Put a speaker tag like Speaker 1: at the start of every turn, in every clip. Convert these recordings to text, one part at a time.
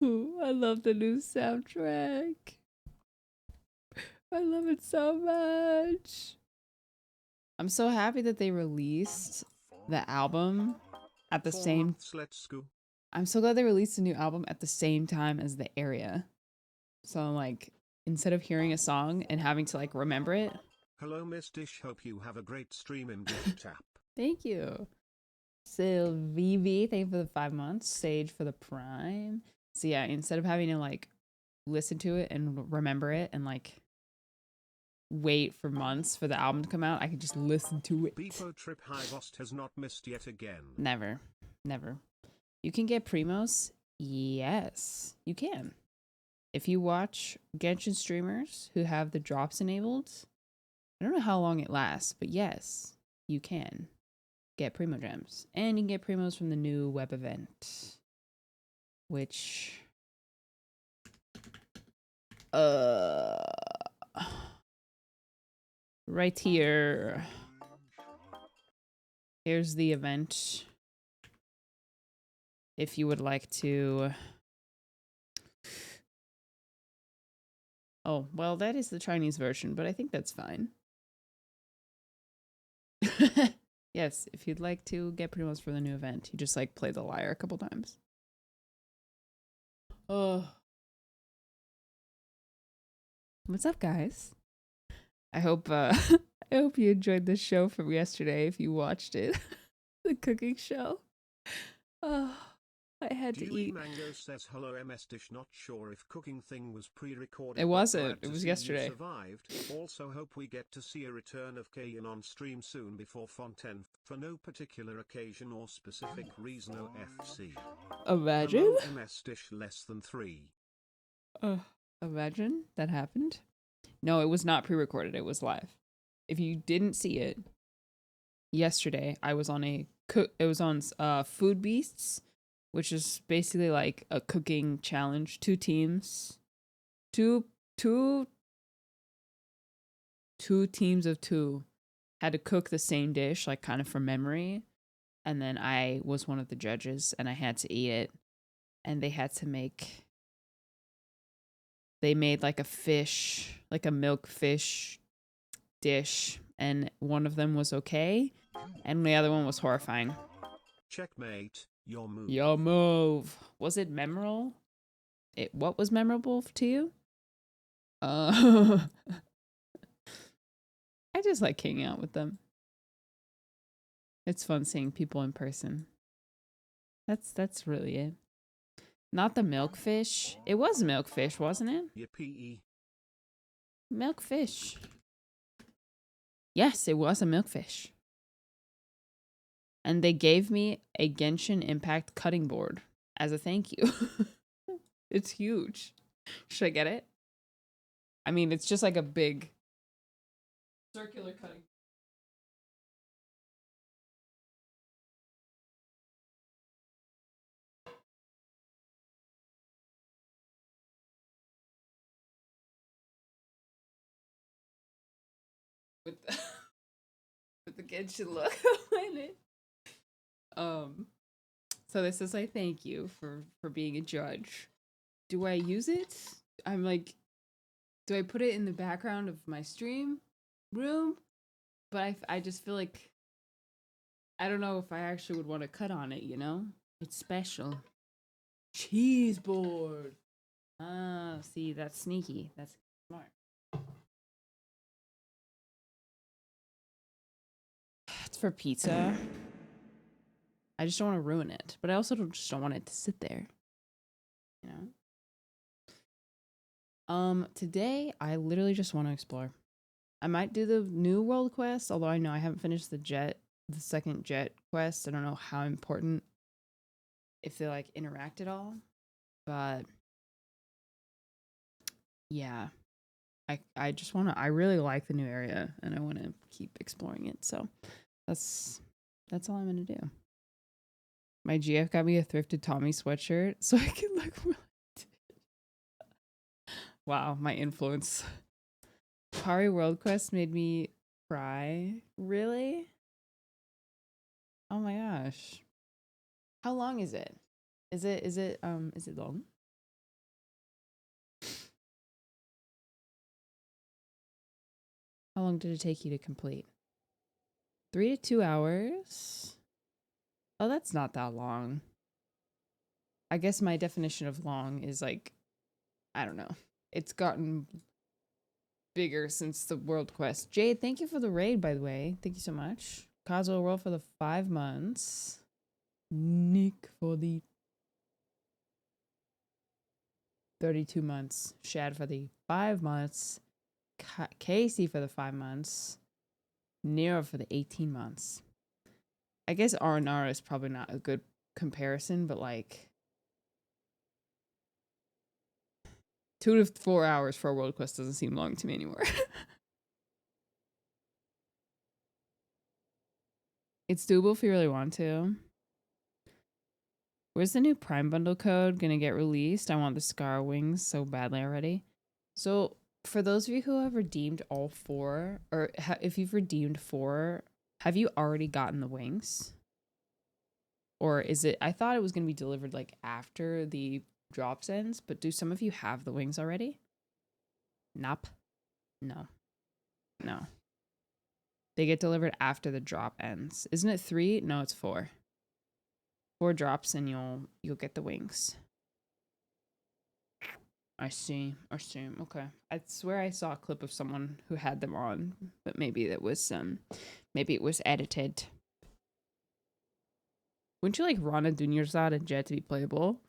Speaker 1: Ooh, I love the new soundtrack. I love it so much. I'm so happy that they released the album at the
Speaker 2: 4
Speaker 1: same.
Speaker 2: months, let's go.
Speaker 1: I'm so glad they released a new album at the same time as the area. So I'm like, instead of hearing a song and having to like remember it.
Speaker 2: Hello, Miss Dish. Hope you have a great stream in Gift Tap.
Speaker 1: Thank you. Sylvie, thank you for the 5 months. Sage for the prime. So yeah, instead of having to like listen to it and remember it and like wait for months for the album to come out, I could just listen to it.
Speaker 2: Beepo Trip High Bost has not missed yet again.
Speaker 1: Never. Never. You can get primos? Yes, you can. If you watch Genshin streamers who have the drops enabled, I don't know how long it lasts, but yes, you can get primo gems. And you can get primos from the new web event, which right here. Here's the event. If you would like to. Oh, well, that is the Chinese version, but I think that's fine. Yes, if you'd like to get primos for the new event, you just like play the lyre a couple times. Oh. What's up, guys? I hope I hope you enjoyed the show from yesterday if you watched it. The cooking show. Oh, I had to
Speaker 2: Dewey
Speaker 1: eat.
Speaker 2: Mango says hello, MS Dish. Not sure if cooking thing was pre-recorded.
Speaker 1: It
Speaker 2: but
Speaker 1: wasn't.
Speaker 2: glad
Speaker 1: It
Speaker 2: to
Speaker 1: was
Speaker 2: see
Speaker 1: yesterday.
Speaker 2: You survived. Also hope we get to see a return of Kayan on stream soon before Fontaine, for no particular occasion or specific reason. OFC.
Speaker 1: Imagine.
Speaker 2: Hello, MS Dish. Less than 3.
Speaker 1: Imagine that happened. No, it was not pre-recorded. It was live. If you didn't see it, yesterday I was on a cook. It was on Food Beasts, which is basically like a cooking challenge. Two teams, two two two teams of two had to cook the same dish, like kind of from memory. And then I was one of the judges, and I had to eat it. And they had to make. They made like a fish, like a milk fish dish, and one of them was okay, and the other one was horrifying.
Speaker 2: Checkmate, your move.
Speaker 1: Your move. Was it memorable? What was memorable to you? I just like hanging out with them. It's fun seeing people in person. That's really it. Not the milkfish. It was milkfish, wasn't it?
Speaker 2: Yippee.
Speaker 1: Milkfish. Yes, it was a milkfish. And they gave me a Genshin Impact cutting board as a thank you. It's huge. Should I get it? I mean, it's just like a big circular cutting. With the, with the Genshin logo in it. So this is a thank you for being a judge. Do I use it? I'm like, do I put it in the background of my stream room? But I just feel like I don't know if I actually would want to cut on it, you know? It's special. Cheese board. Ah, see, that's sneaky. That's smart. It's for pizza. I just don't want to ruin it, but I also just don't want it to sit there. You know. Today I literally just want to explore. I might do the new world quest, although I know I haven't finished the second jet quest. I don't know how important if they like interact at all, but yeah, I just want to. I really like the new area, and I want to keep exploring it. So that's all I'm gonna do. My GF got me a thrifted Tommy sweatshirt so I can look really. Wow, my influence. Pari World Quest made me cry. Really? Oh my gosh. How long is it? Is it long? How long did it take you to complete? 3 to 2 hours. Oh, that's not that long. I guess my definition of long is like, I don't know. It's gotten bigger since the World Quest. Jade, thank you for the raid, by the way. Thank you so much. Casual World for the 5 months. Nick for the 32 months. Shad for the 5 months. Casey for the 5 months. Nero for the 18 months. I guess R&R is probably not a good comparison, but like 2 to 4 hours for a World Quest doesn't seem long to me anymore. It's doable if you really want to. Where's the new Prime Bundle code gonna get released? I want the Scar Wings so badly already. So for those of you who have redeemed all 4, or if you've redeemed 4, have you already gotten the wings? Or is it, I thought it was gonna be delivered like after the drops ends, but do some of you have the wings already? Nope. No. No. They get delivered after the drop ends. Isn't it 3? No, it's 4. 4 drops and you'll get the wings. I see. Okay. I swear I saw a clip of someone who had them on, but maybe it was edited. Wouldn't you like Rana Dunyarzad and Jet to be playable?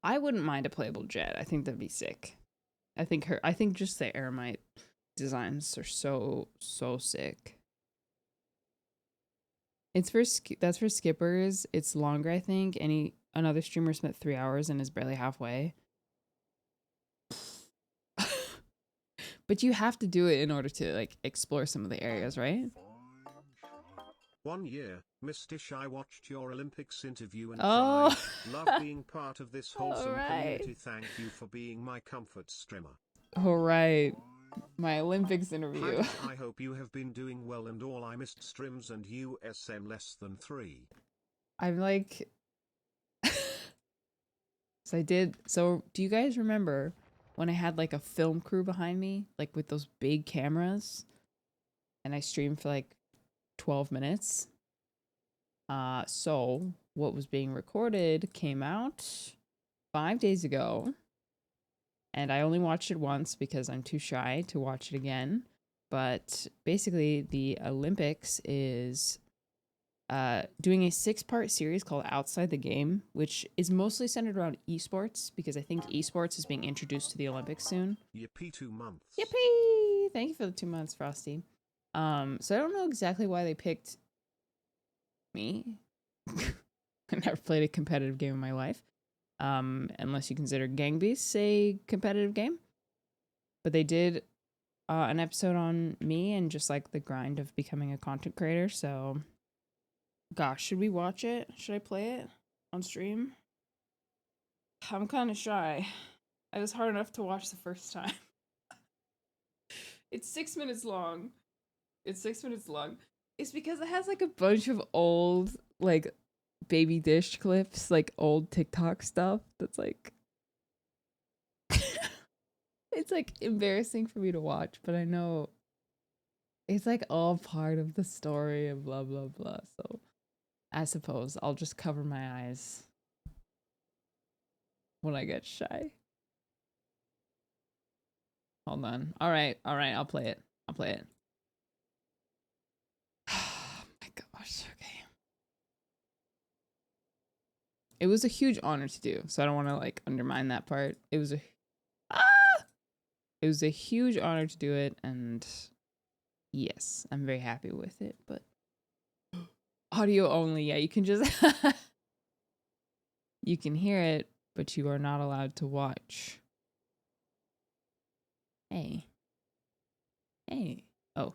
Speaker 1: I wouldn't mind a playable Jet. I think that'd be sick. I think just the Aramite designs are so sick. It's that's for skippers. It's longer, I think. Another streamer spent 3 hours and is barely halfway. But you have to do it in order to like explore some of the areas, right?
Speaker 2: 1 year, Mistish, I watched your Olympics interview and
Speaker 1: Oh.
Speaker 2: cried. Love being part of this wholesome community. Thank you for being my comfort streamer.
Speaker 1: All right. My Olympics interview.
Speaker 2: I hope you have been doing well and all. I missed streams and USM less than 3.
Speaker 1: I'm like... So do you guys remember when I had like a film crew behind me, like with those big cameras, and I streamed for like 12 minutes? So what was being recorded came out 5 days ago, and I only watched it once because I'm too shy to watch it again. But basically, the Olympics is doing a 6-part series called Outside the Game, which is mostly centered around esports, because I think esports is being introduced to the Olympics soon.
Speaker 2: Yippee, 2 months.
Speaker 1: Yippee! Thank you for the 2 months, Frosty. So I don't know exactly why they picked me. I never played a competitive game in my life, unless you consider Gang Beasts a competitive game. But they did an episode on me and just like the grind of becoming a content creator, so... Gosh, should we watch it? Should I play it on stream? I'm kind of shy. It was hard enough to watch the first time. It's 6 minutes long. It's because it has like a bunch of old, like, baby dish clips, like old TikTok stuff that's like... It's like embarrassing for me to watch, but I know it's like all part of the story and blah, blah, blah, so... I suppose I'll just cover my eyes when I get shy. Hold on. All right. I'll play it. Oh my gosh. Okay. It was a huge honor to do, so I don't want to like undermine that part. It was a huge honor to do it, and yes, I'm very happy with it, but audio only. Yeah, you can just you can hear it, but you are not allowed to watch. Hey. Oh.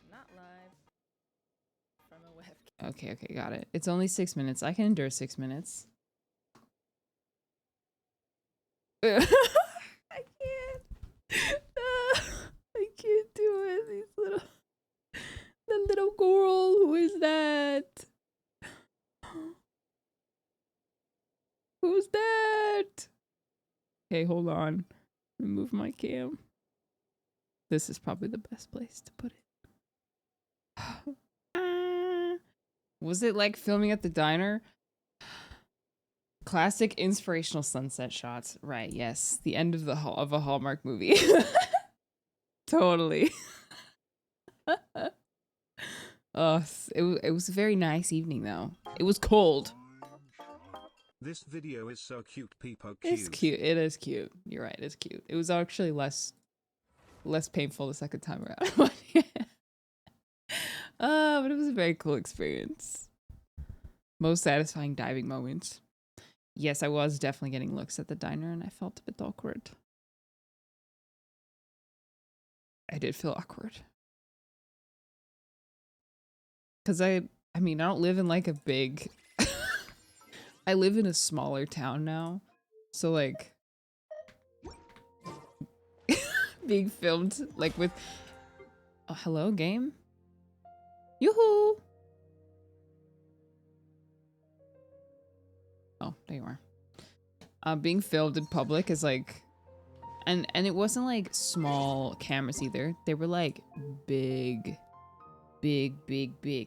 Speaker 1: Not live from a webcam. Okay, got it. It's only 6 minutes. I can endure 6 minutes. I can't do it. The little girl. Who is that? Who's that? Okay, hold on. Remove my cam. This is probably the best place to put it. Was it like filming at the diner? Classic inspirational sunset shots. Right, yes. The end of of a Hallmark movie. Totally. Oh, it was a very nice evening though. It was cold.
Speaker 2: This video is so cute, people. Cute.
Speaker 1: It's cute. It is cute. You're right. It's cute. It was actually less painful the second time around. But it was a very cool experience. Most satisfying diving moments. Yes, I was definitely getting looks at the diner and I felt a bit awkward. I did feel awkward. Cause I mean, I don't live in like a big, I live in a smaller town now. So like being filmed like with, oh, hello game. Yoo-hoo. Oh, there you are. Being filmed in public is like, and it wasn't like small cameras either. They were like big,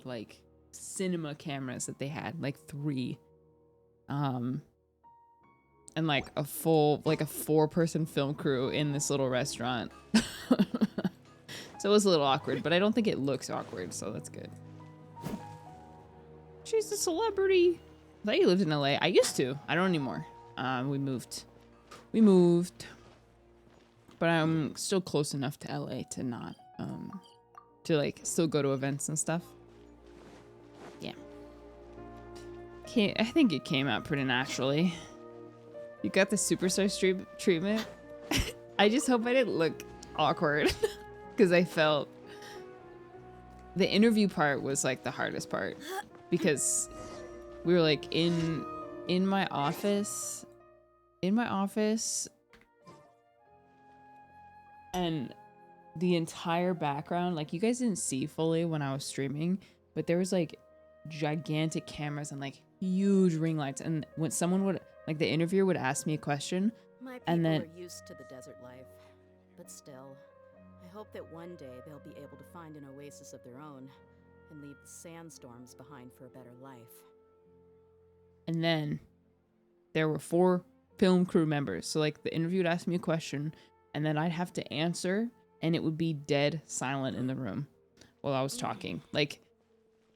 Speaker 1: like cinema cameras that they had, like 3. And like a full, like a 4-person film crew in this little restaurant. So it was a little awkward, but I don't think it looks awkward, so that's good. She's a celebrity. I thought you lived in LA. I used to. I don't anymore. We moved. But I'm still close enough to LA to not, to like still go to events and stuff. Yeah. I think it came out pretty naturally. You got the superstar treatment. I just hope I didn't look awkward because I felt the interview part was like the hardest part because we were like in my office, and the entire background, like you guys didn't see fully when I was streaming, but there was like gigantic cameras and like huge ring lights, and when someone would, like the interviewer would ask me a question,
Speaker 3: My people
Speaker 1: and then
Speaker 3: are used to the desert life, but still, I hope that one day they'll be able to find an oasis of their own and leave the sandstorms behind for a better life.
Speaker 1: and then there were 4 film crew members. So like the interview would ask me a question and then I'd have to answer and it would be dead silent in the room while I was talking. Like,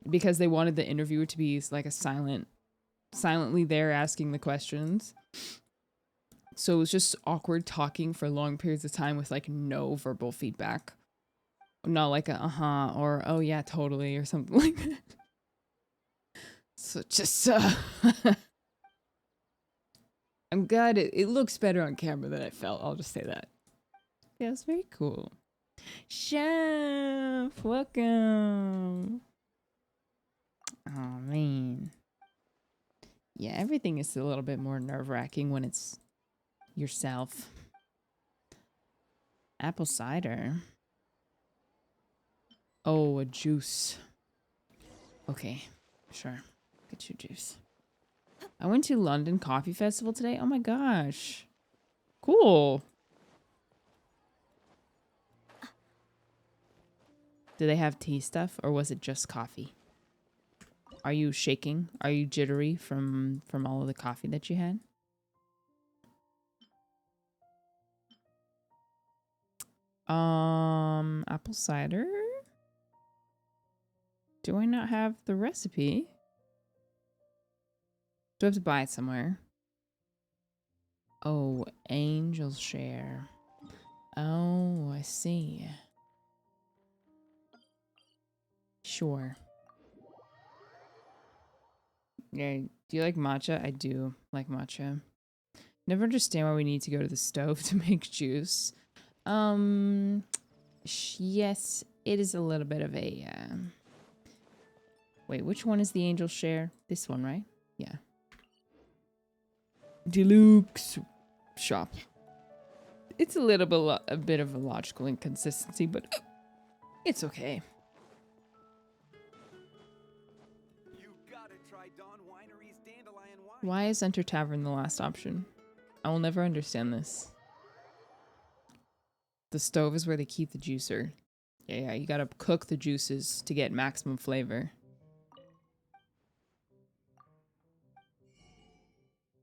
Speaker 1: because they wanted the interviewer to be like a silently there asking the questions. So it was just awkward talking for long periods of time with like no verbal feedback. Not like a uh-huh or oh yeah, totally or something like that. So just I'm glad it looks better on camera than it felt. I'll just say that. Yeah, it's very cool. Chef, welcome. Oh man. Yeah, everything is a little bit more nerve-wracking when it's yourself. Apple cider. Oh, a juice. Okay, sure. Get you juice. I went to London Coffee Festival today. Oh my gosh. Cool. Do they have tea stuff or was it just coffee? Are you shaking? Are you jittery from all of the coffee that you had? Apple cider? Do I not have the recipe? Do I have to buy it somewhere? Oh, Angel's Share. Oh, I see. Sure. Yeah, do you like matcha? I do like matcha. Never understand why we need to go to the stove to make juice. Yes, it is a little bit of a, wait, which one is the Angel's Share? This one, right? Yeah. Deluxe shop. It's a little bit, a bit of a logical inconsistency, but it's okay. Why is Enter Tavern the last option? I will never understand this. The stove is where they keep the juicer. Yeah, you gotta cook the juices to get maximum flavor.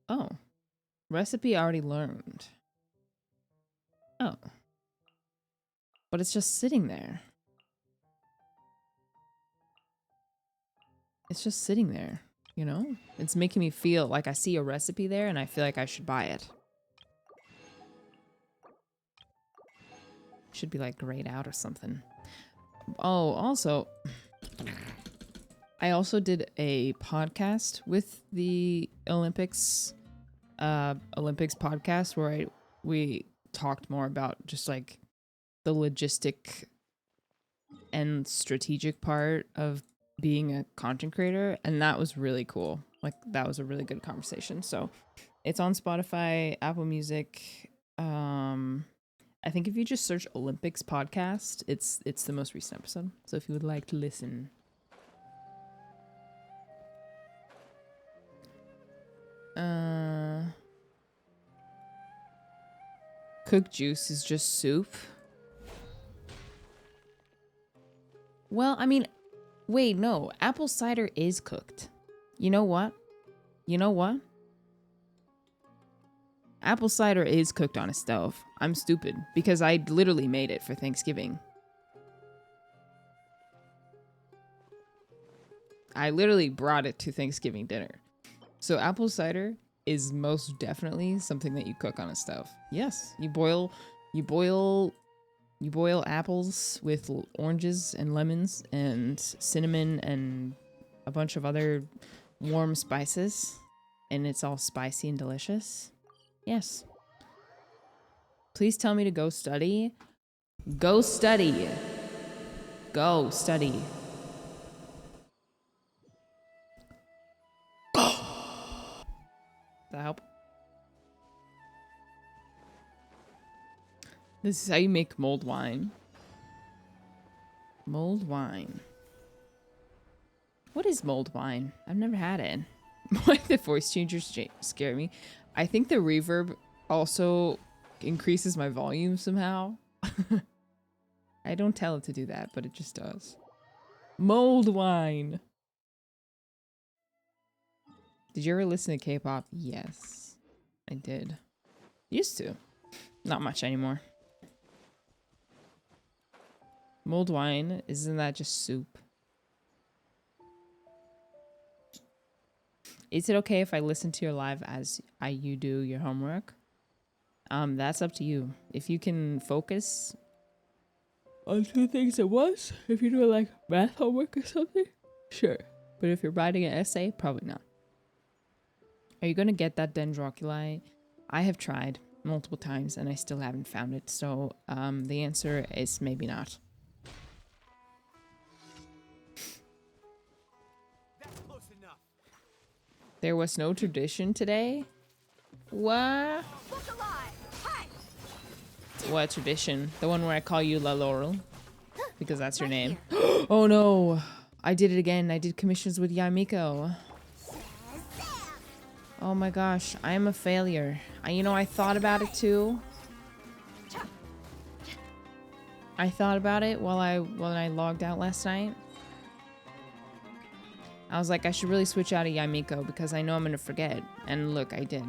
Speaker 1: Oh. Recipe already learned. Oh. But it's just sitting there. It's just sitting there, you know? It's making me feel like I see a recipe there and I feel like I should buy it. Should be like grayed out or something. Oh, also, I also did a podcast with the Olympics podcast where we talked more about just like the logistic and strategic part of being a content creator, and that was really cool. Like that was a really good conversation. So it's on Spotify, Apple Music. I think if you just search Olympics podcast, it's the most recent episode. So if you would like to listen. Cooked juice is just soup. Well, I mean, wait, no. Apple cider is cooked. You know what? You know what? Apple cider is cooked on a stove. I'm stupid because I literally made it for Thanksgiving. I literally brought it to Thanksgiving dinner. So apple cider is most definitely something that you cook on a stove. Yes, you boil apples with oranges and lemons and cinnamon and a bunch of other warm spices, and it's all spicy and delicious. Yes. Please tell me to go study. Go study. Go study. That help? This is how you make mulled wine. Mulled wine. What is mulled wine? I've never had it. Why the voice changers scare me? I think the reverb also increases my volume somehow. I don't tell it to do that, but it just does. Mulled wine. Did you ever listen to K-pop? Yes, I did. Used to. Not much anymore. Mulled wine, isn't that just soup? Is it okay if I listen to your live as you do your homework? That's up to you. If you can focus on two things at once, if you're doing like math homework or something, sure. But if you're writing an essay, probably not. Are you gonna get that dendroculi? I have tried multiple times and I still haven't found it. So the answer is maybe not.
Speaker 4: That's close enough.
Speaker 1: There was no tradition today? What?
Speaker 4: Look alive! Hi!
Speaker 1: What tradition? The one where I call you La Laurel? Because that's your name. Oh no! I did it again. I did commissions with Yamiko. Oh my gosh, I am a failure. You know, I thought about it too. I thought about it when I logged out last night. I was like, I should really switch out of Yamiko because I know I'm gonna forget. And look, I did.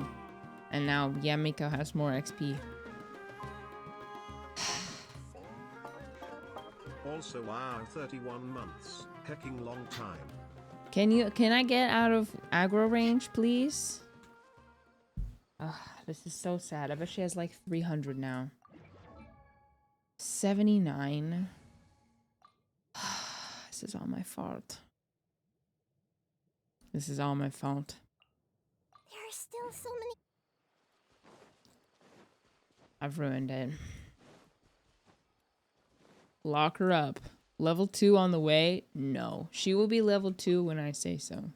Speaker 1: And now Yamiko has more XP.
Speaker 2: Also, wow, 31 months. Hecking long time.
Speaker 1: Can I get out of aggro range, please? Ugh, this is so sad. I bet she has like 300 now. 79. This is all my fault. This is all my fault.
Speaker 4: There are still so many.
Speaker 1: I've ruined it. Lock her up. Level 2 on the way? No. She will be level 2 when I say so.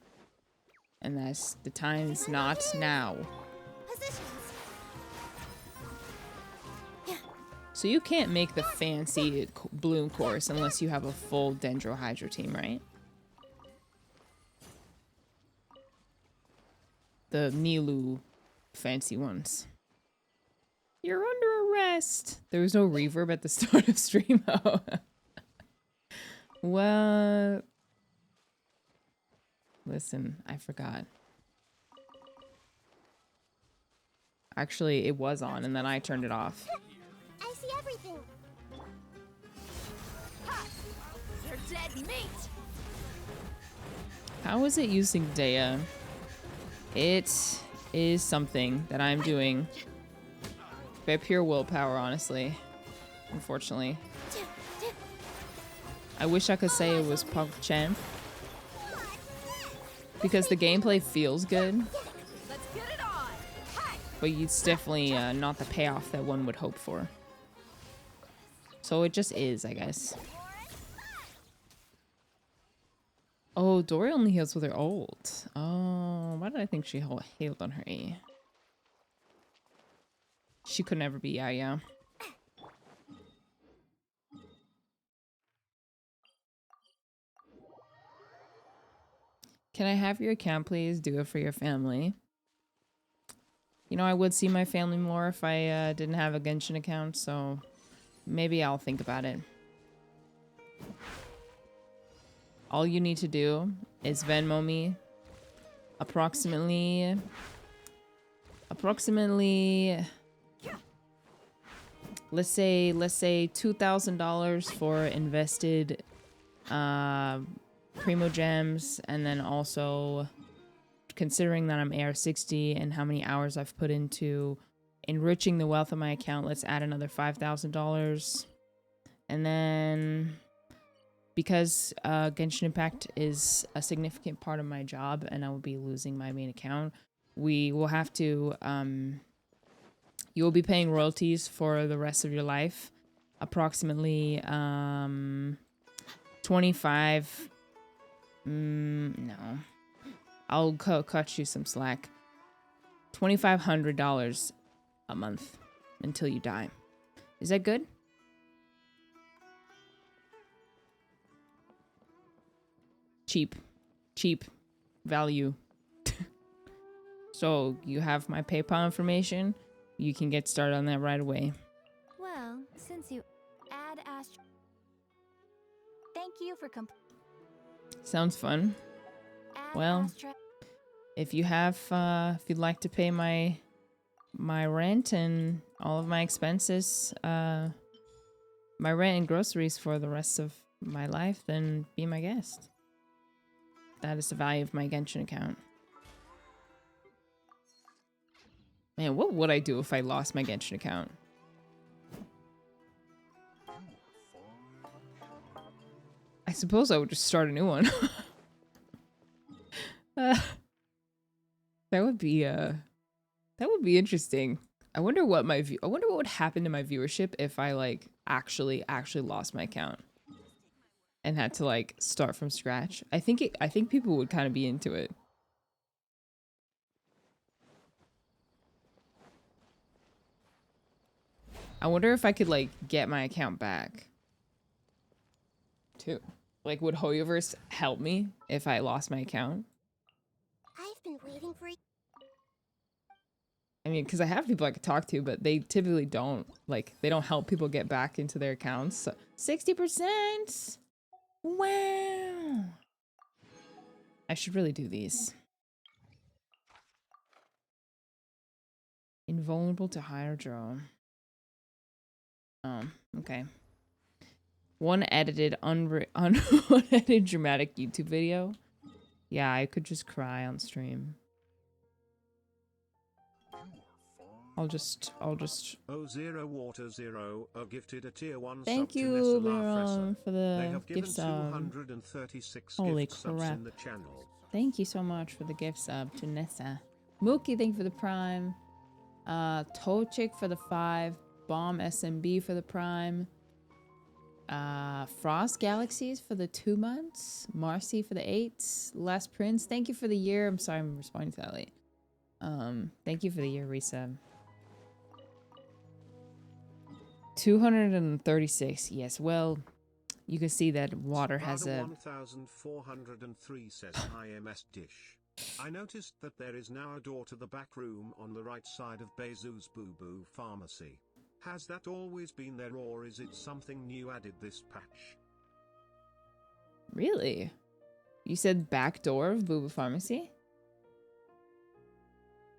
Speaker 1: And that's the time is not now.
Speaker 4: Positions.
Speaker 1: So you can't make the fancy bloom course unless you have a full Dendrohydra team, right? The Nilu fancy ones. You're under arrest. There was no reverb at the start of stream. Oh. What? Listen, I forgot. Actually, it was on, and then I turned it off.
Speaker 4: I see everything.
Speaker 3: Ha! They're dead meat!
Speaker 1: How is it using Dea? It is something that I'm doing by pure willpower, honestly. Unfortunately. I wish I could say it was PogChamp. Because the gameplay feels good.
Speaker 3: Let's get it on!
Speaker 1: But it's definitely not the payoff that one would hope for. So it just is, I guess. Oh, Dory only heals with her ult. Oh, why did I think she healed on her E? She could never be, yeah. Can I have your account, please? Do it for your family. You know, I would see my family more if I didn't have a Genshin account, so maybe I'll think about it. All you need to do is Venmo me approximately let's say $2,000 for invested Primo Gems, and then also considering that I'm AR60 and how many hours I've put into enriching the wealth of my account, let's add another $5,000. And then because Genshin Impact is a significant part of my job and I will be losing my main account, we will have to you will be paying royalties for the rest of your life, approximately 25. No, I'll cut you some slack. $2,500 a month until you die. Is that good? Cheap value. So you have my PayPal information. You can get started on that right away.
Speaker 5: Well, since you add thank you for
Speaker 1: Sounds fun. Well, if you have, if you'd like to pay my rent and all of my expenses, my rent and groceries for the rest of my life, then be my guest. That is the value of my Genshin account. Man, what would I do if I lost my Genshin account? I suppose I would just start a new one. That would be interesting. I wonder what would happen to my viewership if I like actually lost my account and had to like start from scratch. I think people would kind of be into it. I wonder if I could like get my account back too. Like, would Hoyoverse help me if I lost my account?
Speaker 4: I've been waiting for
Speaker 1: I mean, because I have people I could talk to, but they typically don't. Like, they don't help people get back into their accounts. So, 60%! Wow! I should really do these. Invulnerable to higher draw. Oh, okay. One edited, unedited dramatic YouTube video. Yeah, I could just cry on stream. I'll just.
Speaker 2: Oh, Zero Water Zero are gifted a tier 1
Speaker 1: Thank
Speaker 2: sub
Speaker 1: you,
Speaker 2: to Nessa La
Speaker 1: Liron,
Speaker 2: Fressa.
Speaker 1: for
Speaker 2: They
Speaker 1: the
Speaker 2: have given
Speaker 1: gift sub.
Speaker 2: 236
Speaker 1: Holy
Speaker 2: gift subs
Speaker 1: crap.
Speaker 2: in the channel.
Speaker 1: Thank you so much for the gift sub to Nessa. Mookie, thank you for the prime. Tochik for the 5. Bomb SMB for the prime. Frost Galaxies for the 2 months. Marcy for the 8. Last Prince, thank you for the year. I'm sorry I'm responding to that late. Thank you for the year resub. 236. Yes, well, you can see that water has a
Speaker 2: 1403 says IMS dish. I noticed that there is now a door to the back room on the right side of Bezu's Boo Boo Pharmacy. Has that always been there, or is it something new added this patch?
Speaker 1: Really? You said back door of Boo Boo Pharmacy?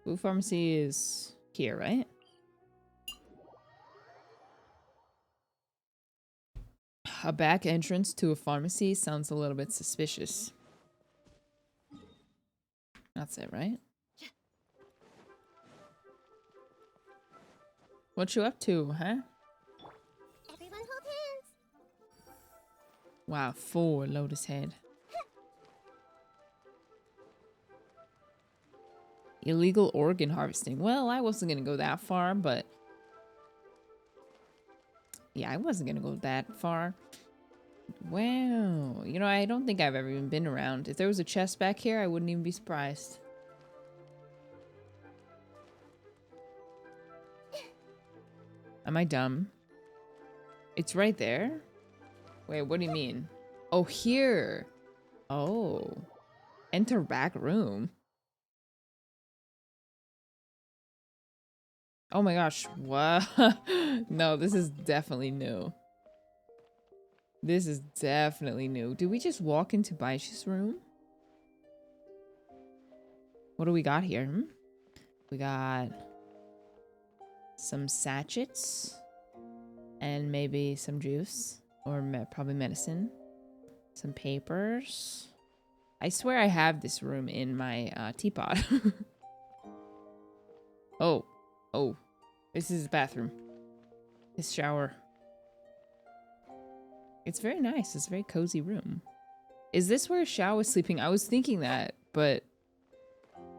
Speaker 1: Boo Pharmacy is here, right? A back entrance to a pharmacy sounds a little bit suspicious. That's it, right? What you up to, huh?
Speaker 4: Everyone hold hands.
Speaker 1: Wow, 4 Lotus Head. Illegal organ harvesting. Well, I wasn't gonna go that far, but... yeah, I wasn't gonna go that far. Wow. You know, I don't think I've ever even been around. If there was a chest back here, I wouldn't even be surprised. Am I dumb? It's right there? Wait, what do you mean? Oh, here. Oh. Enter back room. Oh my gosh. What? No, this is definitely new. This is definitely new. Did we just walk into Baishi's room? What do we got here? Hmm? We got some sachets and maybe some juice or probably medicine. Some papers. I swear I have this room in my teapot. Oh. Oh. This is his bathroom. His shower. It's very nice. It's a very cozy room. Is this where Xiao was sleeping? I was thinking that, but...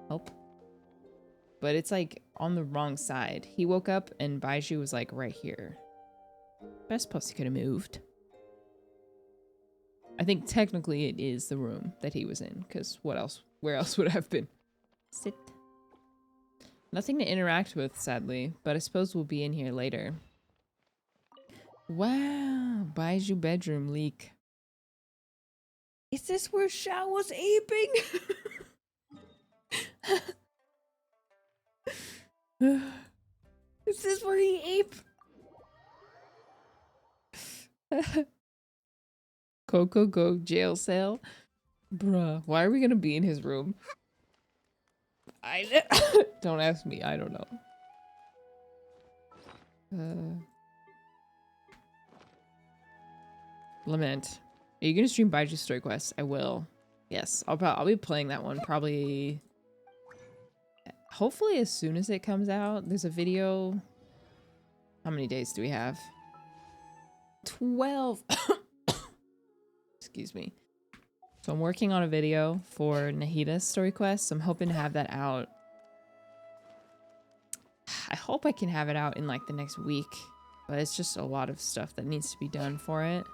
Speaker 1: help. But it's like on the wrong side. He woke up and Baiju was like right here. But I suppose he could have moved. I think technically it is the room that he was in, because what else? Where else would I have been? Sit. Nothing to interact with, sadly, but I suppose we'll be in here later. Wow, Baiju bedroom leak. Is this where Xiao was aping? Is this where he ape? Coco go jail cell? Bruh, why are we gonna be in his room? Don't ask me, I don't know. Lament. Are you gonna stream Baiju's Story Quest? I will. Yes, I'll be playing that one probably. Hopefully as soon as it comes out. There's a video. How many days do we have? 12. Excuse me. So I'm working on a video for Nahida's Story Quest. So I'm hoping to have that out. I hope I can have it out in like the next week. But it's just a lot of stuff that needs to be done for it.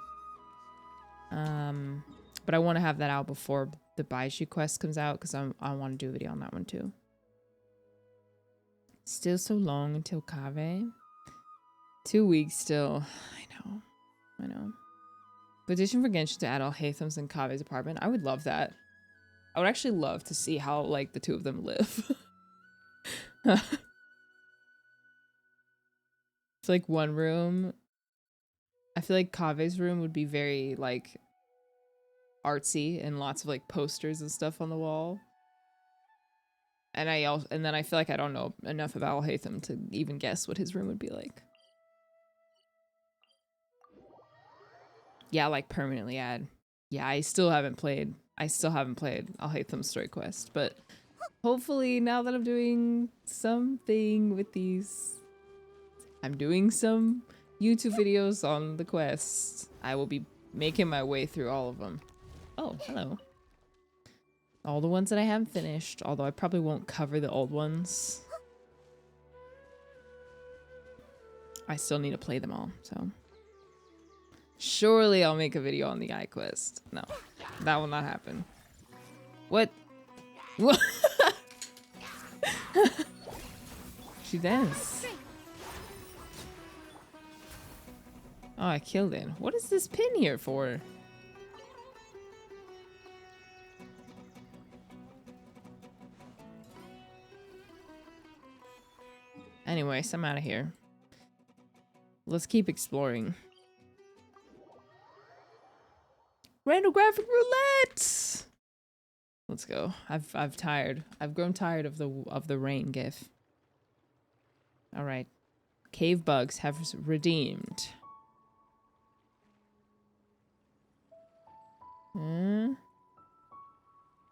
Speaker 1: But I want to have that out before the Baishu quest comes out because I want to do a video on that one too. Still so long until Kave. 2 weeks still. I know. Petition for Genshin to add all Haytham's in Kave's apartment. I would love that. I would actually love to see how like the two of them live. It's like one room. I feel like Kave's room would be very like artsy and lots of like posters and stuff on the wall. And then I feel like I don't know enough about Haytham to even guess what his room would be like. Yeah, like permanently add. Yeah, I still haven't played Al Haytham's Story Quest, but hopefully now that I'm doing something with these, I'm doing some YouTube videos on the quests. I will be making my way through all of them. Oh, hello. All the ones that I haven't finished, although I probably won't cover the old ones. I still need to play them all, so. Surely I'll make a video on the eye quest. No, that will not happen. What? What? She danced. Oh, I killed it. What is this pin here for? Anyways, I'm out of here. Let's keep exploring. Random graphic roulette. Let's go. I've tired. I've grown tired of the rain gif. All right. Cave bugs have redeemed.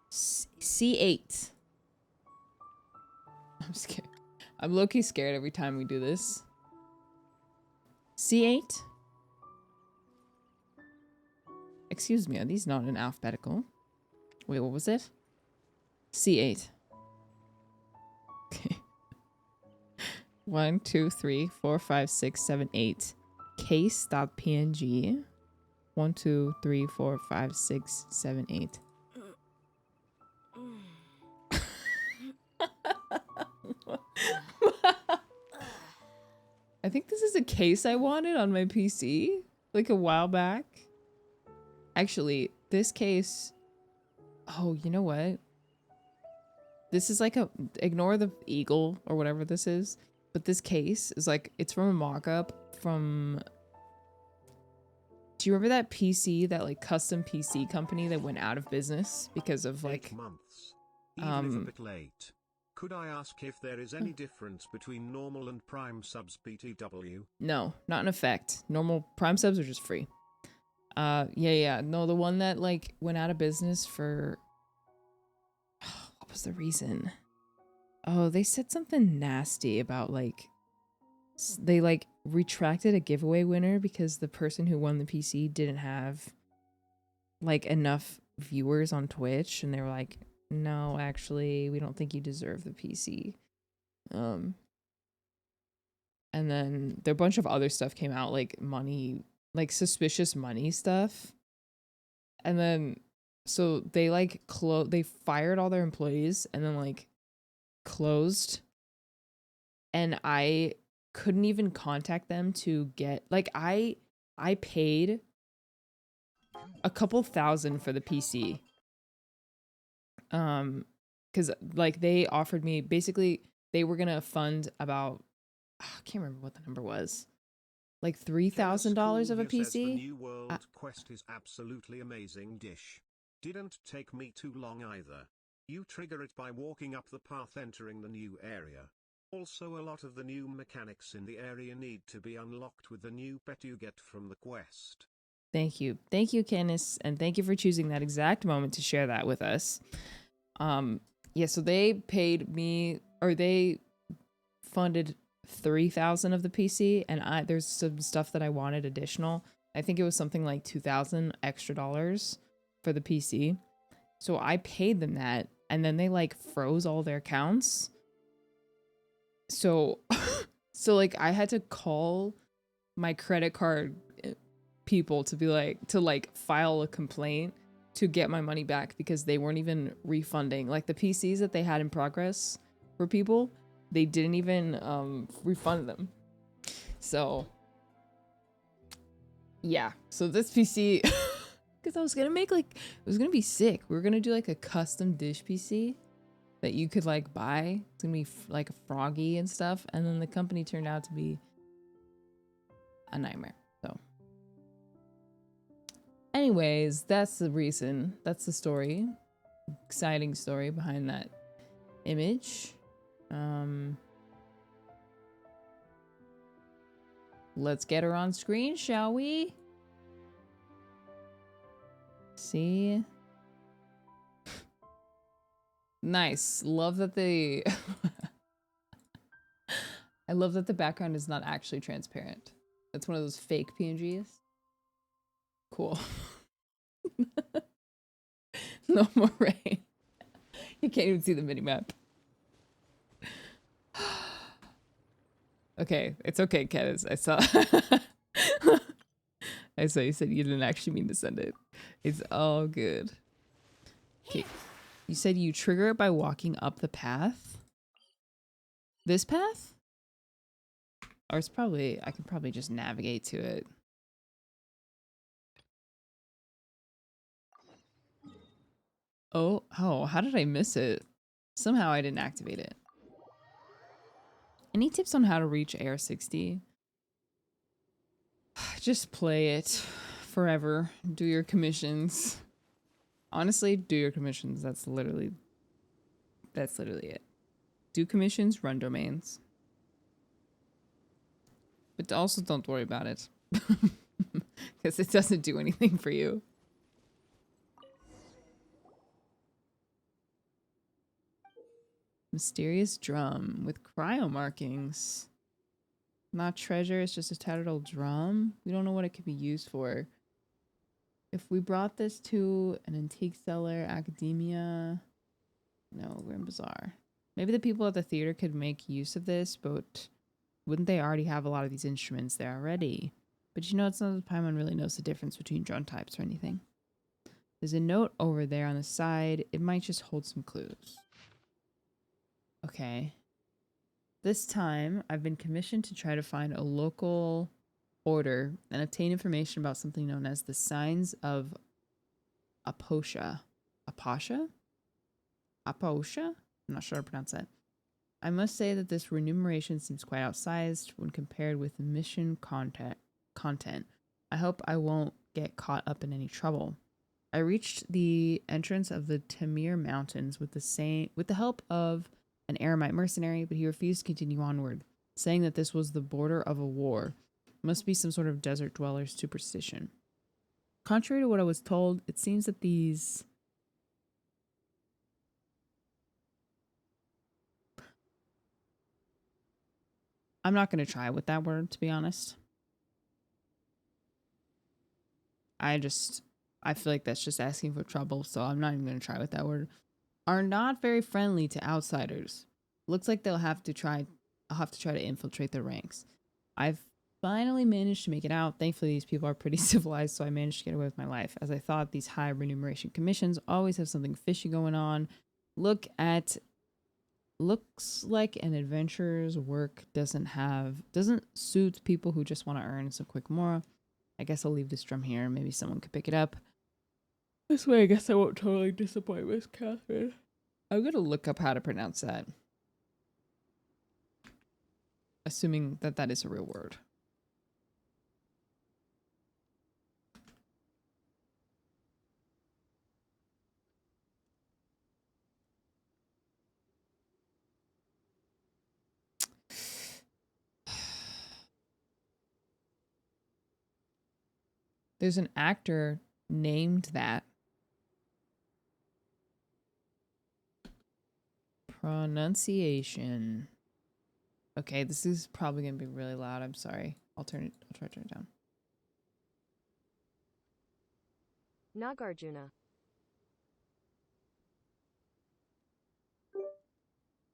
Speaker 1: C8. I'm scared. I'm low-key scared every time we do this. C8? Excuse me, are these not in alphabetical? Wait, what was it? C8. Okay. 1, 2, 3, 4, 5, 6, 7, 8. Case.png. 1, 2, 3, 4, 5, 6, 7, 8. I think this is a case I wanted on my PC like a while back. Actually, this case... Oh, you know what? This is like a... Ignore the eagle or whatever this is. But this case is like... It's from a mock-up from... Do you remember that PC, that like custom PC company that went out of business because of like...
Speaker 2: 8 months. Even if a bit late. Could I ask if there is any difference between normal and prime subs BTW?
Speaker 1: No, not in effect. Normal prime subs are just free. Yeah. No, the one that like went out of business for... What was the reason? Oh, they said something nasty about like... They like retracted a giveaway winner because the person who won the PC didn't have like enough viewers on Twitch, and they were like, no, actually, we don't think you deserve the PC. And then there a bunch of other stuff came out, like money, like suspicious money stuff. And then, so they like they fired all their employees and then like closed. And I couldn't even contact them to get, like, I paid a couple thousand for the PC. Because like they offered me, basically they were gonna fund about, I can't remember what the number was, like $3,000 of a PC.
Speaker 2: The New World Quest is absolutely amazing dish. Didn't take me too long either. You trigger it by walking up the path entering the new area. Also, a lot of the new mechanics in the area need to be unlocked with the new pet you get from the quest.
Speaker 1: Thank you, Candice, and thank you for choosing that exact moment to share that with us. Yeah, so they paid me, or they funded 3,000 of the PC, and there's some stuff that I wanted additional. I think it was something like $2,000 extra dollars for the PC. So I paid them that, and then they like froze all their accounts. So like I had to call my credit card people to be like file a complaint to get my money back, because they weren't even refunding like the PCs that they had in progress for people. They didn't even refund them. So yeah, so this PC, because I was gonna make like, it was gonna be sick. We were gonna do like a custom dish PC that you could like buy. It's gonna be like a froggy and stuff, and then the company turned out to be a nightmare. So anyways, that's the reason, that's the story, exciting story behind that image. Let's get her on screen, shall we? See? Nice. Love that they... I love that the background is not actually transparent. It's one of those fake PNGs. Cool. No more rain. You can't even see the minimap. Okay, it's okay, Kez. I saw. I saw you said you didn't actually mean to send it. It's all good. Okay, you said you trigger it by walking up the path. This path? Or it's probably, I can probably just navigate to it. Oh, how did I miss it? Somehow I didn't activate it. Any tips on how to reach Air 60? Just play it forever. Do your commissions. Honestly, do your commissions. That's literally it. Do commissions, run domains. But also don't worry about it. Because it doesn't do anything for you. Mysterious drum with cryo markings. Not treasure, it's just a tattered old drum. We don't know what it could be used for. If we brought this to an antique seller, academia... No, Grim Bazaar. Maybe the people at the theater could make use of this, but wouldn't they already have a lot of these instruments there already? But you know, it's not that Paimon really knows the difference between drum types or anything. There's a note over there on the side. It might just hold some clues. Okay. This time, I've been commissioned to try to find a local order and obtain information about something known as the Signs of Aposha. Aposha? Aposha? I'm not sure how to pronounce that. I must say that this remuneration seems quite outsized when compared with the mission content. I hope I won't get caught up in any trouble. I reached the entrance of the Tamir Mountains with the help of an Aramite mercenary, but he refused to continue onward, saying that this was the border of a war. Must be some sort of desert dweller's superstition. Contrary to what I was told, it seems that these... I'm not going to try with that word, to be honest. I feel like that's just asking for trouble, so I'm not even going to try with that word. Are not very friendly to outsiders. Looks like I'll have to try to infiltrate their ranks. I've finally managed to make it out. Thankfully, these people are pretty civilized, so I managed to get away with my life. As I thought, these high remuneration commissions always have something fishy going on. Looks like an adventurer's work doesn't suit people who just want to earn some quick mora. I guess I'll leave this drum here. Maybe someone could pick it up. This way, I guess I won't totally disappoint Miss Catherine. I'm gonna look up how to pronounce that. Assuming that that is a real word. There's an actor named that. Pronunciation. Okay, this is probably gonna be really loud. I'm sorry. I'll try to turn it down.
Speaker 6: Nagarjuna.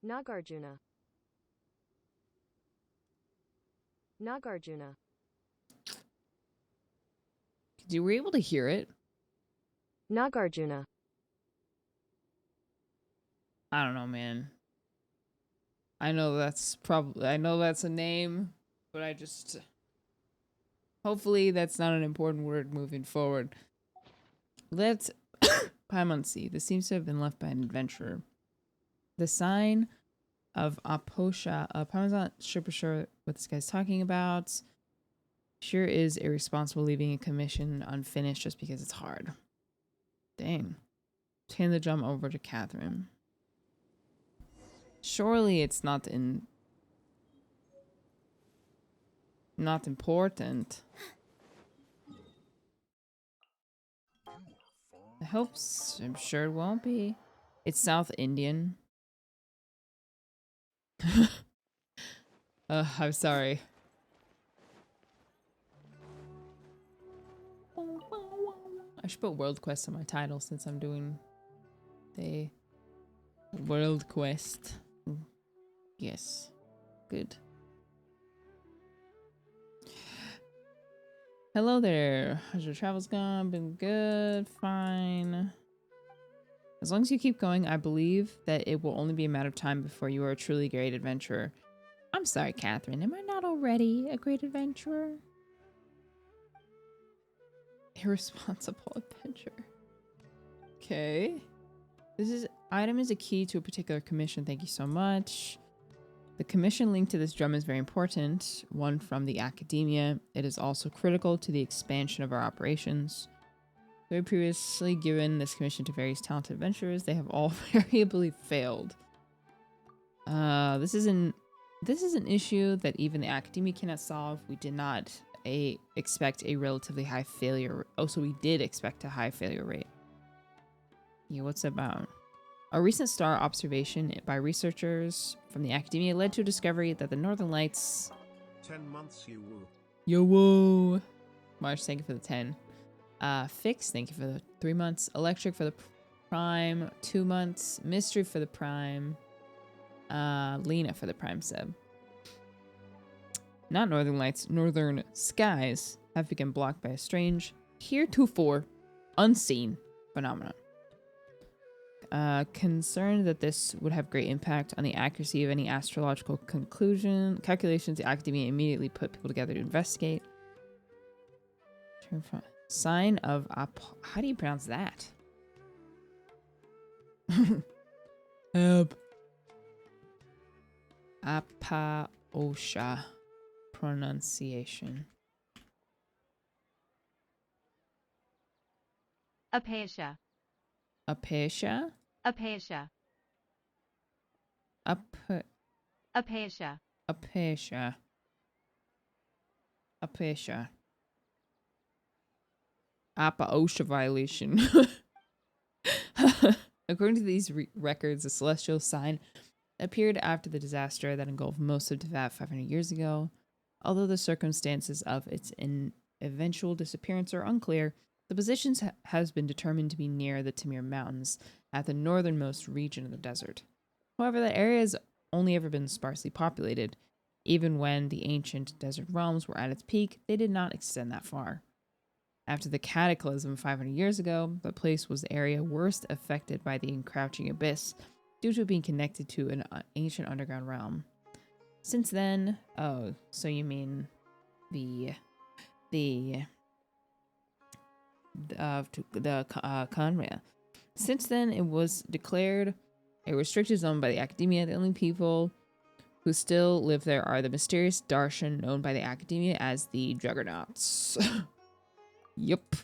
Speaker 6: Nagarjuna. Nagarjuna.
Speaker 1: You were able to hear it.
Speaker 6: Nagarjuna.
Speaker 1: I don't know, man. I know that's a name, but I just... Hopefully that's not an important word moving forward. Let's Paimon see. This seems to have been left by an adventurer. The sign of Aposha. Paimon's not super sure what this guy's talking about. Sure is irresponsible leaving a commission unfinished just because it's hard. Dang. Hand the drum over to Catherine. Surely it's not important. I'm sure it won't be. It's South Indian. I'm sorry. I should put World Quest on my title since I'm doing the World Quest. Yes. Good. Hello there. How's your travels gone? Been good. Fine. As long as you keep going, I believe that it will only be a matter of time before you are a truly great adventurer. I'm sorry, Catherine. Am I not already a great adventurer? Irresponsible adventure. Okay. Item is a key to a particular commission. Thank you so much. The commission linked to this drum is very important, one from the academia. It is also critical to the expansion of our operations. We have previously given this commission to various talented adventurers. They have all variably failed. This is an issue that even the academia cannot solve. We did not expect a relatively high failure. Oh, so we did expect a high failure rate. Yeah, what's it about? A recent star observation by researchers from the academia led to a discovery that the Northern Lights...
Speaker 2: 10 months, you woo.
Speaker 1: Yo, woo! Marsh, thank you for the 10. Fix, thank you for the 3 months. Electric for the Prime, 2 months. Mystery for the Prime. Lena for the Prime sub. Not Northern Lights, Northern Skies have become blocked by a strange, heretofore unseen phenomenon. Concerned that this would have great impact on the accuracy of any astrological calculations, the academia immediately put people together to investigate. Sign of how do you pronounce that? Apaosha pronunciation.
Speaker 5: Aphasia.
Speaker 1: Aphasia?
Speaker 5: Aphasia. Aphasia.
Speaker 1: Aphasia. Aphasia. Apa-OSHA violation. According to these records, a celestial sign appeared after the disaster that engulfed most of Teyvat 500 years ago. Although the circumstances of its eventual disappearance are unclear, the position has been determined to be near the Tamir Mountains at the northernmost region of the desert. However, the area has only ever been sparsely populated. Even when the ancient desert realms were at its peak, they did not extend that far. After the cataclysm 500 years ago, the place was the area worst affected by the encroaching abyss due to it being connected to an ancient underground realm. Since then, oh, so you mean the Conria. Since then, it was declared a restricted zone by the academia. The only people who still live there are the mysterious Darshan known by the academia as the Juggernauts. Yup.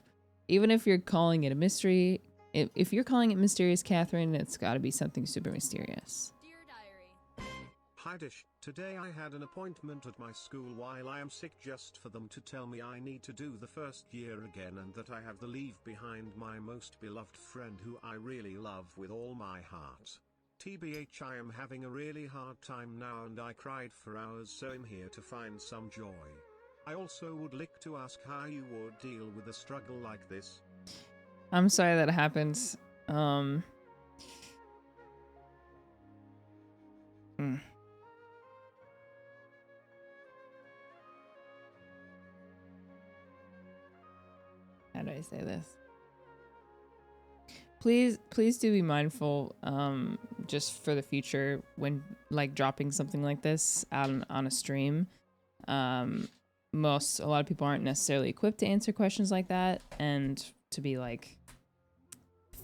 Speaker 1: Even if you're calling it a mystery, if you're calling it mysterious, Catherine, it's got to be something super mysterious.
Speaker 3: Dear Diary.
Speaker 2: Hi Dish, today I had an appointment at my school while I am sick just for them to tell me I need to do the first year again and that I have to leave behind my most beloved friend who I really love with all my heart. TBH, I am having a really hard time now and I cried for hours, so I'm here to find some joy. I also would like to ask how you would deal with a struggle like this.
Speaker 1: I'm sorry that happened. How do I say this? Please do be mindful, just for the future when like dropping something like this out on a stream. A lot of people aren't necessarily equipped to answer questions like that, and to be like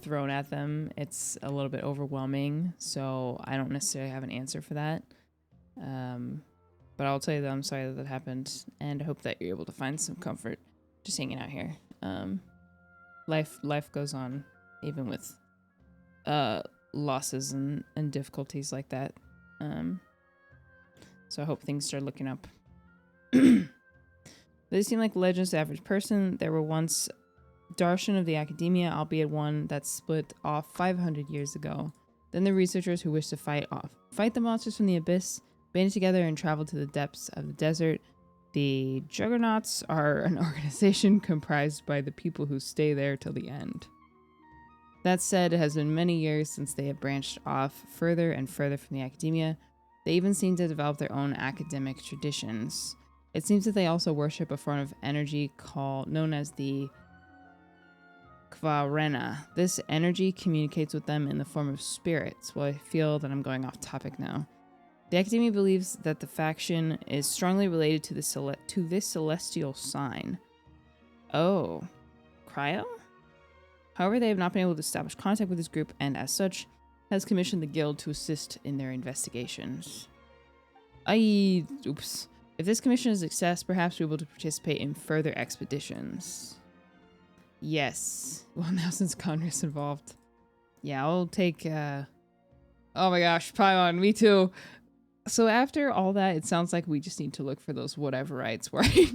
Speaker 1: thrown at them, it's a little bit overwhelming. So I don't necessarily have an answer for that. But I'll tell you that I'm sorry that happened, and I hope that you're able to find some comfort just hanging out here. Life goes on, even with losses and difficulties like that. So I hope things start looking up. They seem like legends to the average person. There were once Darshan of the academia, albeit one that split off 500 years ago. Then the researchers who wished to fight the monsters from the abyss banded together and traveled to the depths of the desert. The Juggernauts are an organization comprised by the people who stay there till the end. That said, it has been many years since they have branched off further and further from the academia. They even seem to develop their own academic traditions. It seems that they also worship a form of energy known as the Kvarena. This energy communicates with them in the form of spirits. Well, I feel that I'm going off topic now. The academia believes that the faction is strongly related to this celestial sign. Oh, Cryo? However, they have not been able to establish contact with this group, and as such, has commissioned the guild to assist in their investigations. Oops. If this commission is a success, perhaps we'll be able to participate in further expeditions. Yes. Well, now since Conrad's involved. Yeah, I'll take, oh my gosh, Paimon, me too. So after all that, it sounds like we just need to look for those whateverites, right?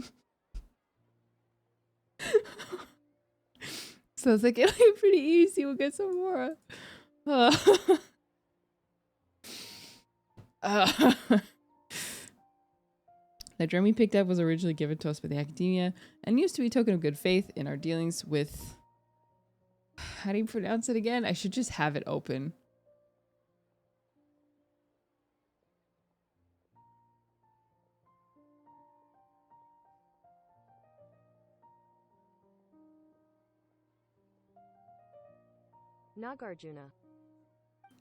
Speaker 1: So it's like, it'll be pretty easy. We'll get some more. The drum we picked up was originally given to us by the academia and used to be a token of good faith in our dealings with... How do you pronounce it again? I should just have it open.
Speaker 6: Nagarjuna.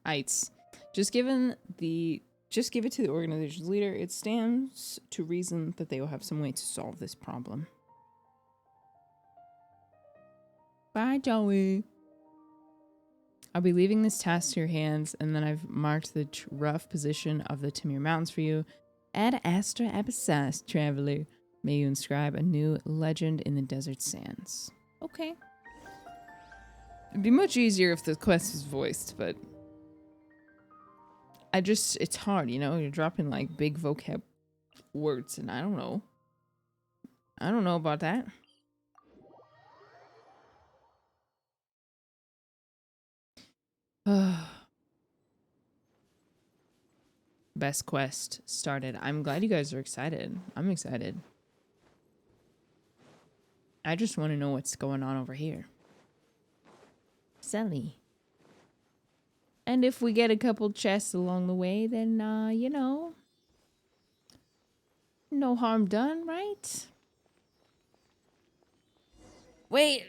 Speaker 1: Ites. Just give it to the organization's leader. It stands to reason that they will have some way to solve this problem. Bye, Joey. I'll be leaving this task to your hands, and then I've marked the rough position of the Timir Mountains for you. Ad Astra Abyssus, traveler. May you inscribe a new legend in the desert sands. Okay. It'd be much easier if the quest was voiced, but... it's hard, you know? You're dropping, like, big vocab words, and I don't know. I don't know about that. Best quest started. I'm glad you guys are excited. I'm excited. I just want to know what's going on over here. Sally. And if we get a couple chests along the way, then, you know, no harm done, right? Wait.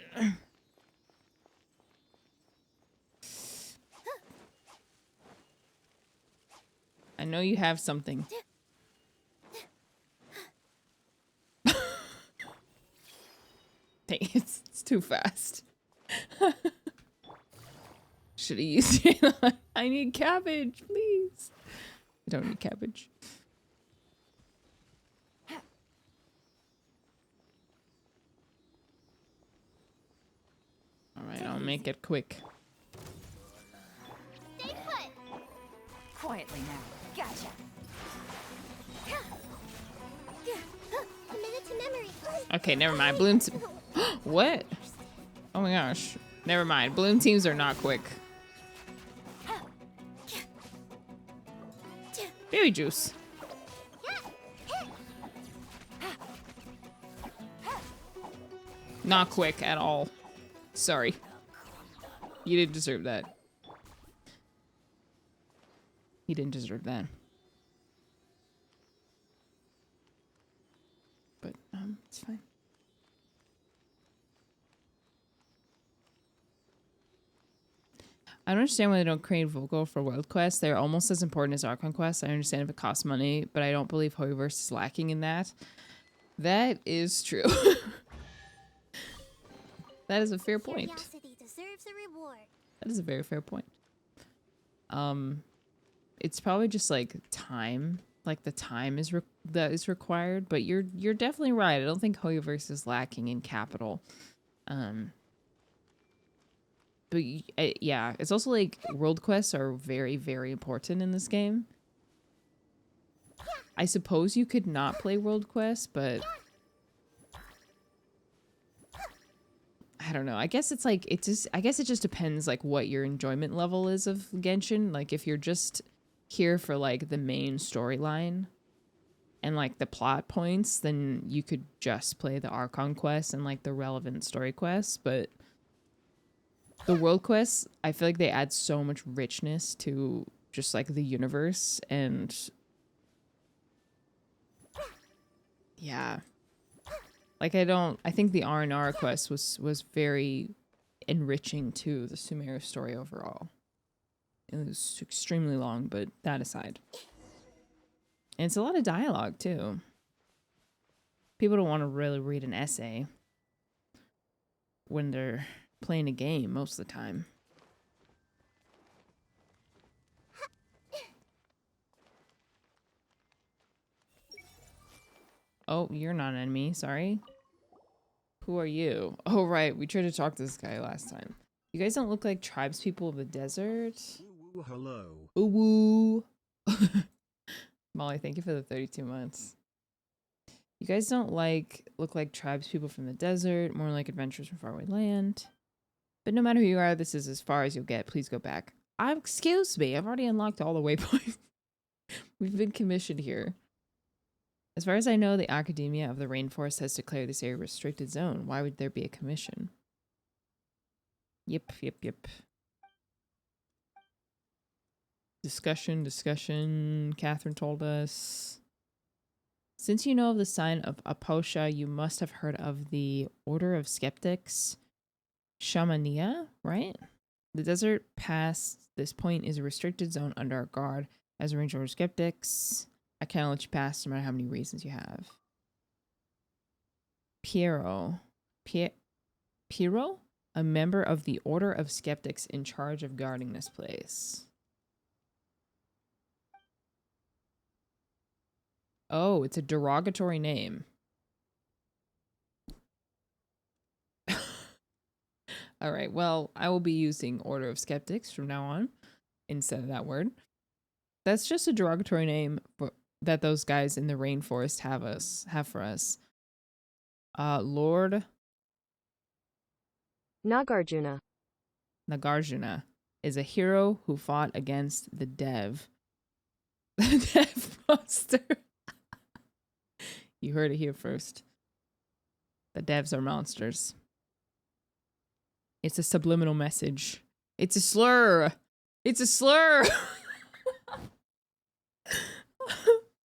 Speaker 1: I know you have something. Dang, it's too fast. Should have used it. I need cabbage, please. I don't need cabbage. Alright, I'll make it quick.
Speaker 4: Stay put.
Speaker 7: Quietly now. Gotcha.
Speaker 4: Committed to memory.
Speaker 1: Okay, never mind. Bloom what? Oh my gosh. Never mind. Bloom teams are not quick. Berry juice. Not quick at all. Sorry. You didn't deserve that. He didn't deserve that. But, it's fine. I don't understand why they don't create vocal for world quests. They're almost as important as Archon quests. I understand if it costs money, but I don't believe Hoyoverse is lacking in that. That is true. That is a fair point.
Speaker 4: Curiosity deserves a reward.
Speaker 1: That is a very fair point. It's probably just like time. Like the time that is required, but you're definitely right. I don't think Hoyoverse is lacking in capital. But yeah, it's also like world quests are very, very important in this game. I suppose you could not play world quests, but I don't know. I guess it's like I guess it just depends like what your enjoyment level is of Genshin. Like if you're just here for like the main storyline and like the plot points, then you could just play the Archon quests and like the relevant story quests, but the world quests, I feel like they add so much richness to just like the universe, and yeah. Like I think the R&R quest was very enriching to the Sumeru story overall. It was extremely long, but that aside. And it's a lot of dialogue too. People don't want to really read an essay when they're playing a game most of the time. Oh, you're not an enemy. Sorry. Who are you? Oh, right. We tried to talk to this guy last time. You guys don't look like tribespeople of the desert.
Speaker 2: Ooh, hello.
Speaker 1: Ooh, woo. Molly, thank you for the 32 months. You guys don't look like tribespeople from the desert, more like adventurers from faraway land. But no matter who you are, this is as far as you'll get. Please go back. Excuse me, I've already unlocked all the waypoints. We've been commissioned here. As far as I know, the Academia of the Rainforest has declared this area a restricted zone. Why would there be a commission? Yep. Discussion. Catherine told us. Since you know of the sign of Aposha, you must have heard of the Order of Skeptics. Shamania, right? The desert past this point is a restricted zone under our guard as a range of skeptics. I can't let you pass no matter how many reasons you have. Piero? A member of the Order of Skeptics in charge of guarding this place. Oh, it's a derogatory name. All right, well, I will be using Order of Skeptics from now on instead of that word. That's just a derogatory name that those guys in the rainforest have for us. Lord
Speaker 6: Nagarjuna.
Speaker 1: Nagarjuna is a hero who fought against the Dev. The Dev monster. You heard it here first. The Devs are monsters. It's a subliminal message. It's a slur. It's a slur.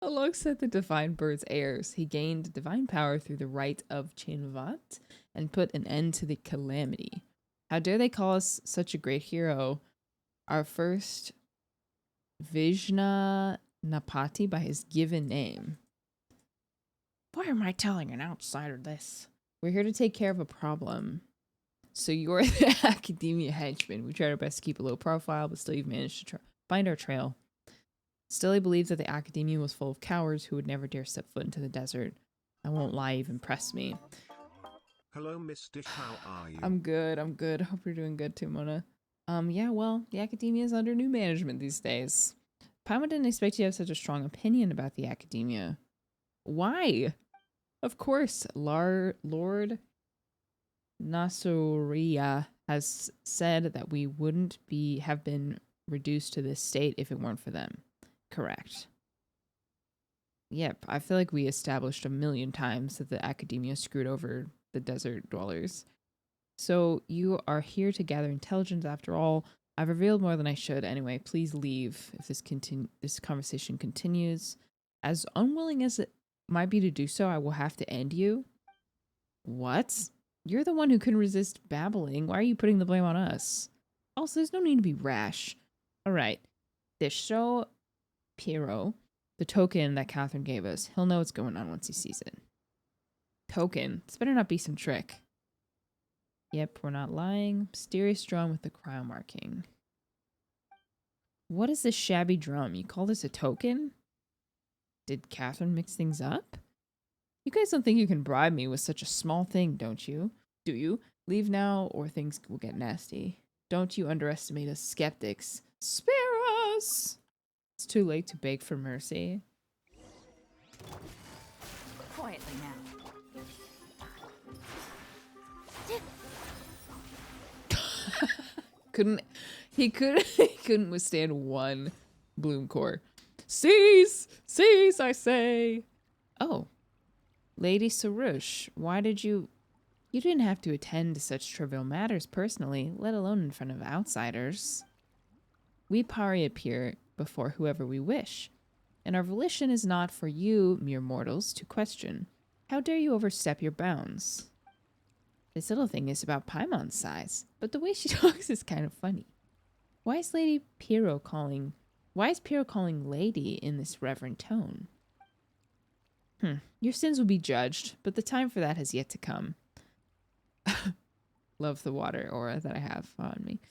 Speaker 1: Alongside the divine bird's heirs, he gained divine power through the rite of Chenvat and put an end to the calamity. How dare they call us such a great hero? Our first Vishna Napati by his given name. Why am I telling an outsider this? We're here to take care of a problem. So you're the academia henchman. We tried our best to keep a low profile, but still you've managed to find our trail. Still, he believes that the academia was full of cowards who would never dare step foot into the desert. I won't lie, you've impressed me.
Speaker 2: Hello, Miss Dish, how are you?
Speaker 1: I'm good. Hope you're doing good too, Mona. Yeah, well, the academia is under new management these days. Paimon didn't expect you to have such a strong opinion about the academia. Why? Of course, Lord Nasuria has said that we wouldn't have been reduced to this state if it weren't for them. Correct. Yep, I feel like we established 1,000,000 times that the academia screwed over the desert dwellers. So you are here to gather intelligence after all. I've revealed more than I should. Anyway, please leave if this conversation continues. As unwilling as it might be to do so, I will have to end you. What? You're the one who couldn't resist babbling. Why are you putting the blame on us? Also, there's no need to be rash. All right. This show Piero, the token that Catherine gave us. He'll know what's going on once he sees it. Token? This better not be some trick. Yep, we're not lying. Mysterious drum with the cryo marking. What is this shabby drum? You call this a token? Did Catherine mix things up? You guys don't think you can bribe me with such a small thing, don't you? Do you? Leave now or things will get nasty. Don't you underestimate us skeptics. Spare us! It's too late to beg for mercy.
Speaker 7: Quietly now.
Speaker 1: He couldn't withstand one bloom core. Cease, I say. Oh, Lady Sarush, why did you didn't have to attend to such trivial matters personally, let alone in front of outsiders. We pari appear before whoever we wish, and our volition is not for you, mere mortals, to question. How dare you overstep your bounds? This little thing is about Paimon's size, but the way she talks is kind of funny. Why is Piero calling lady in this reverent tone? Your sins will be judged, but the time for that has yet to come. Love the water aura that I have on me.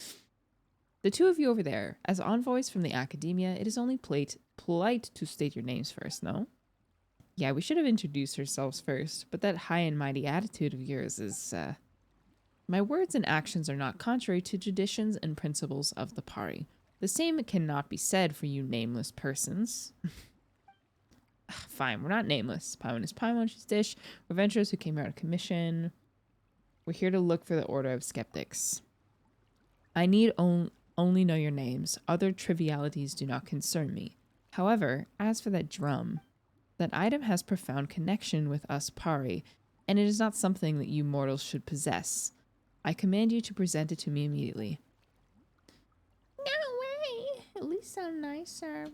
Speaker 1: The two of you over there, as envoys from the academia, it is only polite to state your names first, no? Yeah, we should have introduced ourselves first, but that high and mighty attitude of yours is, My words and actions are not contrary to traditions and principles of the Pari. The same cannot be said for you nameless persons. Fine, we're not nameless. Paimon is Paimon, she's Dish. We're adventurers who came out of commission. We're here to look for the Order of Skeptics. I need only know your names. Other trivialities do not concern me. However, as for that drum, that item has profound connection with us Pari, and it is not something that you mortals should possess. I command you to present it to me immediately. No way! At least sound nicer.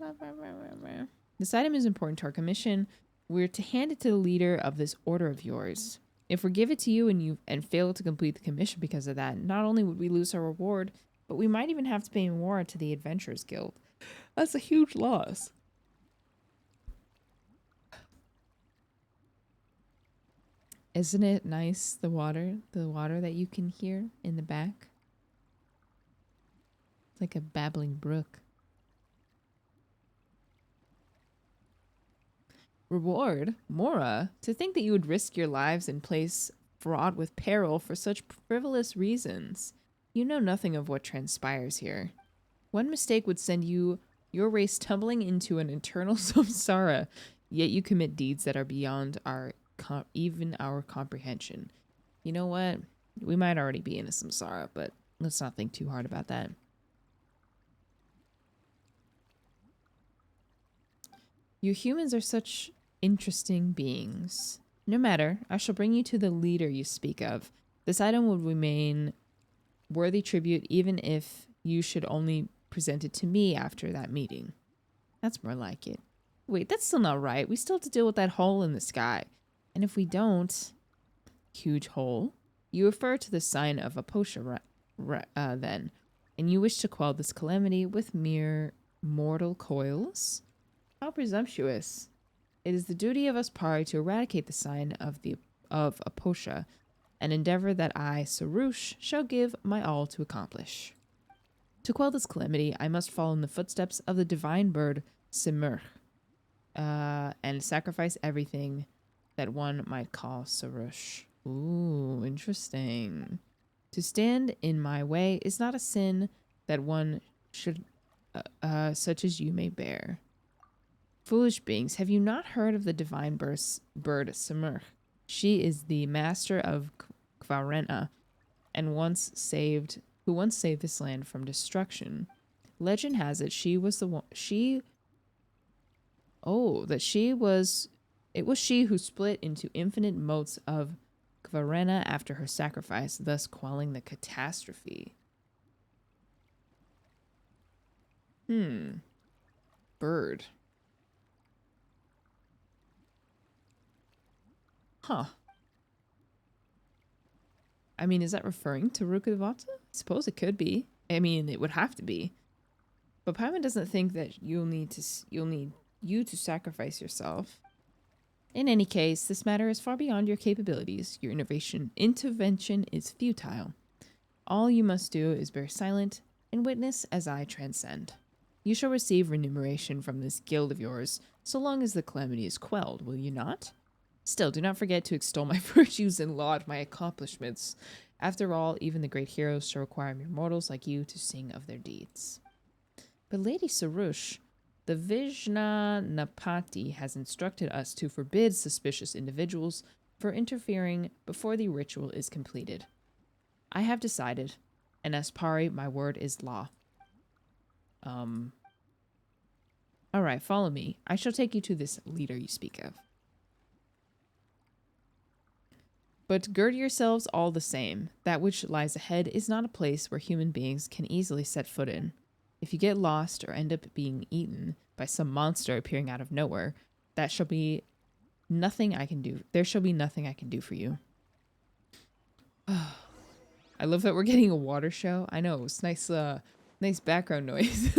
Speaker 1: This item is important to our commission. We're to hand it to the leader of this order of yours. If we give it to you and fail to complete the commission because of that, not only would we lose our reward, but we might even have to pay more to the Adventurers Guild. That's a huge loss. Isn't it nice, the water that you can hear in the back? It's like a babbling brook. Reward? Mora, to think that you would risk your lives in place fraught with peril for such frivolous reasons. You know nothing of what transpires here. One mistake would send your race tumbling into an eternal samsara, yet you commit deeds that are beyond even our comprehension. You know what? We might already be in a samsara, but let's not think too hard about that. You humans are such interesting beings. No matter, I shall bring you to the leader you speak of. This item will remain worthy tribute even if you should only present it to me after that meeting. That's more like it. Wait, that's still not right. We still have to deal with that hole in the sky. And if we don't, huge hole, you refer to the sign of Aposha then, and you wish to quell this calamity with mere mortal coils? How presumptuous. It is the duty of us Pari to eradicate the sign of Aposha, an endeavor that I, Sarush, shall give my all to accomplish. To quell this calamity, I must follow in the footsteps of the divine bird Simurgh, and sacrifice everything that one might call Sarush. Ooh, interesting. To stand in my way is not a sin that one should, such as you may bear. Foolish beings, have you not heard of the divine bird Simurgh? She is the master of Kvarena, and once saved this land from destruction. Legend has it it was she who split into infinite motes of Kvarena after her sacrifice, thus quelling the catastrophe. Bird. Huh. I mean, is that referring to Rukkhadevata? I suppose it could be. I mean, it would have to be. But Paimon doesn't think that you'll need you to sacrifice yourself. In any case, this matter is far beyond your capabilities. Your intervention is futile. All you must do is bear silent and witness as I transcend. You shall receive remuneration from this guild of yours, so long as the calamity is quelled, will you not? Still, do not forget to extol my virtues and laud my accomplishments. After all, even the great heroes shall require mere mortals like you to sing of their deeds. But Lady Sarush, the Vijnanapati has instructed us to forbid suspicious individuals for interfering before the ritual is completed. I have decided, and as Pari, my word is law. Alright, follow me. I shall take you to this leader you speak of. But gird yourselves all the same. That which lies ahead is not a place where human beings can easily set foot in. If you get lost or end up being eaten by some monster appearing out of nowhere, there shall be nothing I can do for you. I love that we're getting a water show. I know, it's nice background noise.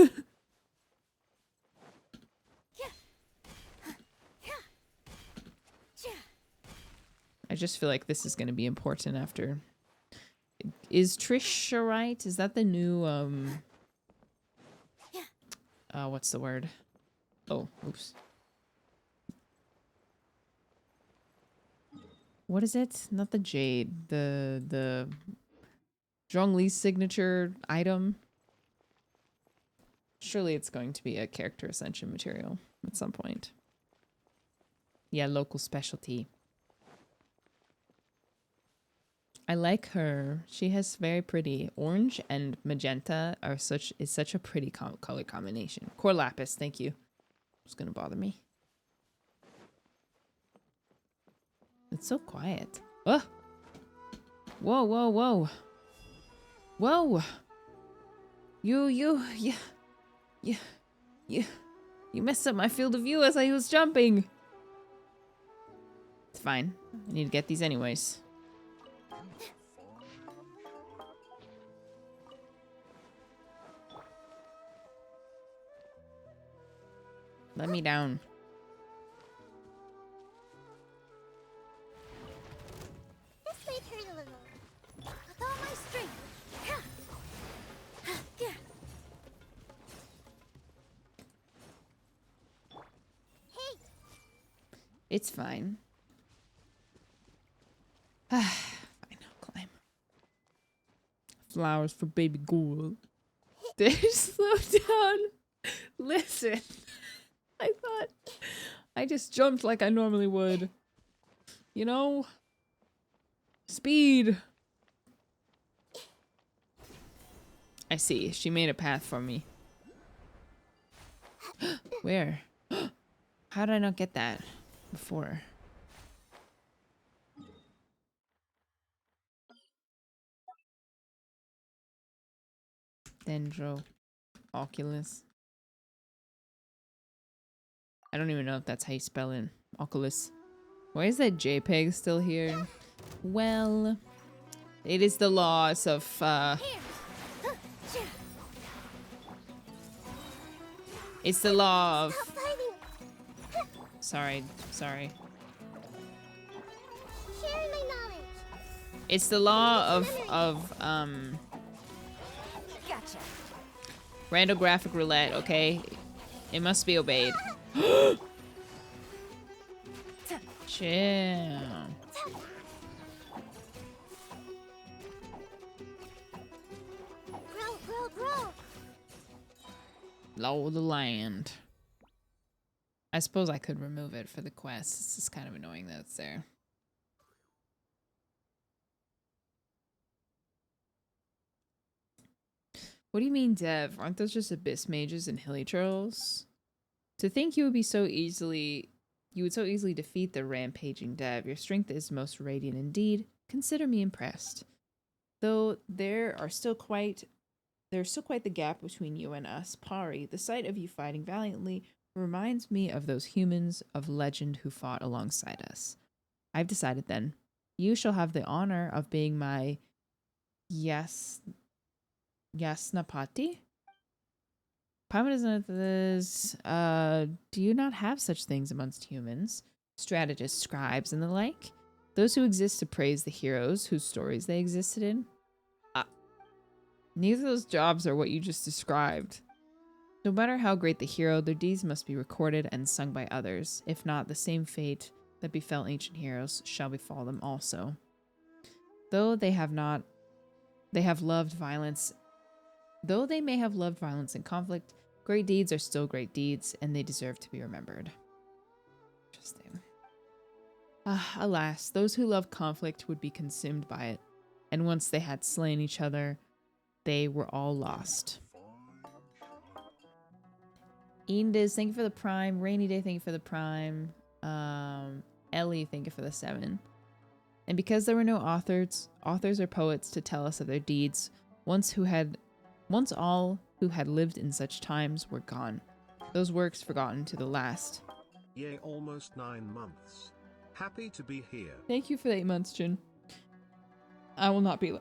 Speaker 1: I just feel like this is going to be important after. Is Trisha right? Is that the new, what's the word? Oh, oops. What is it? Not the jade. The Zhongli's signature item. Surely it's going to be a character ascension material at some point. Yeah, local specialty. I like her. She has very pretty orange and magenta is such a pretty color combination. Core lapis, thank you. It's gonna bother me. It's so quiet. Oh! Whoa, whoa, whoa. Whoa! You messed up my field of view as I was jumping. It's fine. I need to get these anyways. Let me down.
Speaker 4: This may hurt a little. With all my strength. Hey!
Speaker 1: It's fine. Fine, I'll climb. Flowers for baby ghoul. Slow down. Listen. I thought I just jumped like I normally would. You know? Speed. I see. She made a path for me. Where? How did I not get that before? Dendro. Oculus. I don't even know if that's how you spell it. Oculus. Why is that JPEG still here? Well, it is the loss of, it's the law of... Sorry.
Speaker 4: Sharing my knowledge.
Speaker 1: It's the law of
Speaker 7: Gotcha.
Speaker 1: randographic roulette, okay? It must be obeyed. Chill.
Speaker 4: Grow.
Speaker 1: Low the land. I suppose I could remove it for the quest. It's just kind of annoying that it's there. What do you mean, Dev? Aren't those just abyss mages and hilly trolls? To think you would so easily defeat the rampaging Dev. Your strength is most radiant indeed. Consider me impressed. Though there's still quite the gap between you and us, Pari. The sight of you fighting valiantly reminds me of those humans of legend who fought alongside us. I've decided then. You shall have the honor of being my Yasnapati? Paimon doesn't know this. Do you not have such things amongst humans? Strategists, scribes, and the like? Those who exist to praise the heroes whose stories they existed in? Neither of those jobs are what you just described. No matter how great the hero, their deeds must be recorded and sung by others. If not, the same fate that befell ancient heroes shall befall them also. Though they may have loved violence and conflict, great deeds are still great deeds, and they deserve to be remembered. Interesting. Alas, those who love conflict would be consumed by it, and once they had slain each other, they were all lost. Indiz, thank you for the prime. Rainy Day, thank you for the prime. Ellie, thank you for the 7. And because there were no authors or poets to tell us of their deeds, once all who had lived in such times were gone, those works forgotten to the last.
Speaker 2: Yay, almost 9 months. Happy to be here.
Speaker 1: Thank you for the 8 months, Jin. I will not be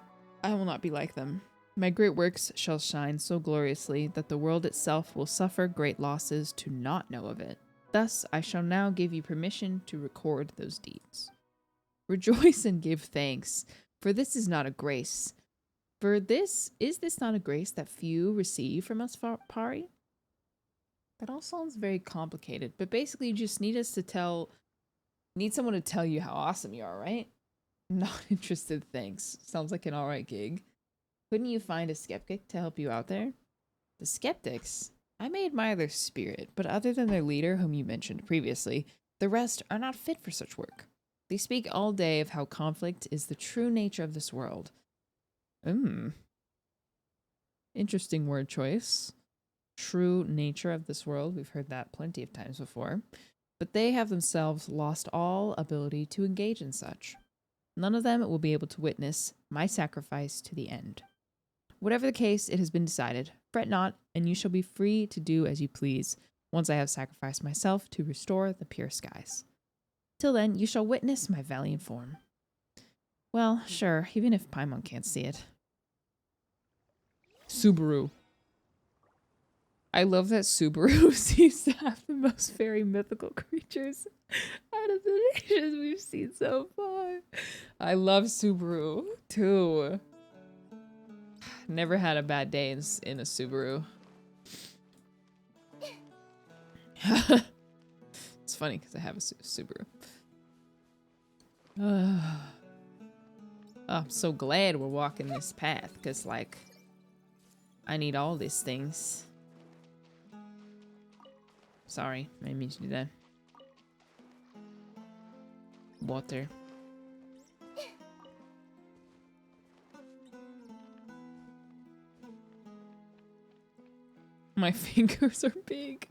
Speaker 1: like them. My great works shall shine so gloriously that the world itself will suffer great losses to not know of it. Thus, I shall now give you permission to record those deeds. Rejoice and give thanks, for this is not a grace. Is this not a grace that few receive from us, Pari? That all sounds very complicated, but basically you just need someone to tell you how awesome you are, right? Not interested, thanks. Sounds like an alright gig. Couldn't you find a skeptic to help you out there? The skeptics? I may admire their spirit, but other than their leader, whom you mentioned previously, the rest are not fit for such work. They speak all day of how conflict is the true nature of this world. Interesting word choice. True nature of this world. We've heard that plenty of times before. But they have themselves lost all ability to engage in such. None of them will be able to witness my sacrifice to the end. Whatever the case, it has been decided. Fret not, and you shall be free to do as you please, once I have sacrificed myself to restore the pure skies. Till then, you shall witness my valiant form. Well, sure, even if Paimon can't see it. Subaru. I love that Subaru seems to have the most very mythical creatures out of the nations we've seen so far. I love Subaru, too. Never had a bad day in a Subaru. It's funny because I have a Subaru. Oh, I'm so glad we're walking this path because, like, I need all these things. Sorry, I didn't mean to do that. Water. My fingers are big.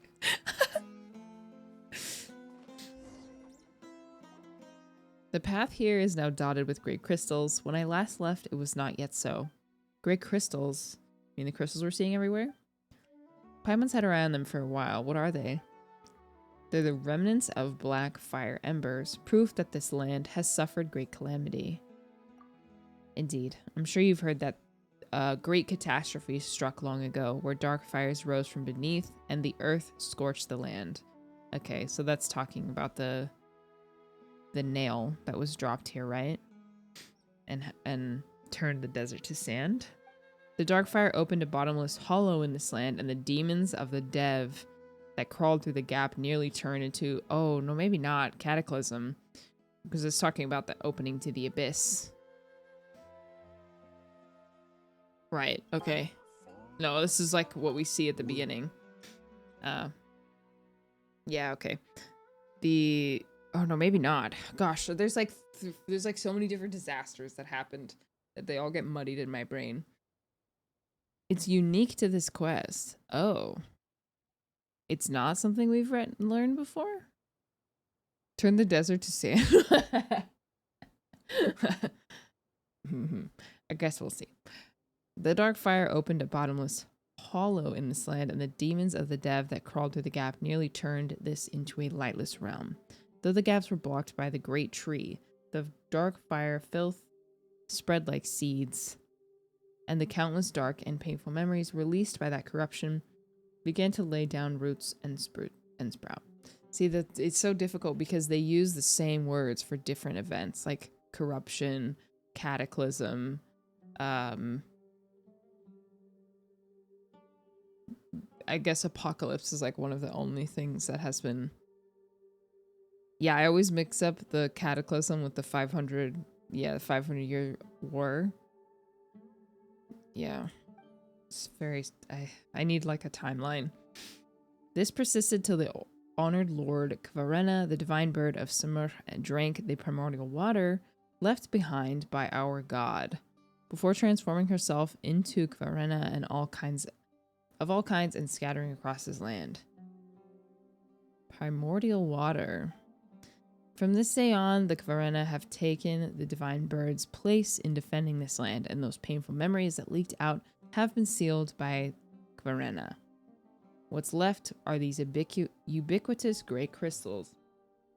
Speaker 1: The path here is now dotted with great crystals. When I last left, it was not yet so. Great crystals? You mean the crystals we're seeing everywhere? Paimon's had around them for a while. What are they? They're the remnants of black fire embers, proof that this land has suffered great calamity. Indeed. I'm sure you've heard that great catastrophe struck long ago, where dark fires rose from beneath and the earth scorched the land. Okay, so that's talking about the nail that was dropped here, right? And turned the desert to sand. The dark fire opened a bottomless hollow in this land, and the demons of the Dev that crawled through the gap nearly turned into, oh, no, maybe not, cataclysm. Because it's talking about the opening to the abyss. Right, okay. No, this is like what we see at the beginning. Yeah, okay. Oh no, maybe not. Gosh, there's like so many different disasters that happened that they all get muddied in my brain. It's unique to this quest. Oh. It's not something we've learned before? Turn the desert to sand. I guess we'll see. The dark fire opened a bottomless hollow in this land, and the demons of the Dev that crawled through the gap nearly turned this into a lightless realm. Though the gaps were blocked by the great tree, the dark fire filth spread like seeds, and the countless dark and painful memories released by that corruption began to lay down roots and sprout. See, that it's so difficult because they use the same words for different events, like corruption, cataclysm, I guess apocalypse is like one of the only things that has been. Yeah, I always mix up the cataclysm with the 500-year war. Yeah. It's very, I need like a timeline. This persisted till the honored Lord Kvarena, the divine bird of Simur, drank the primordial water left behind by our god, before transforming herself into Kvarena and all kinds and scattering across his land. Primordial water. From this day on, the Kvarena have taken the divine bird's place in defending this land, and those painful memories that leaked out have been sealed by Kvarena. What's left are these ubiquitous gray crystals.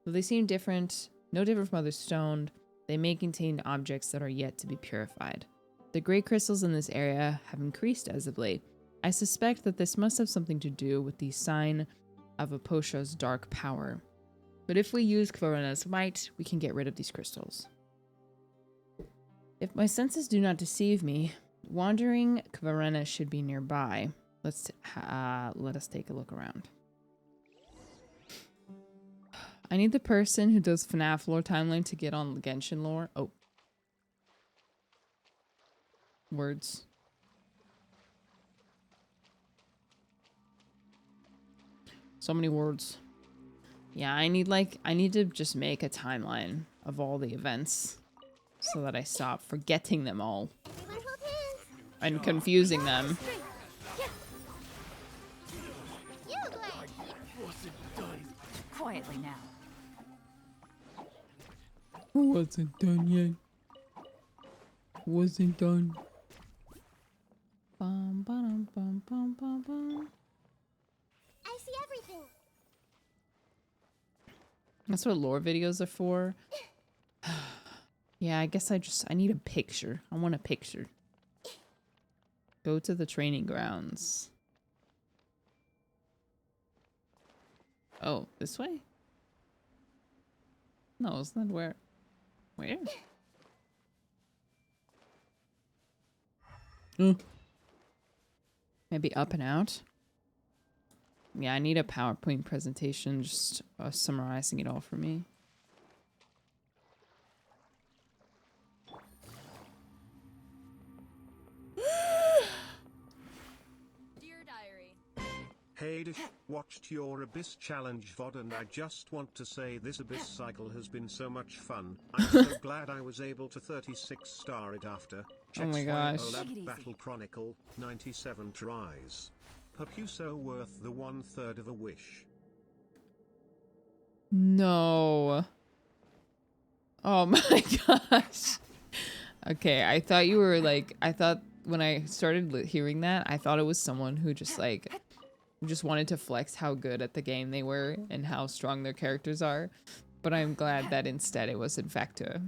Speaker 1: Though they seem different, no different from other stone, they may contain objects that are yet to be purified. The gray crystals in this area have increased as of late. I suspect that this must have something to do with the sign of Aposha's dark power. But if we use Kvarena's might, we can get rid of these crystals. If my senses do not deceive me, wandering Kvarena should be nearby. Let us take a look around. I need the person who does FNAF lore timeline to get on Genshin lore. Oh, words. So many words. Yeah, I need to just make a timeline of all the events so that I stop forgetting them all
Speaker 4: Everyone hold hands.
Speaker 1: and confusing them.
Speaker 4: You, Glenn.
Speaker 7: Quietly now.
Speaker 1: Wasn't done yet. Wasn't done. Bum, ba-dum, bum, bum, bum, bum.
Speaker 4: I see everything.
Speaker 1: That's what lore videos are for. Yeah, I guess I need a picture. I want a picture. Go to the training grounds. Oh, this way? No, it's not where. Where? Maybe up and out? Yeah, I need a PowerPoint presentation just summarizing it all for me.
Speaker 3: Dear Diary.
Speaker 2: Hey Dish, watched your Abyss Challenge VOD and I just want to say this Abyss cycle has been so much fun. I'm so glad I was able to 36 star it after.
Speaker 1: Oh my
Speaker 2: Checks
Speaker 1: gosh.
Speaker 2: via
Speaker 7: Take it easy.
Speaker 2: OLAB Battle Chronicle, 97 tries. Papuso worth the 1/3 of a wish.
Speaker 1: No. Oh my gosh. Okay, I thought you were like, I thought when I started hearing that, I thought it was someone who just wanted to flex how good at the game they were and how strong their characters are. But I'm glad that instead it was in fact a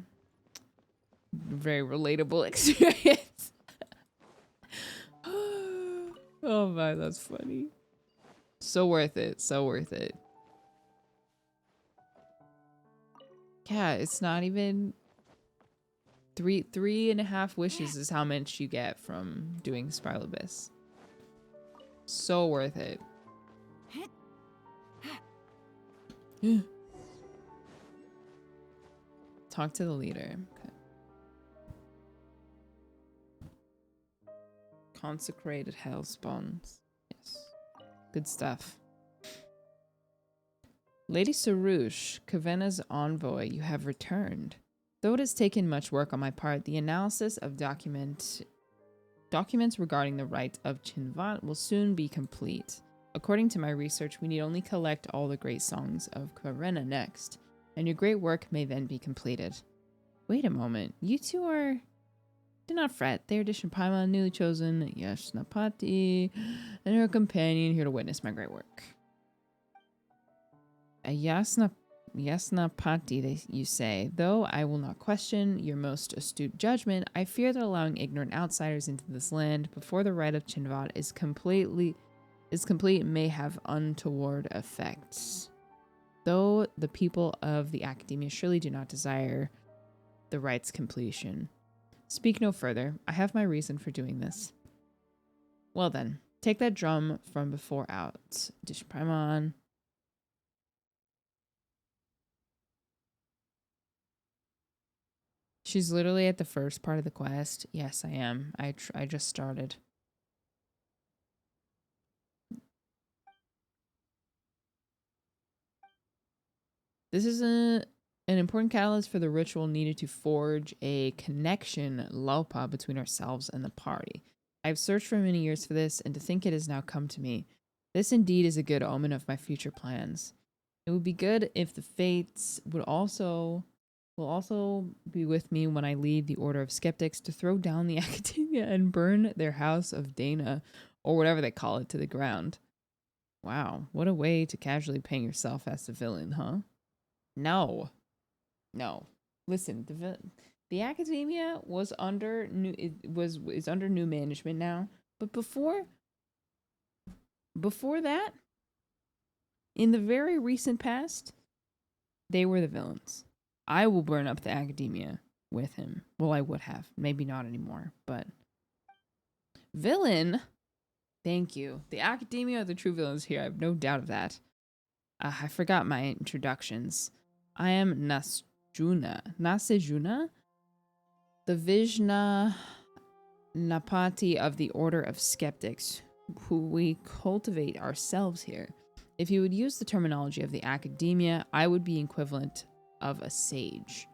Speaker 1: very relatable experience. Oh my, that's funny. So worth it. So worth it. Yeah, it's not even three and a half wishes is how much you get from doing Spiral Abyss. So worth it. Talk to the leader. Okay. Consecrated hell spawns. Yes. Good stuff. Lady Sarouche, Kavena's envoy, you have returned. Though it has taken much work on my part, the analysis of documents regarding the right of Chinvat will soon be complete. According to my research, we need only collect all the great songs of Kavena next, and your great work may then be completed. Wait a moment, you two are... Do not fret, they are Dish and Paimon, newly chosen Yashnapati, and her companion here to witness my great work. A Yasnapati, you say. Though I will not question your most astute judgment, I fear that allowing ignorant outsiders into this land before the rite of Chinvat is complete may have untoward effects. Though the people of the academia surely do not desire the rite's completion. Speak no further. I have my reason for doing this. Well then, take that drum from before out. Dish Paimon. She's literally at the first part of the quest. Yes, I am. I just started. This is an important catalyst for the ritual needed to forge a connection, Laupa, between ourselves and the party. I have searched for many years for this, and to think it has now come to me. This indeed is a good omen of my future plans. It would be good if the fates will also be with me when I lead the Order of Skeptics to throw down the academia and burn their House of Dana, or whatever they call it, to the ground. Wow, what a way to casually paint yourself as the villain, huh? No. Listen, the academia was under is under new management now, but before that, in the very recent past, they were the villains. I will burn up the academia with him. Well, I would have. Maybe not anymore, but... Villain? Thank you. The academia are the true villains here. I have no doubt of that. I forgot my introductions. I am Nasejuna. The Vishna Napati of the Order of Skeptics, who we cultivate ourselves here. If you would use the terminology of the academia, I would be equivalent of a sage.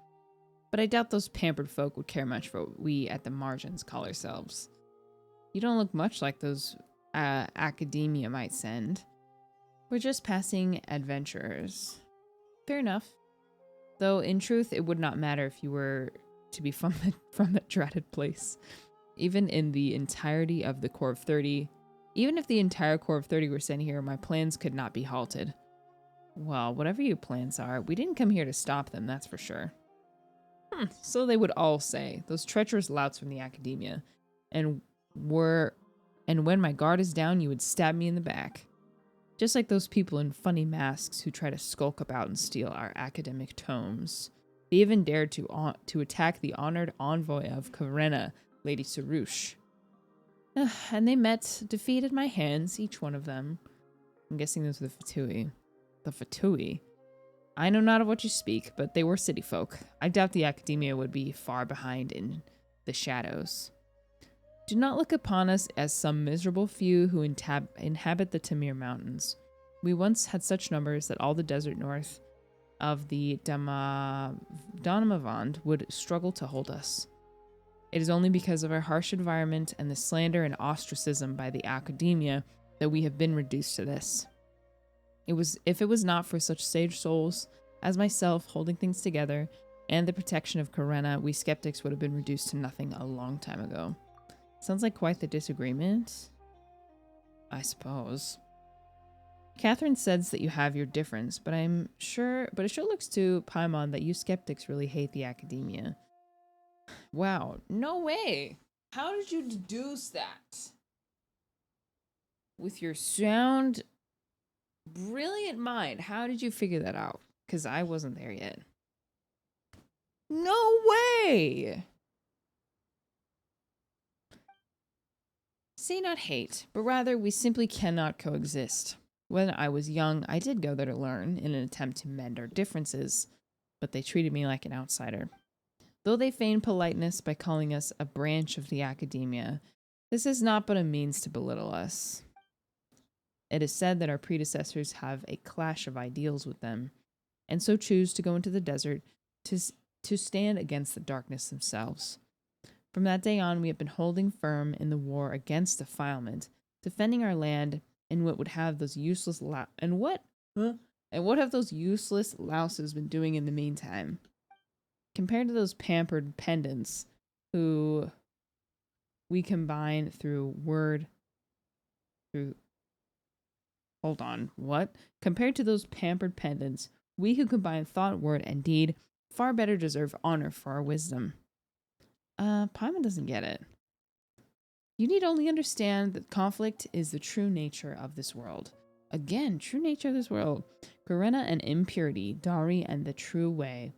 Speaker 1: But I doubt those pampered folk would care much for what we at the margins call ourselves. You don't look much like those academia might send. We're just passing adventurers. Fair enough. Though, in truth, it would not matter if you were to be from the dreaded place. Even in the entirety of the Core of 30, even if the entire Core of 30 were sent here, my plans could not be halted. Well, whatever your plans are, we didn't come here to stop them, that's for sure. So they would all say, those treacherous louts from the academia. And when my guard is down, you would stab me in the back. Just like those people in funny masks who try to skulk about and steal our academic tomes. They even dared to attack the honored envoy of Karena, Lady Sarush. And they met defeat at my hands, each one of them. I'm guessing those were the Fatui. The Fatui? I know not of what you speak, but they were city folk. I doubt the academia would be far behind in the shadows. Do not look upon us as some miserable few who inhabit the Tamir Mountains. We once had such numbers that all the desert north of the Donamavand would struggle to hold us. It is only because of our harsh environment and the slander and ostracism by the academia that we have been reduced to this. If it was not for such sage souls as myself holding things together and the protection of Karena, we skeptics would have been reduced to nothing a long time ago. Sounds like quite the disagreement, I suppose. Catherine says that you have your difference, but it sure looks to Paimon that you skeptics really hate the academia. Wow, no way. How did you deduce that? With your sound, brilliant mind, how did you figure that out? Because I wasn't there yet. No way! Say not hate, but rather we simply cannot coexist. When I was young, I did go there to learn in an attempt to mend our differences, but they treated me like an outsider. Though they feign politeness by calling us a branch of the academia, this is not but a means to belittle us. It is said that our predecessors have a clash of ideals with them, and so choose to go into the desert to stand against the darkness themselves. From that day on, we have been holding firm in the war against defilement, defending our land, and what have those useless louses been doing in the meantime? Compared to those pampered pendants, who we combine Compared to those pampered pendants, we who combine thought, word, and deed far better deserve honor for our wisdom. Paimon doesn't get it. You need only understand that conflict is the true nature of this world. Again, true nature of this world. Karena and impurity, Dari and the true way.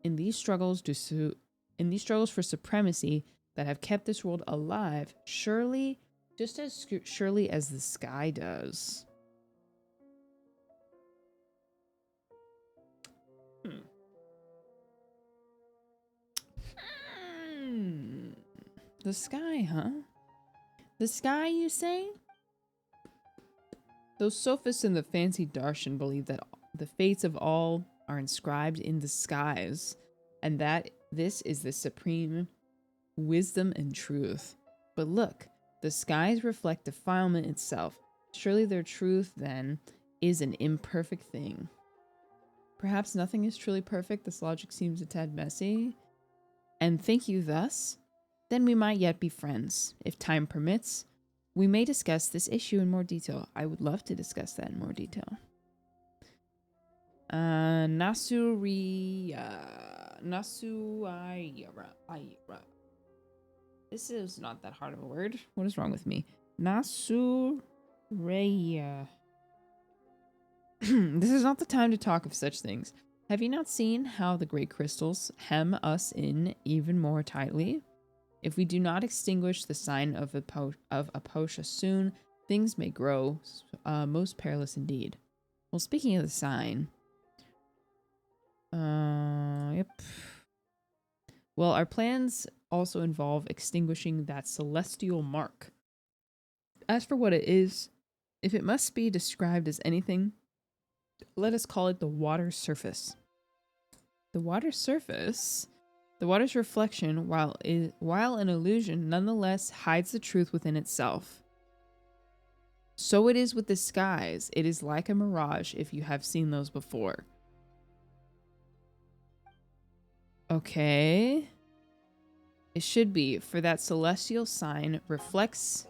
Speaker 1: In these struggles for supremacy that have kept this world alive, just as surely as the sky does. The sky, huh? The sky, you say? Those sophists in the fancy darshan believe that the fates of all are inscribed in the skies, and that this is the supreme wisdom and truth. But look, the skies reflect defilement itself. Surely their truth, then, is an imperfect thing. Perhaps nothing is truly perfect. This logic seems a tad messy. And think you thus? Then we might yet be friends. If time permits, we may discuss this issue in more detail. I would love to discuss that in more detail. Nasuira. This is not that hard of a word. What is wrong with me? Nasureya. This is not the time to talk of such things. Have you not seen how the great crystals hem us in even more tightly? If we do not extinguish the sign of Aposha soon, things may grow most perilous indeed. Well, speaking of the sign, yep. Well, our plans also involve extinguishing that celestial mark. As for what it is, if it must be described as anything, let us call it the water surface. The water surface, the water's reflection, while an illusion, nonetheless hides the truth within itself. So it is with the skies. It is like a mirage if you have seen those before. Okay. It should be, for that celestial sign reflects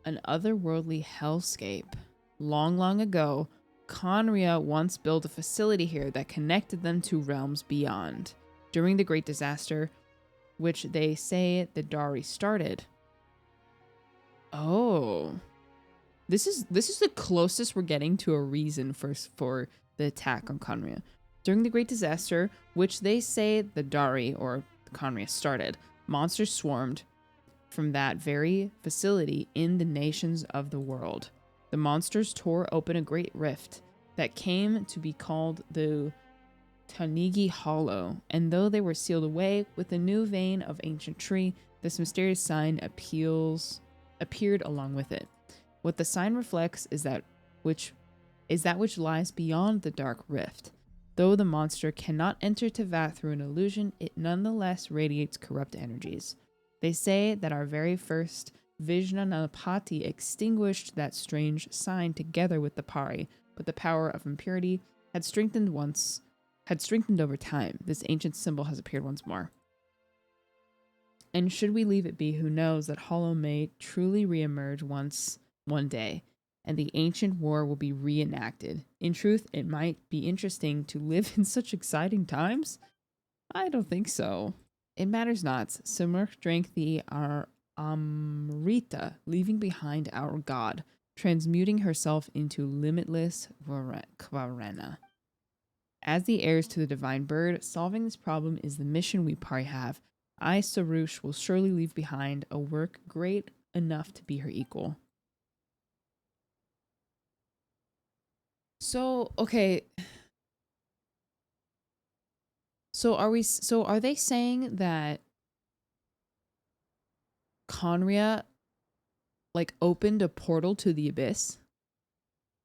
Speaker 1: an otherworldly hellscape. Long, long ago, Conria once built a facility here that connected them to realms beyond. During the Great Disaster, which they say the Dari started. Oh. This is the closest we're getting to a reason for the attack on Conria. During the Great Disaster, which they say the Dari or Conria started, monsters swarmed from that very facility in the nations of the world. The monsters tore open a great rift that came to be called the Tanigi Hollow, and though they were sealed away with a new vein of ancient tree, this mysterious sign appeared along with it. What the sign reflects is that which lies beyond the dark rift. Though the monster cannot enter Tevat through an illusion, it nonetheless radiates corrupt energies. They say that our very first Vijnanapati extinguished that strange sign together with the Pari, but the power of impurity had strengthened over time. This ancient symbol has appeared once more. And should we leave it be, who knows that Hollow may truly reemerge one day, and the ancient war will be reenacted. In truth, it might be interesting to live in such exciting times. I don't think so. It matters not. Simurgh drank the Amrita, leaving behind our god, transmuting herself into limitless Kvarena. As the heirs to the divine bird, solving this problem is the mission we probably have. I, Sarush, will surely leave behind a work great enough to be her equal. So, okay. So are they saying that Conria like opened a portal to the abyss?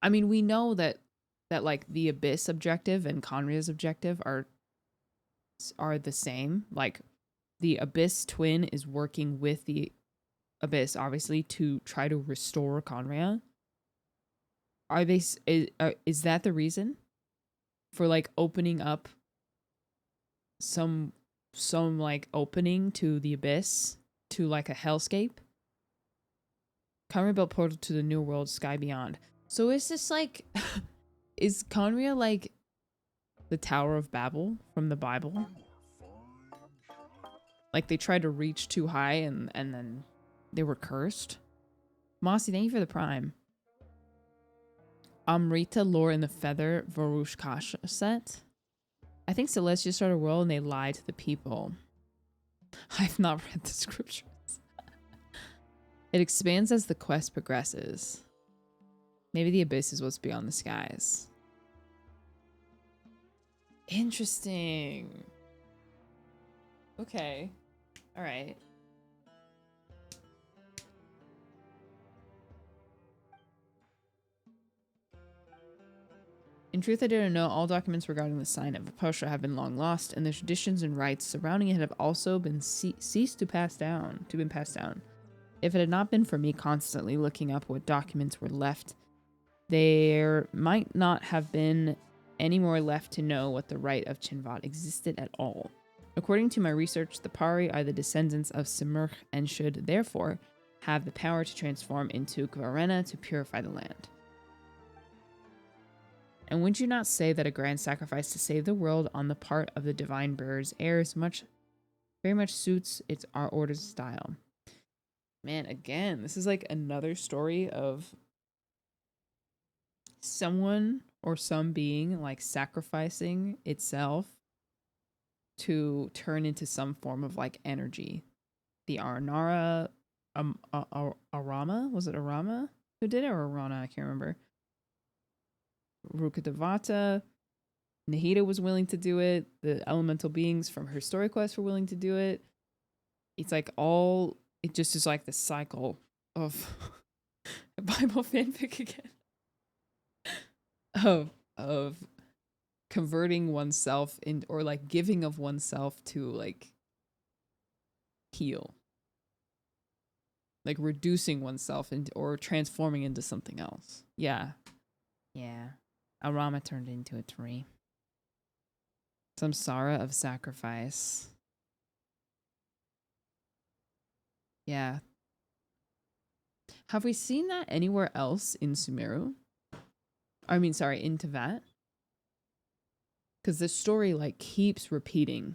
Speaker 1: I mean, we know that like the abyss objective and Conria's objective are the same. Like the abyss twin is working with the abyss obviously to try to restore Conria. Are they is that the reason for like opening up some like opening to the abyss, to like a hellscape? Conria built portal to the new world, sky beyond. So is this like is Conria like the Tower of Babel from the Bible? Like they tried to reach too high and then they were cursed? Mossy, thank you for the prime. Amrita lore in the Feather Varushkash set. I think Celestia started a world and they lied to the people. I've not read the scriptures. It expands as the quest progresses. Maybe the abyss is what's beyond the skies. Interesting. Okay. All right. In truth, I didn't know all documents regarding the sign of Apostra have been long lost, and the traditions and rites surrounding it have also been ceased to pass down. If it had not been for me constantly looking up what documents were left, there might not have been any more left to know what the rite of Chinvat existed at all. According to my research, the Pari are the descendants of Simurgh and should, therefore, have the power to transform into Kvarena to purify the land. And would you not say that a grand sacrifice to save the world on the part of the divine bird's heirs very much suits our order's style? Man, again, this is like another story of someone or some being like sacrificing itself to turn into some form of like energy. The Arnara Arama? Was it Arama who did it, or Arana? I can't remember. Rukadevata Nahida was willing to do it. The elemental beings from her story quest were willing to do it. It's like all, it just is like the cycle of Bible fanfic again. Of converting oneself in, or like giving of oneself to like heal. Like reducing oneself into, or transforming into something else. Yeah. Yeah. Arama turned into a tree. Samsara of sacrifice. Yeah. Have we seen that anywhere else in Sumeru? I mean, sorry, in Tevat? Because the story like keeps repeating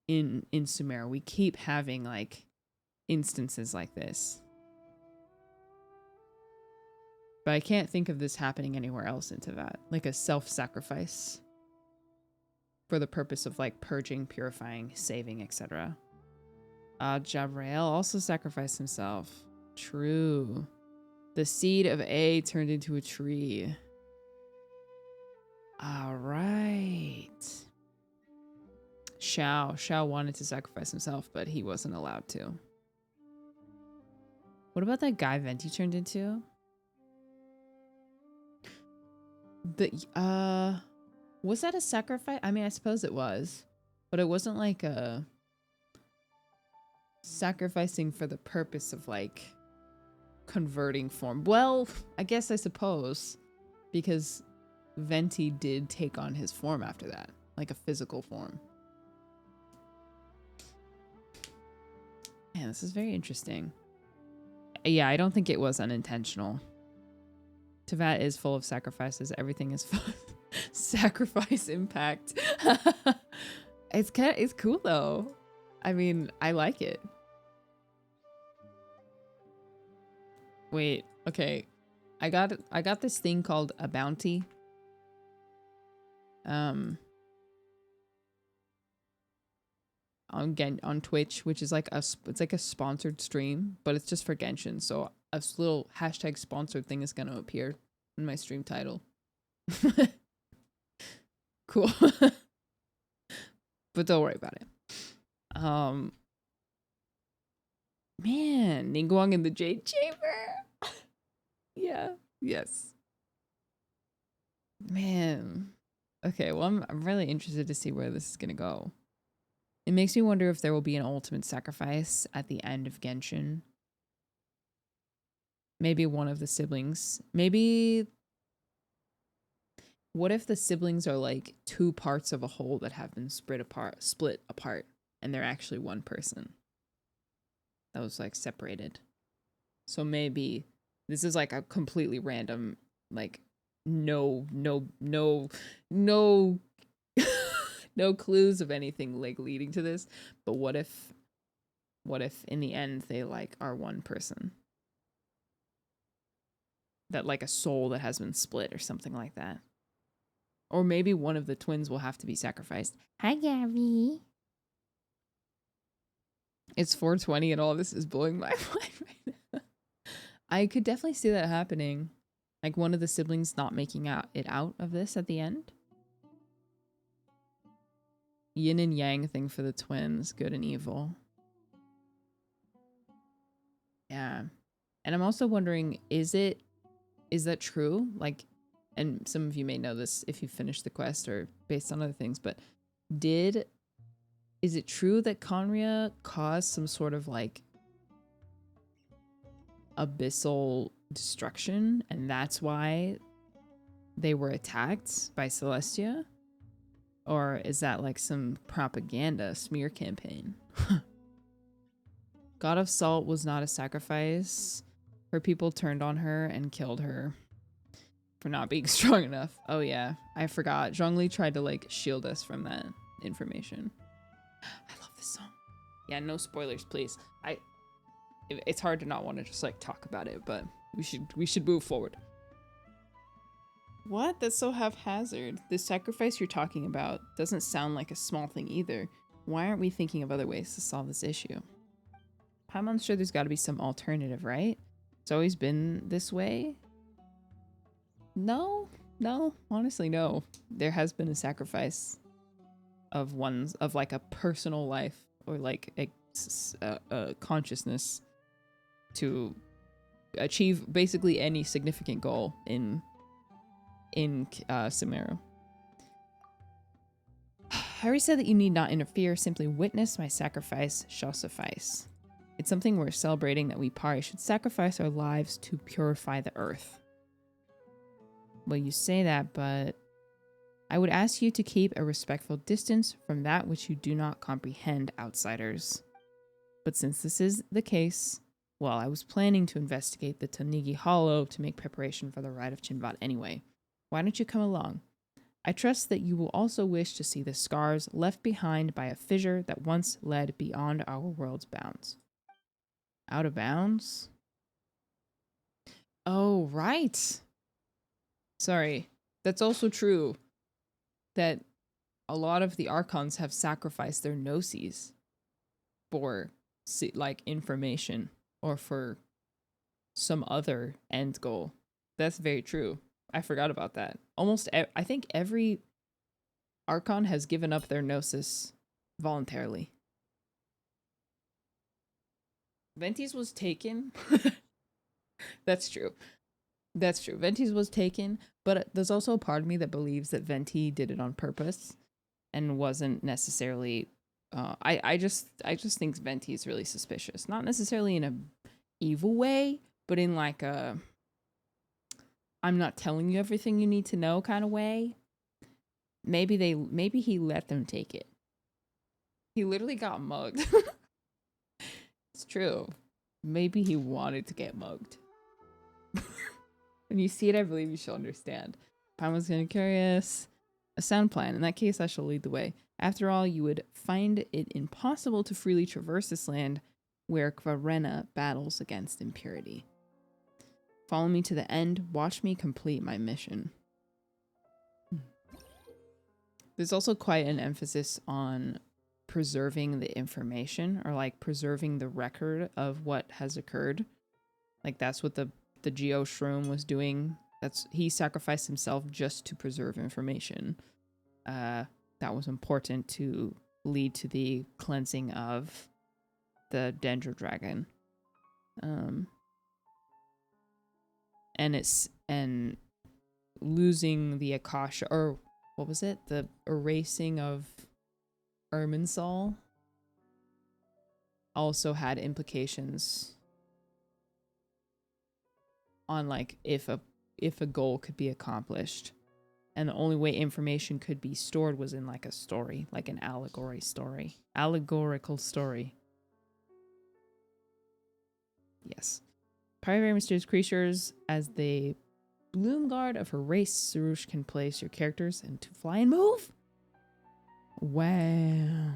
Speaker 1: in Sumeru. We keep having like instances like this. But I can't think of this happening anywhere else in Tevat. Like a self-sacrifice. For the purpose of like purging, purifying, saving, etc. Jabrael also sacrificed himself. True. The seed of A turned into a tree. Alright. Shao wanted to sacrifice himself, but he wasn't allowed to. What about that guy Venti turned into? Was that a sacrifice? I mean, I suppose it was. But it wasn't like a sacrificing for the purpose of like converting form. Well, I guess I suppose. Because Venti did take on his form after that. Like a physical form. Man, this is very interesting. Yeah, I don't think it was unintentional. Tevat is full of sacrifices. Everything is full of sacrifice impact. It's cool though. I mean, I like it. Wait, okay. I got this thing called a bounty. On Twitch, which is like it's like a sponsored stream, but it's just for Genshin. So a little hashtag sponsored thing is gonna appear in my stream title. Cool. But don't worry about it. Man, Ningguang in the Jade Chamber. Yeah. Yes. Man. Okay, well, I'm really interested to see where this is gonna go. It makes me wonder if there will be an ultimate sacrifice at the end of Genshin. Maybe one of the siblings. Maybe... What if the siblings are like two parts of a whole that have been split apart, and they're actually one person that was like separated? So maybe this is like a completely random, like no no clues of anything like leading to this. But what if in the end they like are one person? That like a soul that has been split or something like that. Or maybe one of the twins will have to be sacrificed. Hi, Gabby. It's 4:20 and all this is blowing my mind right now. I could definitely see that happening. Like one of the siblings not making it out of this at the end. Yin and yang thing for the twins, good and evil. Yeah. And I'm also wondering, is that true? Like, and some of you may know this if you finished the quest or based on other things, but is it true that Conria caused some sort of like abyssal destruction and that's why they were attacked by Celestia? Or is that like some propaganda smear campaign? God of Salt was not a sacrifice. Her people turned on her and killed her for not being strong enough. Oh yeah, I forgot. Zhongli tried to like shield us from that information. I love this song. Yeah, no spoilers, please. It's hard to not want to just like talk about it, but we should move forward. What? That's so haphazard. The sacrifice you're talking about doesn't sound like a small thing either. Why aren't we thinking of other ways to solve this issue? Paimon's sure there's got to be some alternative, right? It's always been this way? No? No, honestly, no. There has been a sacrifice of like a personal life or like a consciousness to achieve basically any significant goal in Sumeru. Harry said that you need not interfere, simply witness my sacrifice shall suffice. It's something we're celebrating that we Pari should sacrifice our lives to purify the earth. Well, you say that, but I would ask you to keep a respectful distance from that which you do not comprehend, outsiders. But since this is the case, well, I was planning to investigate the Tanigi Hollow to make preparation for the ride of Chinvat anyway. Why don't you come along? I trust that you will also wish to see the scars left behind by a fissure that once led beyond our world's bounds. Out of bounds? Oh, right. Sorry. That's also true that a lot of the Archons have sacrificed their gnosis for like information or for some other end goal. That's very true. I forgot about that. I think every Archon has given up their gnosis voluntarily. Ventis was taken. That's true. That's true. Ventis was taken, but there's also a part of me that believes that Venti did it on purpose and wasn't necessarily I just think Venti is really suspicious. Not necessarily in a evil way, but in like a I'm not telling you everything you need to know kind of way. Maybe he let them take it. He literally got mugged. It's true. Maybe he wanted to get mugged. When you see it, I believe you shall understand. Paimon's getting curious. A sound plan. In that case, I shall lead the way. After all, you would find it impossible to freely traverse this land where Kvarena battles against impurity. Follow me to the end. Watch me complete my mission. There's also quite an emphasis on preserving the information or like preserving the record of what has occurred. Like that's what the Geo Shroom was doing. He sacrificed himself just to preserve information. That was important to lead to the cleansing of the Dendro Dragon. And losing the Akasha, or what was it? The erasing of Irminsul also had implications on like if a goal could be accomplished. And the only way information could be stored was in like a story, like an allegorical story. Yes. Primary mysterious creatures. As the bloom guard of her race, Sarush can place your characters into fly and move. Wow.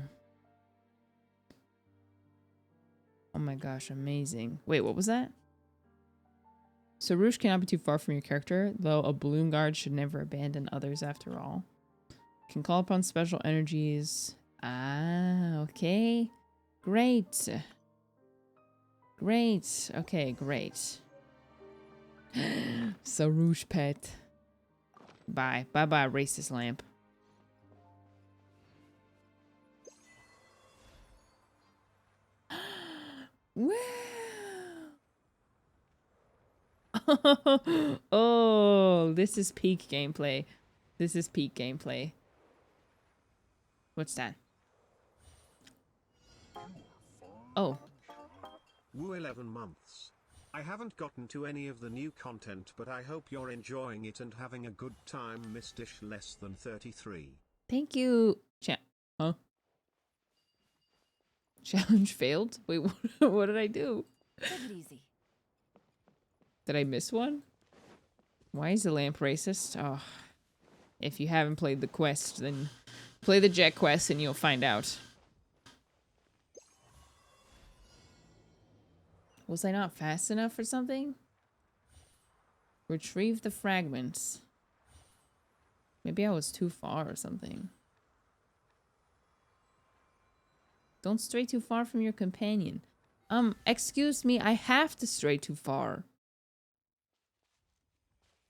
Speaker 1: Oh my gosh, amazing. Wait, what was that? Sarush cannot be too far from your character, though a bloom guard should never abandon others after all. Can call upon special energies. Ah, okay. Great. Great. Okay, great. Sarush pet. Bye. Bye-bye, racist lamp. Wow. Oh, this is peak gameplay. This is peak gameplay. What's that? Oh.
Speaker 2: Woo 11 months. I haven't gotten to any of the new content, but I hope you're enjoying it and having a good time. Miss Dish less than 33.
Speaker 1: Thank you. Huh? Challenge failed? Wait, what did I do?
Speaker 7: Take it easy.
Speaker 1: Did I miss one? Why is the lamp racist? Oh, if you haven't played the quest, then play the Jet quest and you'll find out. Was I not fast enough or something? Retrieve the fragments. Maybe I was too far or something. Don't stray too far from your companion. Excuse me, I have to stray too far.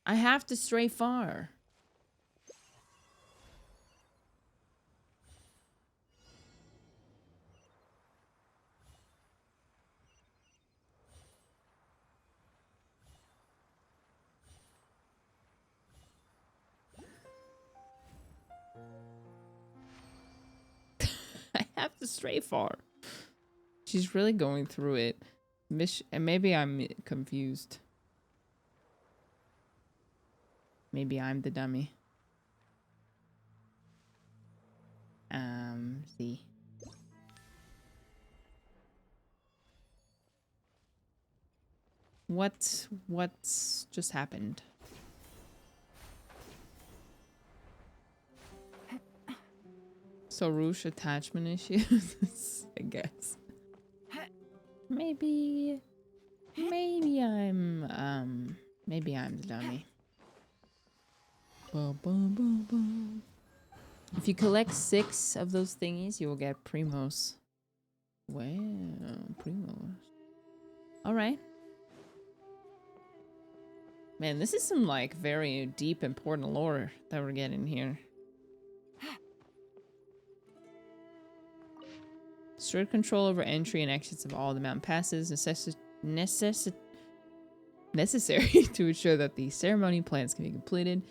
Speaker 1: I have to stray far. have to stray far. She's really going through it. And maybe I'm confused. Maybe I'm the dummy. See. What's just happened? Soroush attachment issues, I guess. Maybe I'm the dummy. If you collect 6 of those thingies, you will get Primos. Wow, Primos. Alright. Man, this is some like very deep, important lore that we're getting here. Strict control over entry and exits of all the mountain passes necessary to ensure that the ceremony plans can be completed.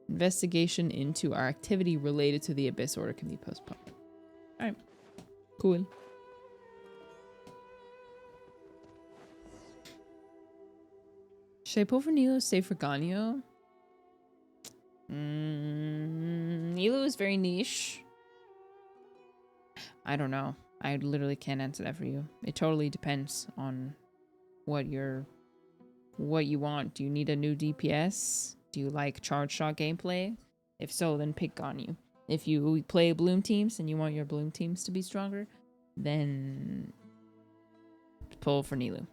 Speaker 1: Investigation into our activity related to the Abyss Order can be postponed. Alright. Cool. Should I pull for Nilo, save for Ganyo? Nilo is very niche. I don't know. I literally can't answer that for you. It totally depends on what you want. Do you need a new DPS? Do you like charge shot gameplay? If so, then pick Ganyu. If you play Bloom teams and you want your Bloom teams to be stronger, then pull for Nilo.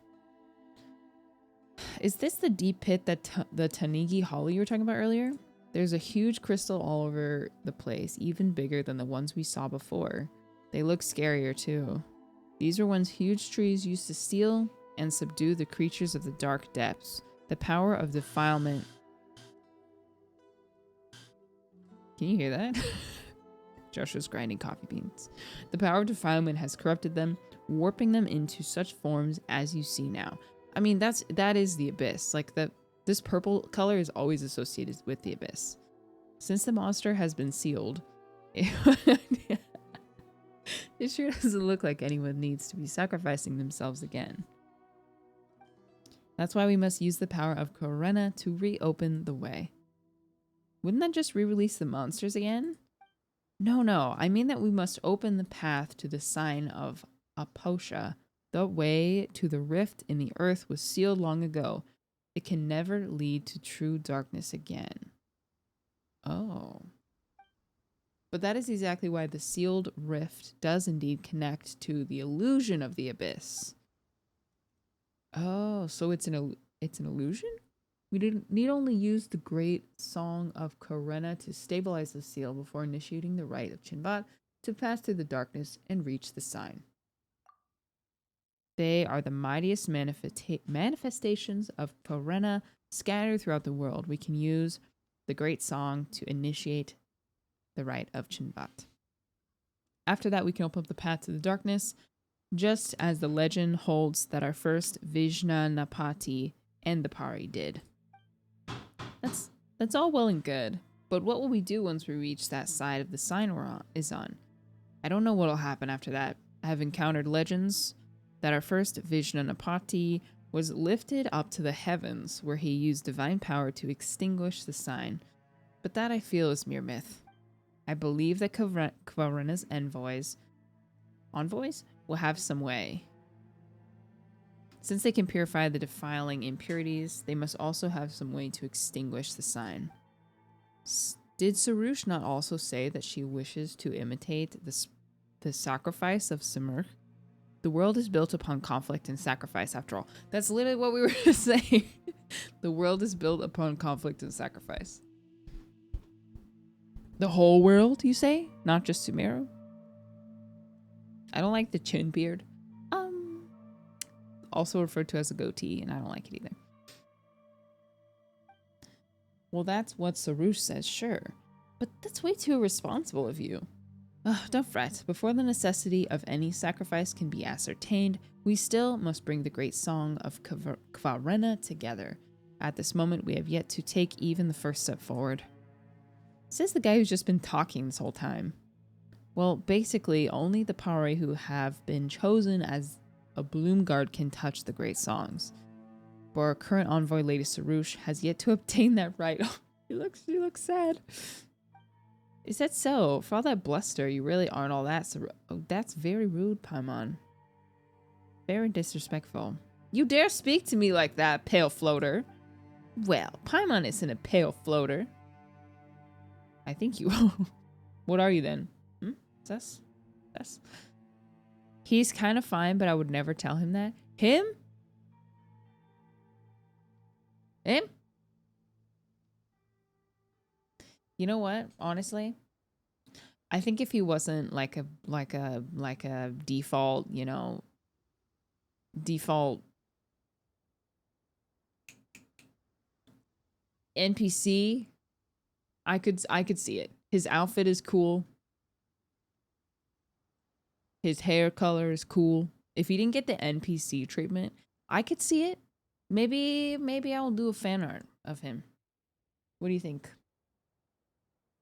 Speaker 1: Is this the deep pit that the Tanigi Hollow you were talking about earlier? There's a huge crystal all over the place, even bigger than the ones we saw before. They look scarier too. These are ones huge trees used to steal and subdue the creatures of the dark depths. The power of defilement. Can you hear that? Joshua's grinding coffee beans. The power of defilement has corrupted them, warping them into such forms as you see now. I mean, that is the Abyss. Like this purple color is always associated with the Abyss. Since the monster has been sealed, it sure doesn't look like anyone needs to be sacrificing themselves again. That's why we must use the power of Korena to reopen the way. Wouldn't that just re-release the monsters again? No. I mean that we must open the path to the sign of Aposha. The way to the rift in the earth was sealed long ago. It can never lead to true darkness again. Oh. But that is exactly why the sealed rift does indeed connect to the illusion of the Abyss. Oh, so it's an illusion? We need only use the great song of Korena to stabilize the seal before initiating the rite of Chinvat to pass through the darkness and reach the sign. They are the mightiest manifestations of Korena scattered throughout the world. We can use the great song to initiate the rite of Chinvat. After that, we can open up the path to the darkness, just as the legend holds that our first Vijnanapati and the Pari did. That's all well and good, but what will we do once we reach that side of the sign is on? I don't know what will happen after that. I have encountered legends that our first Vijnanapati was lifted up to the heavens, where he used divine power to extinguish the sign, but that I feel is mere myth. I believe that Kvarena's envoys will have some way. Since they can purify the defiling impurities, they must also have some way to extinguish the sign. Did Soroush not also say that she wishes to imitate the sacrifice of Simurgh? The world is built upon conflict and sacrifice, after all. That's literally what we were saying. The world is built upon conflict and sacrifice. The whole world, you say? Not just Sumeru? I don't like the chin beard. Also referred to as a goatee, and I don't like it either. Well, that's what Soroush says, sure. But that's way too irresponsible of you. Don't fret. Before the necessity of any sacrifice can be ascertained, we still must bring the great song of Kvarena together. At this moment, we have yet to take even the first step forward. Says the guy who's just been talking this whole time. Well, basically, only the Pare who have been chosen as a Bloom Guard can touch the great songs. But our current envoy, Lady Sarouche, has yet to obtain that right. She looks sad. Is that so? For all that bluster, you really aren't all that. Oh, that's very rude, Paimon. Very disrespectful. You dare speak to me like that, pale floater? Well, Paimon isn't a pale floater. I think you are. What are you then? Sus? Sus? He's kind of fine, but I would never tell him that. Him? Him? You know what? Honestly, I think if he wasn't like a default, you know, default NPC, I could see it. His outfit is cool. His hair color is cool. If he didn't get the NPC treatment, I could see it. Maybe I'll do a fan art of him. What do you think?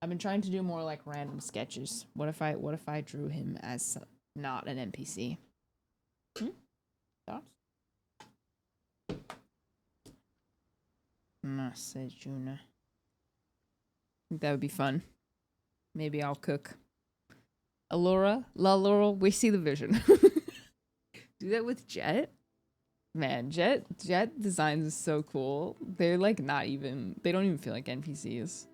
Speaker 1: I've been trying to do more like random sketches. What if I drew him as not an NPC? Thoughts? Says Juna. I think that would be fun. Maybe I'll cook. Allura, La Laurel, we see the vision. Do that with Jet. Man, Jet designs is so cool. They're like they don't even feel like NPCs.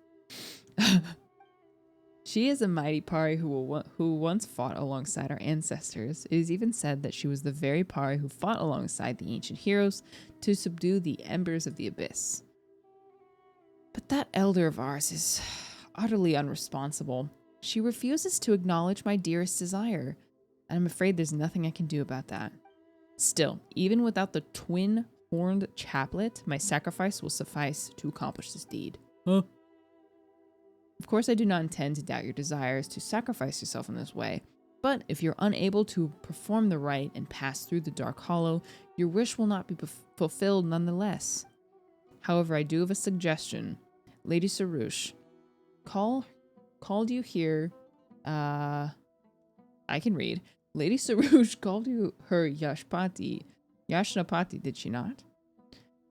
Speaker 1: She is a mighty Pari who once fought alongside our ancestors. It is even said that she was the very Pari who fought alongside the ancient heroes to subdue the embers of the abyss. But that elder of ours is utterly unresponsible. She refuses to acknowledge my dearest desire, and I'm afraid there's nothing I can do about that. Still, even without the twin horned chaplet, my sacrifice will suffice to accomplish this deed. Huh? Of course, I do not intend to doubt your desires to sacrifice yourself in this way, but if you're unable to perform the rite and pass through the Dark Hollow, your wish will not be fulfilled nonetheless. However, I do have a suggestion. Lady Sarouche, called you here, I can read. Lady Sarouche called you her Yashnapati, did she not?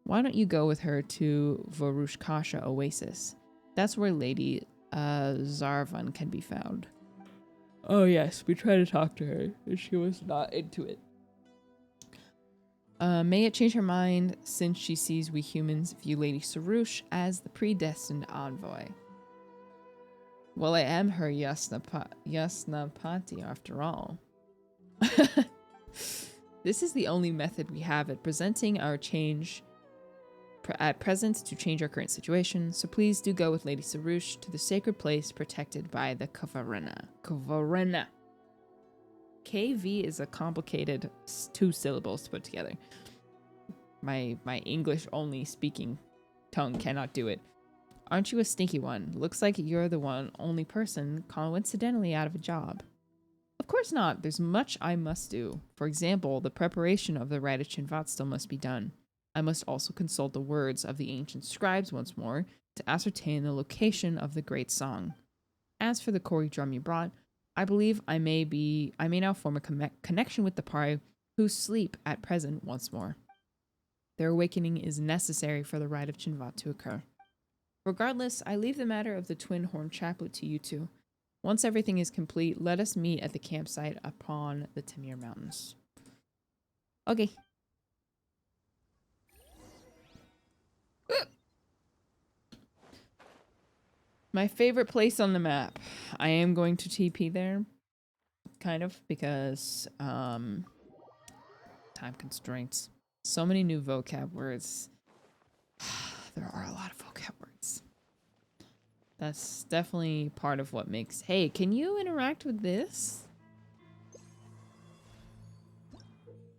Speaker 1: Why don't you go with her to Varushkasha Oasis? That's where Lady Zarvan can be found. Oh yes, we tried to talk to her, and she was not into it. May it change her mind, since she sees we humans view Lady Sarouche as the predestined envoy. Well, I am her Yasnapati after all. This is the only method we have at presenting our change at present to change our current situation, so please do go with Lady Sarouche to the sacred place protected by the Kavarena. KV is a complicated 2 syllables to put together. My English only speaking tongue cannot do it. Aren't you a stinky one? Looks like you're the only person coincidentally out of a job. Of course not. There's much I must do. For example, the preparation of the rite of Chinvat still must be done. I must also consult the words of the ancient scribes once more to ascertain the location of the great song. As for the Kori drum you brought, I believe I may now form a connection with the Pari who sleep at present once more. Their awakening is necessary for the rite of Chinvat to occur. Regardless, I leave the matter of the twin horn chaplet to you two. Once everything is complete, let us meet at the campsite upon the Tamir Mountains. Okay. My favorite place on the map. I am going to TP there. Kind of, because time constraints. So many new vocab words. There are a lot of vocab words. That's definitely part of what makes... Hey, can you interact with this?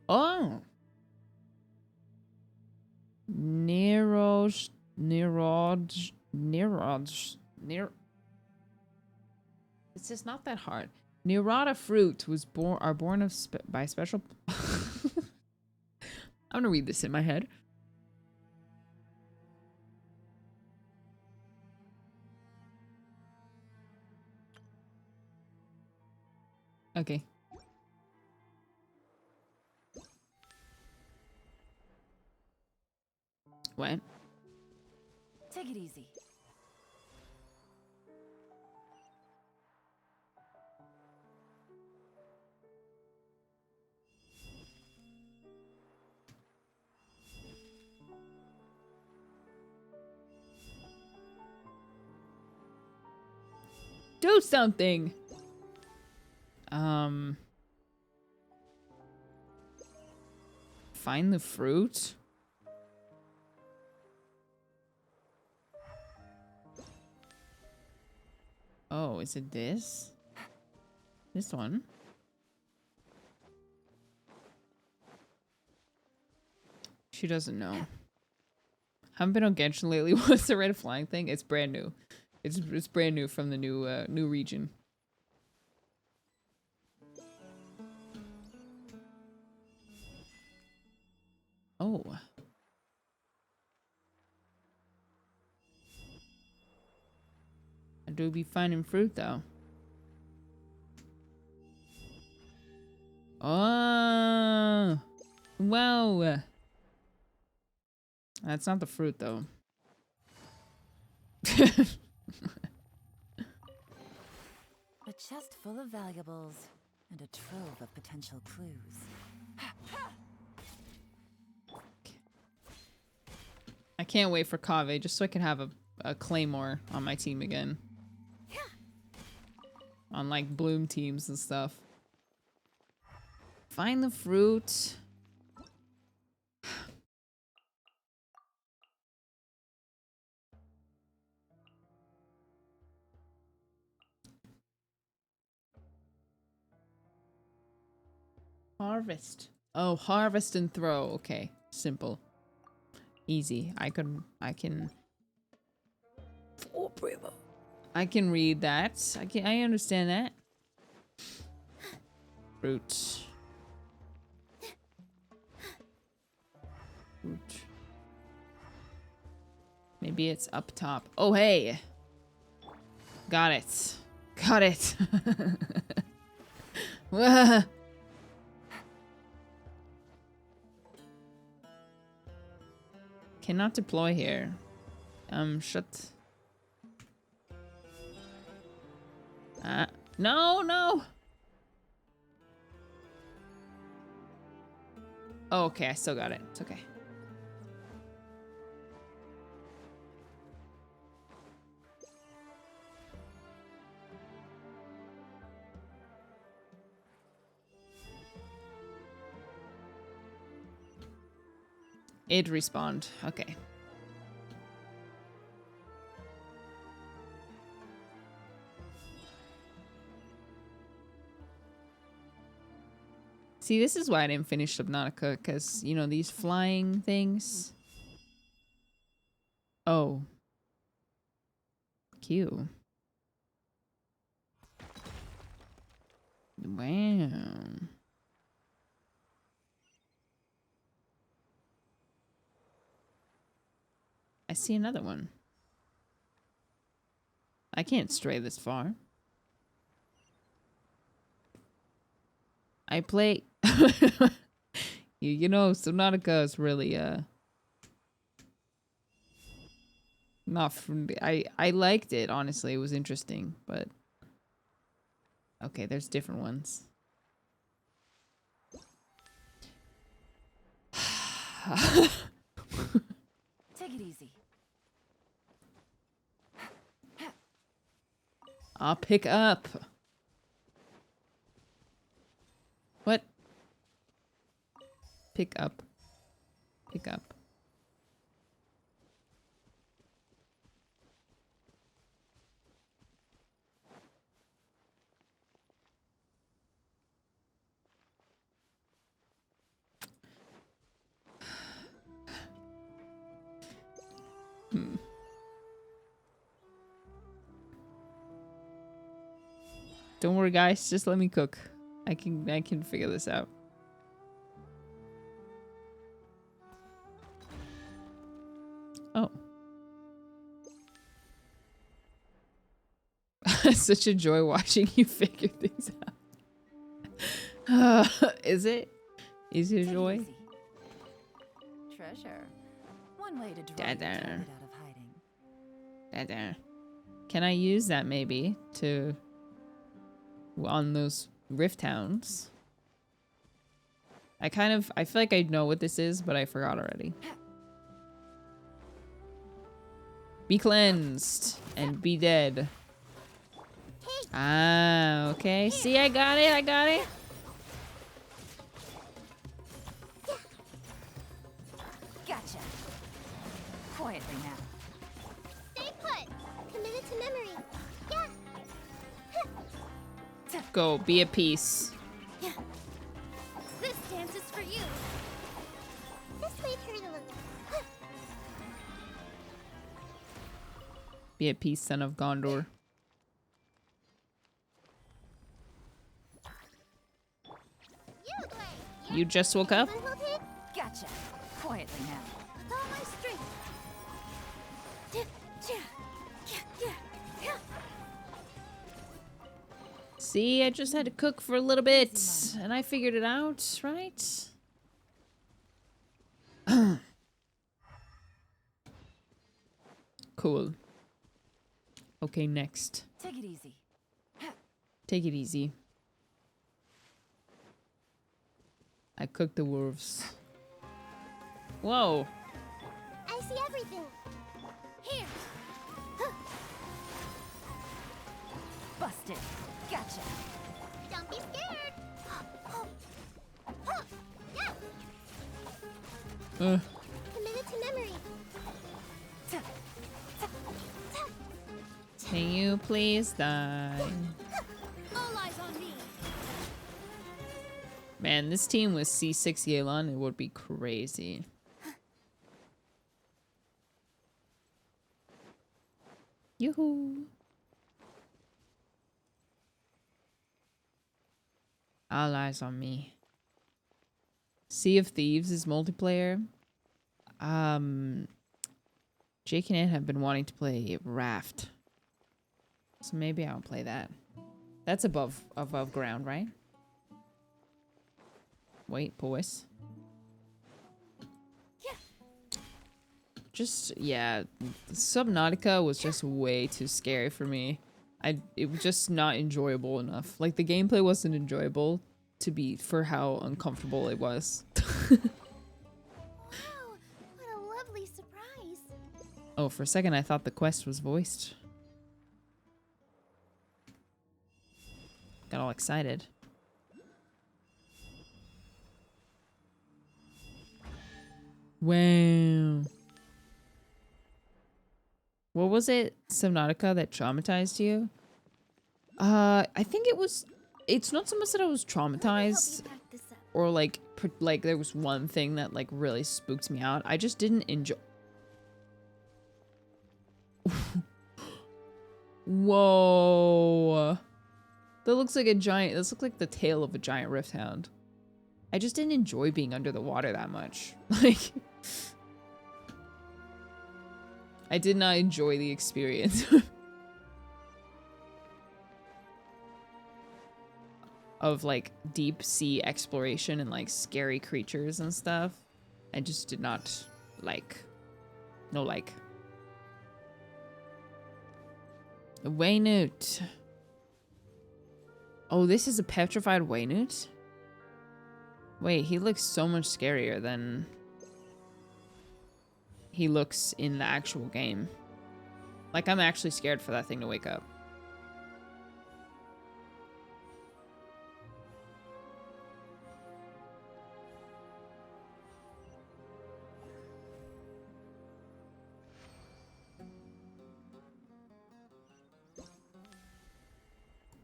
Speaker 1: Oh! It's just not that hard. Nirada fruit are born of by special... I'm gonna read this in my head. Okay. What?
Speaker 7: Take it easy.
Speaker 1: Do something. Find the fruit. Oh, is it this? This one? She doesn't know. Haven't been on Genshin lately. What's the red flying thing? It's brand new. It's brand new from the new region. Oh. I do be finding fruit though. Oh. Wow. That's not the fruit though.
Speaker 7: A chest full of valuables and a trove of potential clues.
Speaker 1: I can't wait for Kaveh just so I can have a claymore on my team again. On like bloom teams and stuff. Find the fruit. Harvest. Oh, harvest and throw. Okay. Simple. Easy. I can oh, primo. I can read that. I understand that. Fruit. Fruit. Maybe it's up top. Oh, hey. Got it. Got it. Wah. Cannot deploy here. Shut. No, no. Oh, okay, I still got it. It's okay. It respawned. Okay. See, this is why I didn't finish Subnautica, because, you know, these flying things. Oh. Cute. Wow. I see another one. I can't stray this far. I play... you know, Subnautica is really, not from... I liked it, honestly. It was interesting, but... Okay, there's different ones.
Speaker 7: Take it easy.
Speaker 1: I'll pick up. What? Pick up. Pick up. Don't worry, guys. Just let me cook. I can figure this out. Oh. Such a joy watching you figure things out. Is it? Is it
Speaker 7: Take it
Speaker 1: joy?
Speaker 7: easy. Treasure. One way to draw your
Speaker 1: Dada.
Speaker 7: target out of hiding.
Speaker 1: Da-da. Can I use that maybe to on those rift hounds? I feel like I know what this is, but I forgot already. Be cleansed and be dead. Ah, okay. See, I got it. I got it.
Speaker 7: Gotcha. Quietly now.
Speaker 4: Stay put. Committed to memory. Yeah.
Speaker 1: Go. Be at peace.
Speaker 4: This dance is for you. This way, turn a little.
Speaker 1: Be at peace, son of Gondor.
Speaker 4: You way.
Speaker 1: You just woke up?
Speaker 4: One will take
Speaker 7: Gotcha. Quietly now.
Speaker 4: with all my strength.
Speaker 1: See, I just had to cook for a little bit, and I figured it out, right? Cool. Okay, next.
Speaker 7: Take it easy.
Speaker 1: Take it easy. I cooked the wolves. Whoa.
Speaker 4: I see everything. Here.
Speaker 7: Busted. Gotcha.
Speaker 4: Don't be scared. Yeah. Committed to memory.
Speaker 1: Can you please die?
Speaker 4: All eyes on me.
Speaker 1: Man, this team with C6 Yelan, it would be crazy. Yoo-hoo. All eyes on me. Sea of Thieves is multiplayer. Jake and Ed have been wanting to play Raft. So maybe I'll play that. That's above ground, right? Wait, boys. Just, yeah, Subnautica was just way too scary for me. It was just not enjoyable enough. Like, the gameplay wasn't enjoyable to be for how uncomfortable it was.
Speaker 4: Wow, what a lovely surprise.
Speaker 1: Oh, for a second I thought the quest was voiced. Got all excited. Wow. What was it, Subnautica, that traumatized you? I think it's not so much that I was traumatized or like there was one thing that like really spooked me out. I just didn't enjoy. Whoa. That looks like this looks like the tail of a giant rift hound. I just didn't enjoy being under the water that much. Like, I did not enjoy the experience of like deep sea exploration and like scary creatures and stuff. I just did not like. No like. A Waynute. Oh, this is a petrified Waynute? Wait, he looks so much scarier than he looks in the actual game. Like, I'm actually scared for that thing to wake up.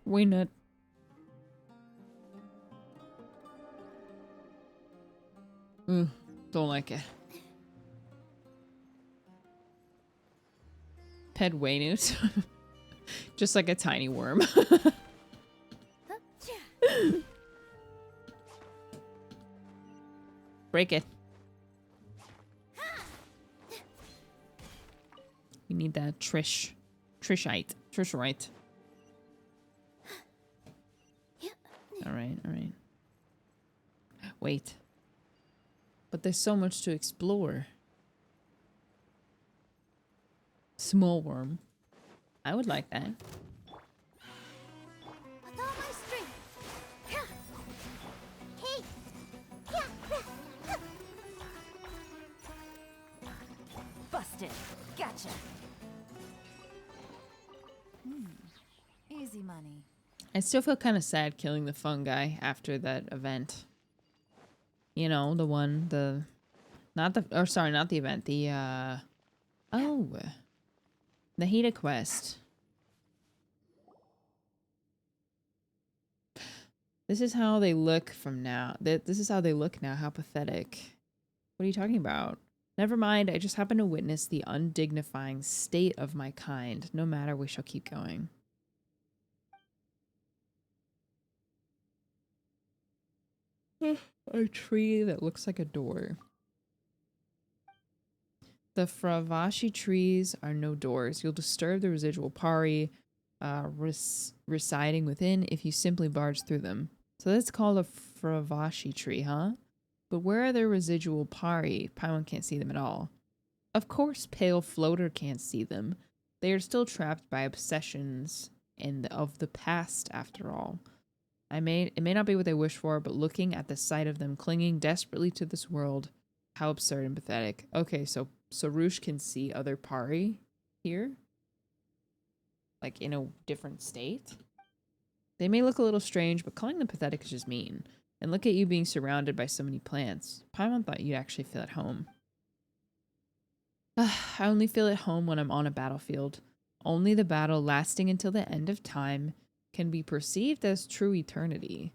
Speaker 1: Waynute. Don't like it. Pet Waynute. Just like a tiny worm. Break it. We need that Trishite. Alright, alright. wait. But there's so much to explore. Small worm. I would like that.
Speaker 4: With all my strength. Hey.
Speaker 7: Busted. Gotcha. Easy money.
Speaker 1: I still feel kind of sad killing the fungi after that event. You know, the one, not the event, the Nahida quest. This is how they look from now. This is how they look now. How pathetic. What are you talking about? Never mind, I just happen to witness the undignifying state of my kind. No matter, we shall keep going. A tree that looks like a door. The Fravashi trees are no doors. You'll disturb the residual pari residing within if you simply barge through them. So that's called a Fravashi tree, huh? But where are the residual pari? Paimon can't see them at all. Of course, Pale Floater can't see them. They are still trapped by obsessions of the past, after all. It may not be what they wish for, but looking at the sight of them clinging desperately to this world, how absurd and pathetic. Okay, so Roosh can see other pari here? Like in a different state? They may look a little strange, but calling them pathetic is just mean. And look at you being surrounded by so many plants. Paimon thought you'd actually feel at home. I only feel at home when I'm on a battlefield. Only the battle lasting until the end of time can be perceived as true eternity.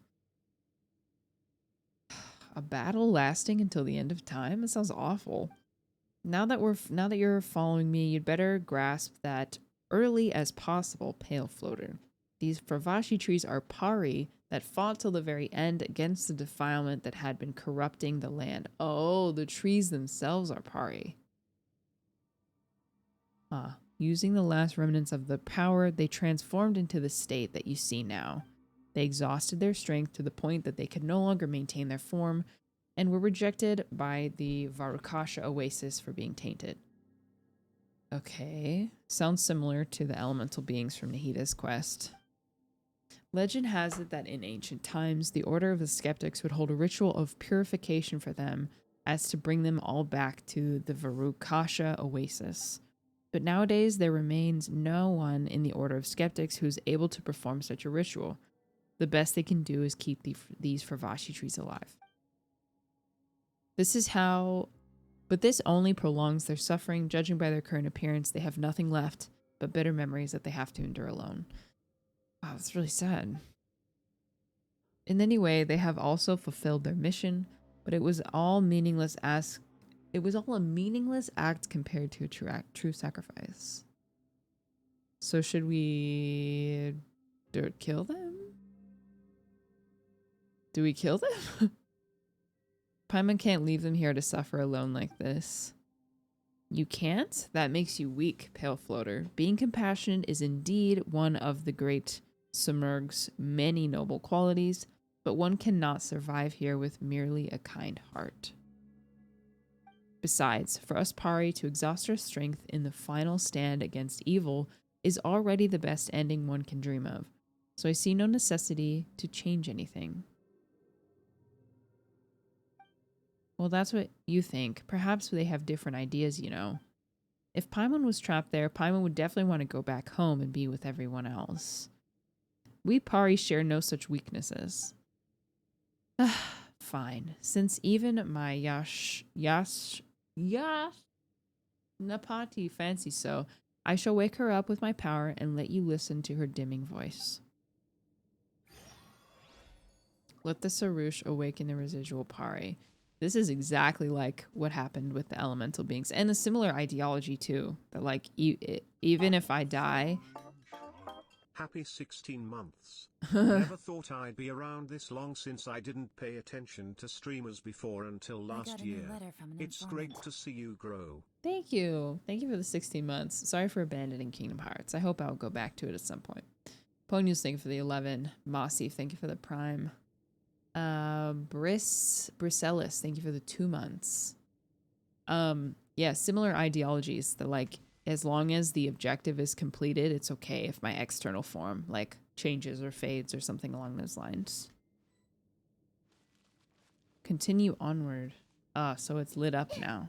Speaker 1: A battle lasting until the end of time? That sounds awful. Now that you're following me, you'd better grasp that early as possible, Pale Floater. These Fravashi trees are pari that fought till the very end against the defilement that had been corrupting the land. Oh, the trees themselves are pari. Using the last remnants of the power, they transformed into the state that you see now. They exhausted their strength to the point that they could no longer maintain their form, and were rejected by the Varukasha oasis for being tainted. Okay, sounds similar to the elemental beings from Nahida's quest. Legend has it that in ancient times, the Order of the Skeptics would hold a ritual of purification for them as to bring them all back to the Varukasha oasis. But nowadays, there remains no one in the Order of Skeptics who is able to perform such a ritual. The best they can do is keep these Fravashi trees alive. But this only prolongs their suffering. Judging by their current appearance, they have nothing left but bitter memories that they have to endure alone. Wow, that's really sad. In any way, they have also fulfilled their mission, but it was all a meaningless act compared to a true sacrifice. So should we kill them? Do we kill them? Paimon can't leave them here to suffer alone like this. You can't? That makes you weak, Pale Floater. Being compassionate is indeed one of the great Simurgh's many noble qualities, but one cannot survive here with merely a kind heart. Besides, for us pari to exhaust our strength in the final stand against evil is already the best ending one can dream of, so I see no necessity to change anything. Well, that's what you think. Perhaps they have different ideas, you know. If Paimon was trapped there, Paimon would definitely want to go back home and be with everyone else. We pari share no such weaknesses. Fine. Since even my Napati fancies so, I shall wake her up with my power and let you listen to her dimming voice. Let the Sarush awaken the residual pari. This is exactly like what happened with the elemental beings, and a similar ideology too. That like even if I die.
Speaker 2: Happy 16 months. Never thought I'd be around this long since I didn't pay attention to streamers before until last year. It's great to see you grow.
Speaker 1: Thank you. Thank you for the 16 months. Sorry for abandoning Kingdom Hearts. I hope I'll go back to it at some point. Ponius, thank you for the 11. Mossy, thank you for the Prime. Brisellis, thank you for the 2 months. Yeah, similar ideologies that like as long as the objective is completed, it's okay if my external form like changes or fades or something along those lines. Continue onward. Ah, so it's lit up now.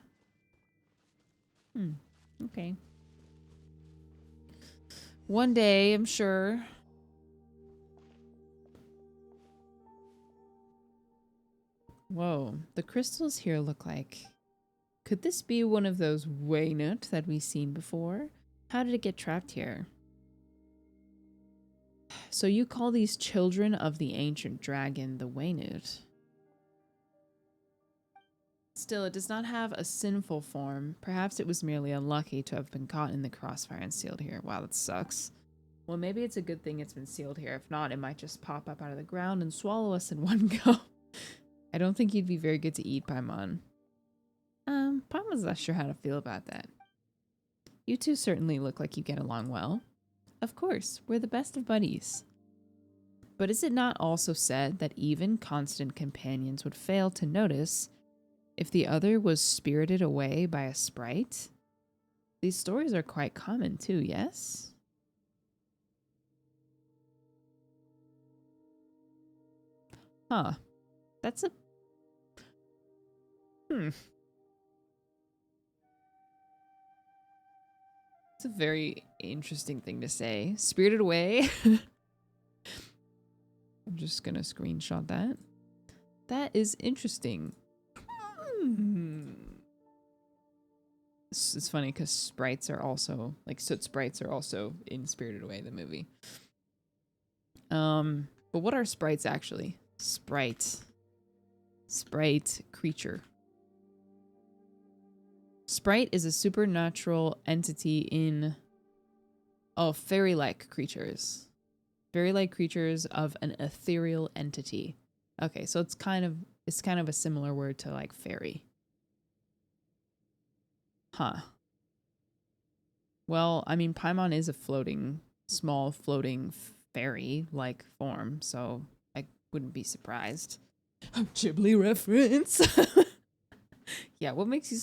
Speaker 1: Okay. One day, I'm sure. Whoa, the crystals here look like... Could this be one of those Waynut that we've seen before? How did it get trapped here? So you call these children of the ancient dragon the Waynut? Still, it does not have a sinful form. Perhaps it was merely unlucky to have been caught in the crossfire and sealed here. Wow, that sucks. Well, maybe it's a good thing it's been sealed here. If not, it might just pop up out of the ground and swallow us in one go. I don't think you'd be very good to eat, Paimon. Paimon's not sure how to feel about that. You two certainly look like you get along well. Of course, we're the best of buddies. But is it not also said that even constant companions would fail to notice if the other was spirited away by a sprite? These stories are quite common too, yes? Huh. That's a... It's a very interesting thing to say. Spirited away? I'm just gonna screenshot that. That is interesting. It's funny because sprites are also, like, soot sprites are also in Spirited Away, the movie. But what are sprites actually? Sprite creature. Sprite is a supernatural entity in fairy-like creatures. Fairy-like creatures of an ethereal entity. Okay, so it's kind of a similar word to like fairy. Huh. Well, I mean, Paimon is a small floating fairy-like form, so I wouldn't be surprised. Ghibli reference. Yeah, what makes you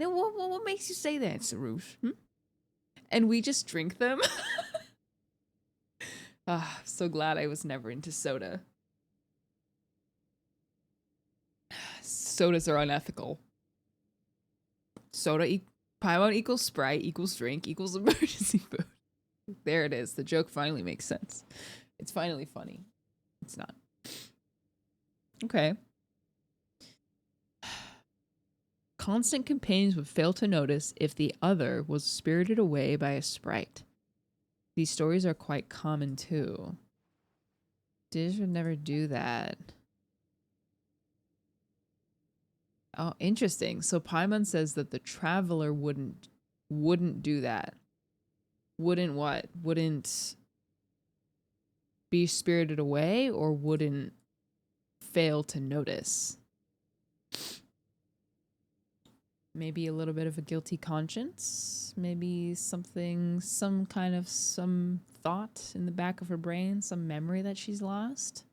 Speaker 1: what makes you say that, Sarush? And we just drink them? Ah, so glad I was never into soda. Sodas are unethical. Paimon equals Sprite equals drink equals emergency food. There it is. The joke finally makes sense. It's finally funny. It's not. Okay. Constant companions would fail to notice if the other was spirited away by a sprite. These stories are quite common too. Dish would never do that. Oh, interesting. So Paimon says that the traveler wouldn't do that. Wouldn't what? Wouldn't be spirited away or wouldn't fail to notice? Maybe a little bit of a guilty conscience. Maybe some thought in the back of her brain, some memory that she's lost.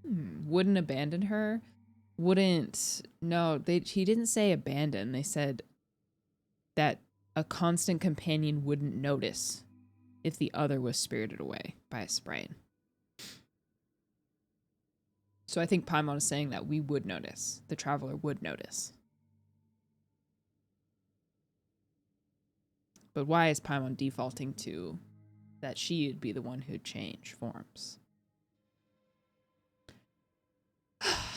Speaker 1: Wouldn't abandon her. He didn't say abandon. They said that a constant companion wouldn't notice if the other was spirited away by a sprite. So I think Paimon is saying that we would notice. The traveler would notice. But why is Paimon defaulting to that she'd be the one who'd change forms?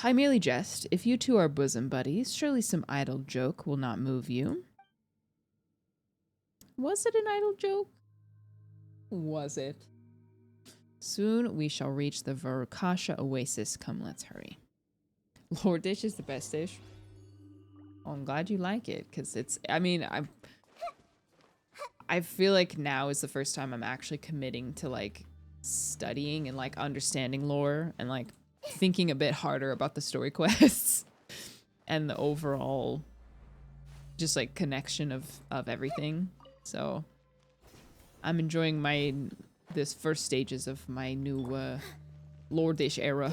Speaker 1: I merely jest. If you two are bosom buddies, surely some idle joke will not move you. Was it an idle joke? Was it? Soon we shall reach the Varukasha oasis. Come, let's hurry. Lord Dish is the best dish. Oh, I'm glad you like it, because I feel like now is the first time I'm actually committing to like studying and like understanding lore and like thinking a bit harder about the story quests and the overall just like connection of everything. So I'm enjoying this first stages of my new Lore Dish era.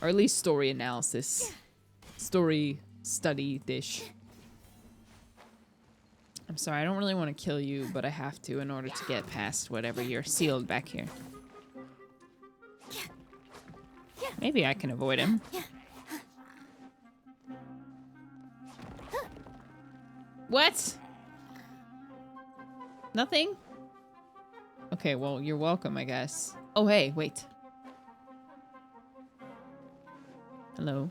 Speaker 1: Or at least story analysis. Story study dish. I'm sorry, I don't really want to kill you, but I have to in order to get past whatever you're sealed back here. Maybe I can avoid him. What? Nothing? Okay, well, you're welcome, I guess. Oh, hey, wait. Hello.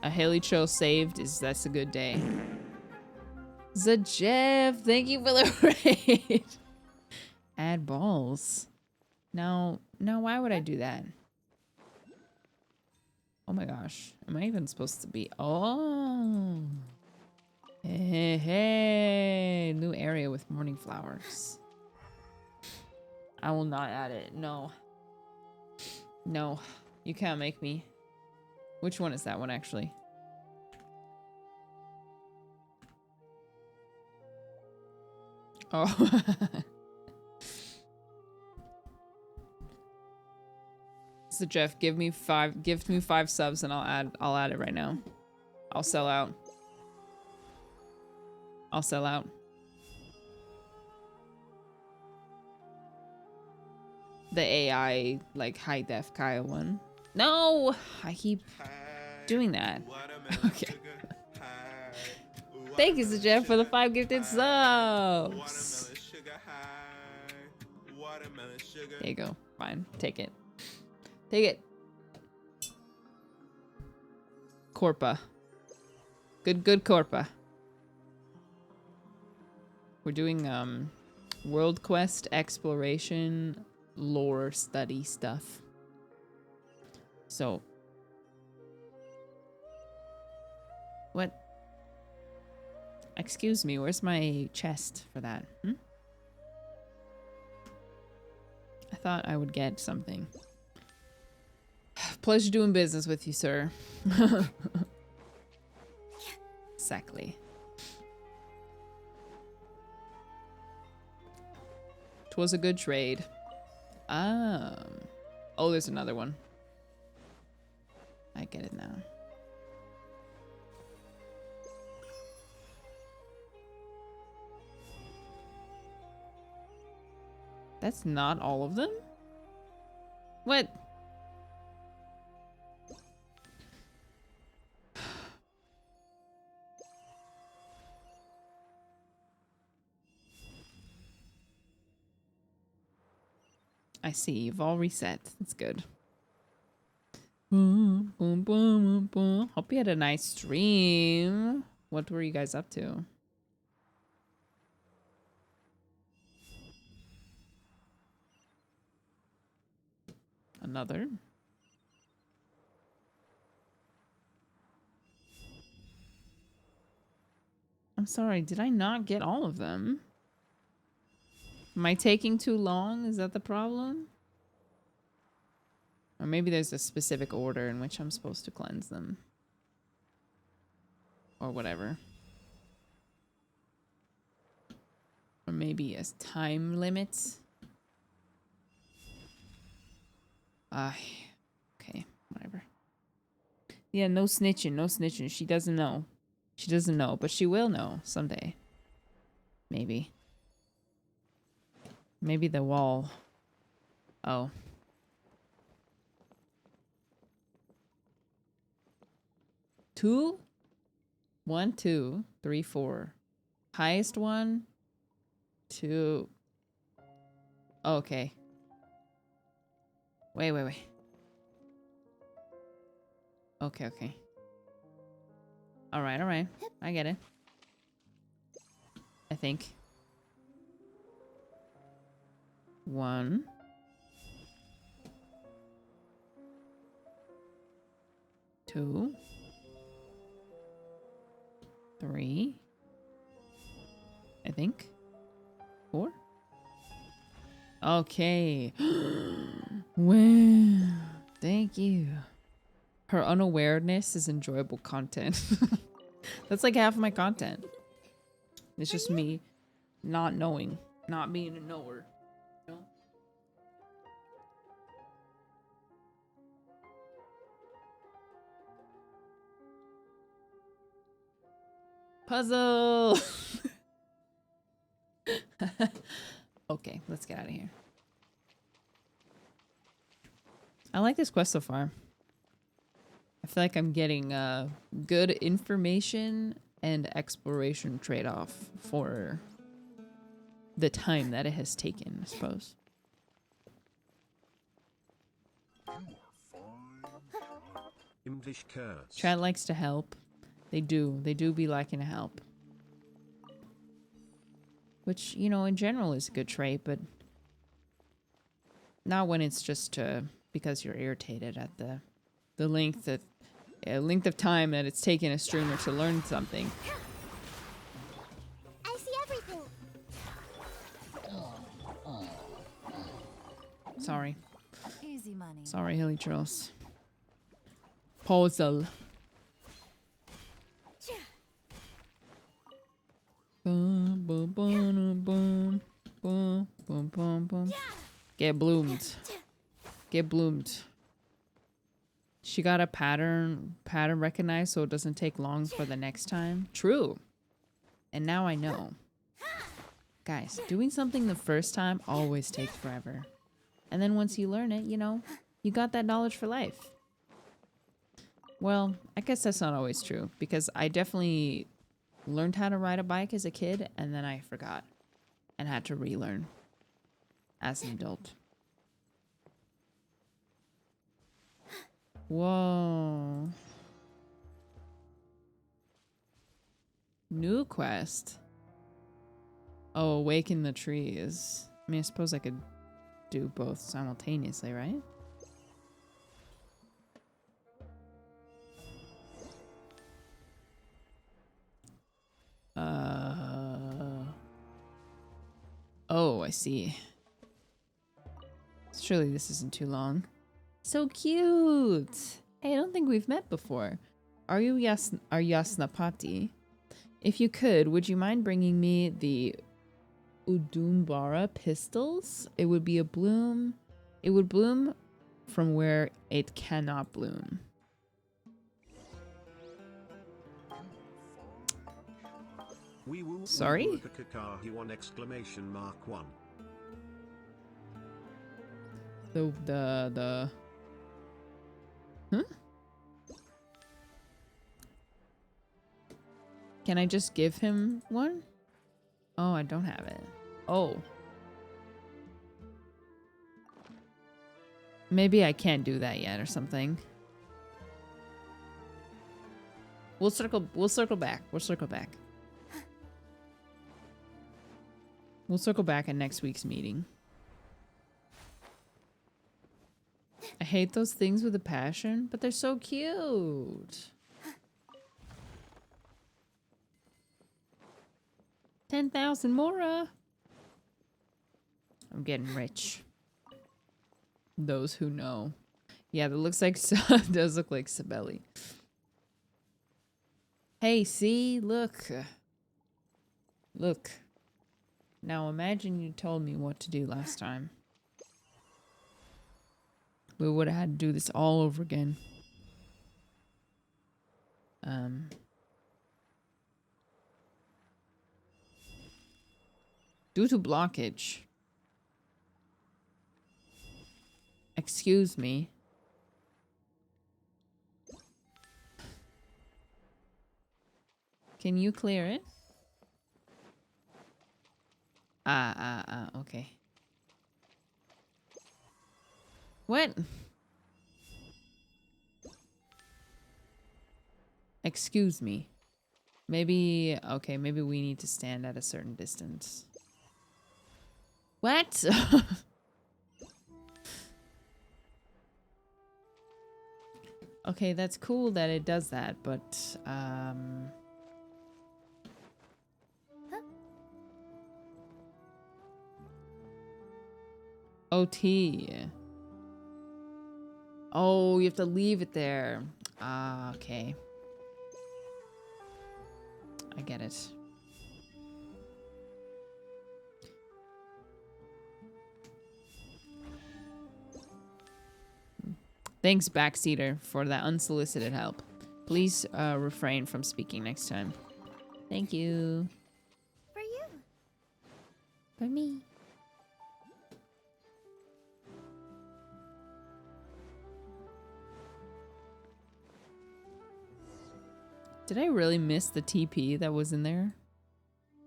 Speaker 1: A Haley Cho saved. That's a good day. Zajeff, thank you for the raid. Add balls. Now, why would I do that? Oh my gosh. Am I even supposed to be? Oh. Hey, hey. New area with morning flowers. I will not add it. No. No. You can't make me. Which one is that one, actually? Oh. So Jeff, give me 5 subs and I'll add it right now. I'll sell out. I'll sell out. The AI like high def Kyle one. No, I keep doing that. Okay. Thank you, Jeff, for the 5 gifted subs. There you go. Fine. Take it. Take it. Corpa. Good Corpa. We're doing world quest exploration lore study stuff. So what? Excuse me, where's my chest for that? I thought I would get something. Pleasure doing business with you, sir. Exactly. Twas a good trade. Oh, there's another one. I get it now. That's not all of them? What? I see. You've all reset. That's good. Boom, boom, boom, boom, boom. Hope you had a nice stream. What were you guys up to? Another? I'm sorry, did I not get all of them? Am I taking too long? Is that the problem? Or maybe there's a specific order in which I'm supposed to cleanse them. Or whatever. Or maybe a time limit. Okay, whatever. Yeah, no snitching, no snitching. She doesn't know. She doesn't know, but she will know someday. Maybe. Maybe the wall. Oh. Two? 1, 2, 3, 4. Highest one? 2. Oh, okay. Wait. Okay. Alright. I get it. I think. 1. 2. 3. I think. 4. Okay. Wow. Thank you. Her unawareness is enjoyable content. That's like half of my content. It's just me not knowing. Not being a knower. You know? Puzzle! Okay, let's get out of here. I like this quest so far. I feel like I'm getting good information and exploration trade-off for the time that it has taken, I suppose.
Speaker 2: English curse.
Speaker 1: Chat likes to help. They do be liking to help. Which, you know, in general is a good trait, but not when it's just because you're irritated at the length of time that it's taken a streamer to learn something.
Speaker 4: I see everything.
Speaker 1: Sorry.
Speaker 7: Easy money.
Speaker 1: Sorry, Hilly Trolls. Puzzle. Boom, boom, boom, boom, boom, boom, boom, boom. Get bloomed. Get bloomed. She got a pattern recognized so it doesn't take long for the next time. True. And now I know. Guys, doing something the first time always takes forever. And then once you learn it, you know, you got that knowledge for life. Well, I guess that's not always true because I definitely learned how to ride a bike as a kid and then I forgot and had to relearn as an adult. Whoa. New quest. Oh, awaken the trees. I mean, I suppose I could do both simultaneously, right? Oh, I see. Surely this isn't too long. So cute! Hey, I don't think we've met before. Are you Yasnapati? If you could, would you mind bringing me the Udumbara pistils? It would be a bloom. It would bloom from where it cannot bloom. Sorry?
Speaker 2: Exclamation mark 1.
Speaker 1: Huh? Can I just give him one? Oh, I don't have it. Oh. Maybe I can't do that yet or something. We'll circle back. We'll circle back. We'll circle back at next week's meeting. I hate those things with a passion, but they're so cute. 10,000 Mora. I'm getting rich. Those who know. Yeah, that looks like does look like Sibeli. Hey, see, look. Look. Now imagine you told me what to do last time. We would have had to do this all over again. Due to blockage. Excuse me. Can you clear it? Okay. What? Excuse me. Maybe, okay, maybe we need to stand at a certain distance. What? Okay, that's cool that it does that, but, OT. Oh, you have to leave it there. Ah, okay. I get it. Thanks, Backseater, for that unsolicited help. Please refrain from speaking next time. Thank you.
Speaker 4: For you.
Speaker 1: For me. Did I really miss the TP that was in there?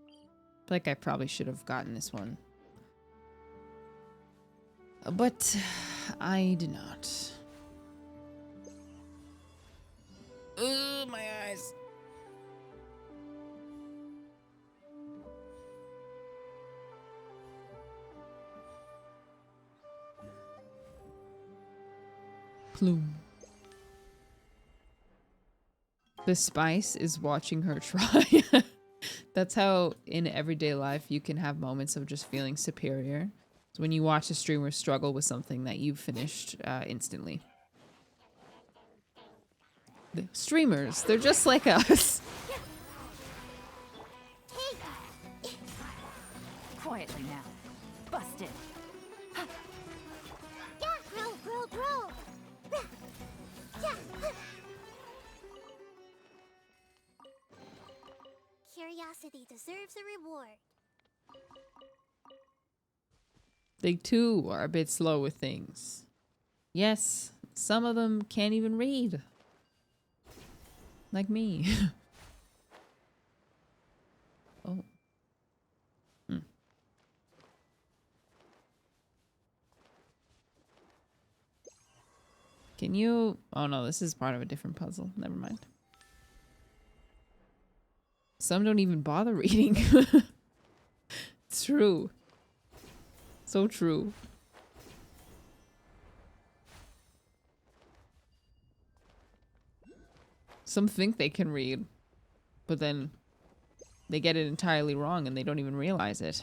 Speaker 1: I feel like I probably should have gotten this one. But I did not. Ugh, my eyes. Plume. The spice is watching her try. That's how in everyday life you can have moments of just feeling superior. It's when you watch a streamer struggle with something that you've finished instantly. The streamers, they're just like us.
Speaker 7: Quietly now. Busted.
Speaker 4: Yeah, grow. Yeah. Curiosity deserves a reward.
Speaker 1: They too are a bit slow with things. Yes, some of them can't even read. Like me. Oh. Hmm. Can you... Oh no, this is part of a different puzzle. Never mind. Some don't even bother reading. It's true. So true. Some think they can read, but then they get it entirely wrong and they don't even realize it.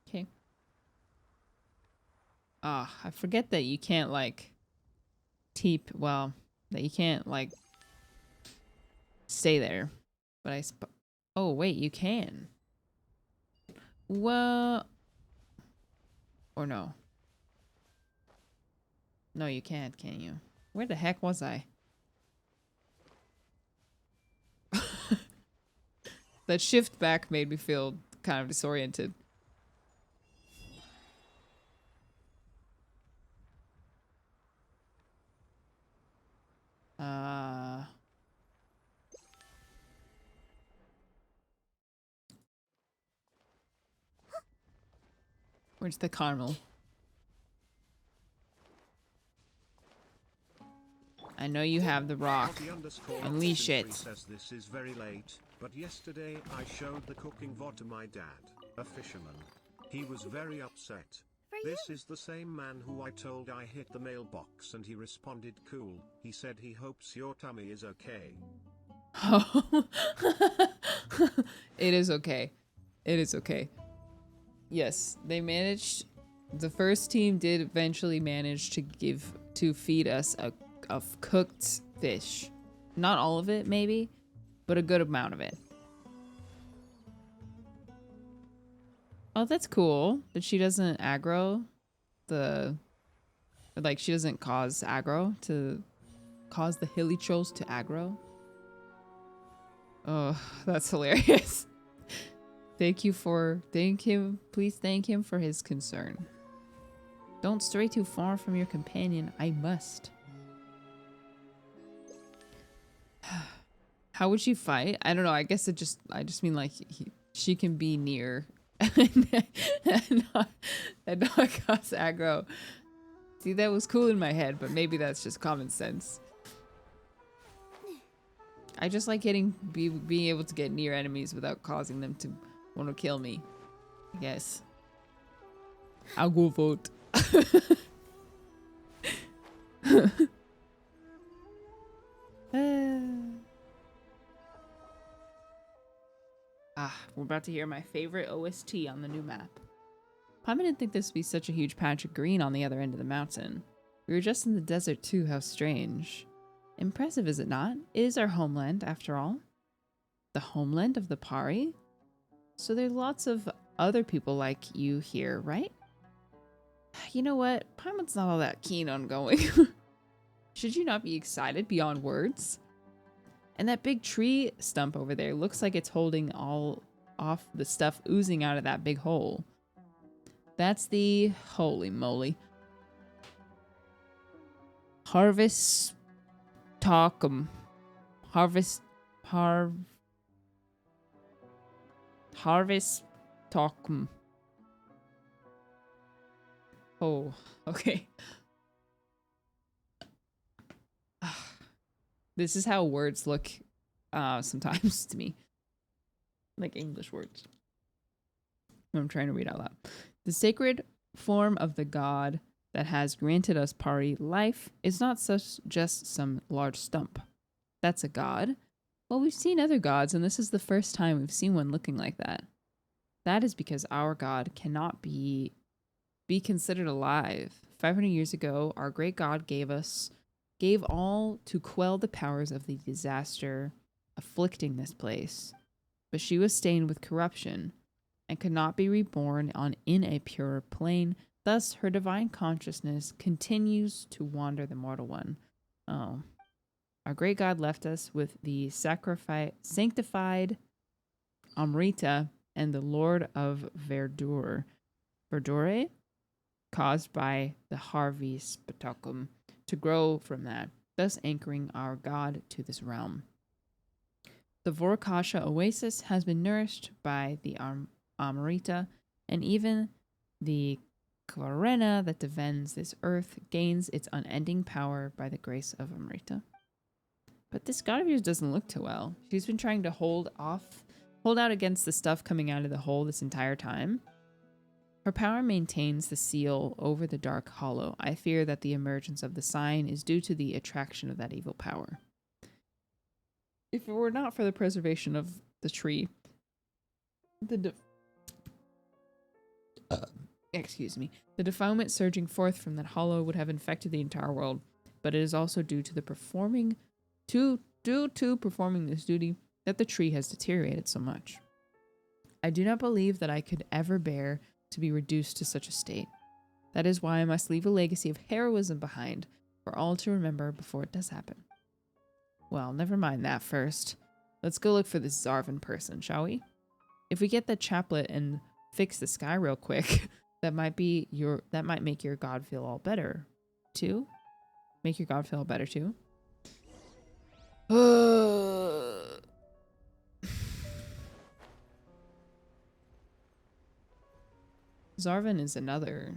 Speaker 1: Okay. Ah, I forget that you can't like well, that you can't like stay there. But oh wait, you can. Well, or no. No, you can't, can you? Where the heck was I? That shift back made me feel kind of disoriented. Where's the caramel? I know you have the rock. Unleash it.
Speaker 2: Says this is very late, but yesterday I showed the cooking VOD to my dad, a fisherman. He was very upset. This is the same man who I told I hit the mailbox and he responded cool. He said he hopes your tummy is okay.
Speaker 1: Oh. It is okay. It is okay. Yes, they managed. The first team did eventually manage to feed us a cooked fish. Not all of it, maybe, but a good amount of it. Oh, that's cool that she doesn't aggro she doesn't cause aggro to cause the hilly trolls to aggro. Oh, that's hilarious. Please thank him for his concern. Don't stray too far from your companion, I must. How would she fight? I don't know, I guess I just mean like she can be near and not cause aggro. See, that was cool in my head, but maybe that's just common sense. I just like being able to get near enemies without causing them to want to kill me. I guess. I'll go vote. We're about to hear my favorite OST on the new map. I didn't think this would be such a huge patch of green on the other end of the mountain. We were just in the desert too, how strange. Impressive, is it not? It is our homeland, after all. The homeland of the Pari? So there are lots of other people like you here, right? You know what? Paimon's not all that keen on going. Should you not be excited beyond words? And that big tree stump over there looks like it's holding all off the stuff oozing out of that big hole. That's the... holy moly. Harvest... Harvest Talkum. Oh, okay. This is how words look sometimes to me. Like English words. When I'm trying to read out loud. The sacred form of the god that has granted us Pari life is not just some large stump. That's a god. Well, we've seen other gods, and this is the first time we've seen one looking like that. That is because our god cannot be considered alive. 500 years ago, our great god gave all to quell the powers of the disaster afflicting this place. But she was stained with corruption and could not be reborn in a pure plane. Thus, her divine consciousness continues to wander the mortal one. Oh. Our great God left us with the sanctified Amrita and the Lord of Verdure, caused by the Harvey Spatakum, to grow from that, thus anchoring our God to this realm. The Vorkasha oasis has been nourished by the Amrita, and even the Kvarena that defends this earth gains its unending power by the grace of Amrita. But this god of yours doesn't look too well. She's been trying to hold out against the stuff coming out of the hole this entire time. Her power maintains the seal over the dark hollow. I fear that the emergence of the sign is due to the attraction of that evil power. If it were not for the preservation of the tree, the defilement surging forth from that hollow would have infected the entire world. But it is also due to performing this duty that the tree has deteriorated so much. I do not believe that I could ever bear to be reduced to such a state. That is why I must leave a legacy of heroism behind for all to remember before it does happen. Well, never mind that first. Let's go look for this Zarvan person, shall we? If we get that chaplet and fix the sky real quick, that might make your god feel all better too. Make your god feel better too. Zarvan is another.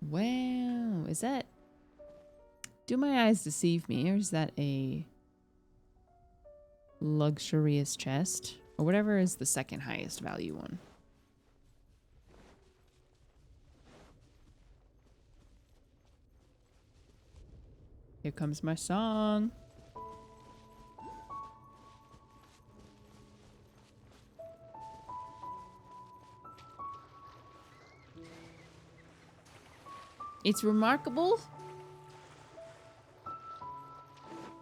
Speaker 1: Wow, is that... Do my eyes deceive me, or is that a luxurious chest? Or whatever is the second highest value one. Here comes my song. It's remarkable.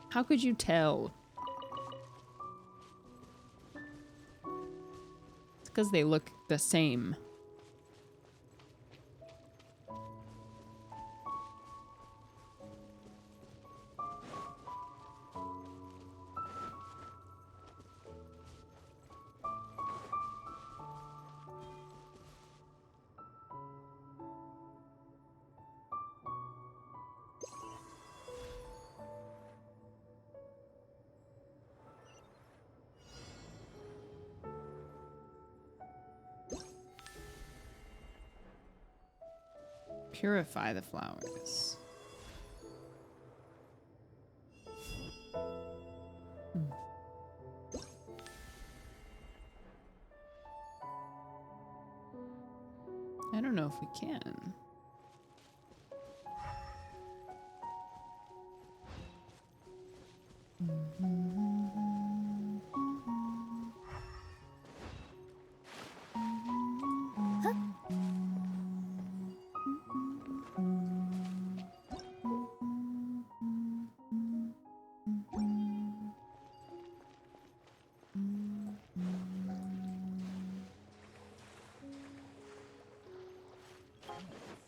Speaker 1: How could you tell? It's because they look the same. Purify the flowers. I don't know if we can.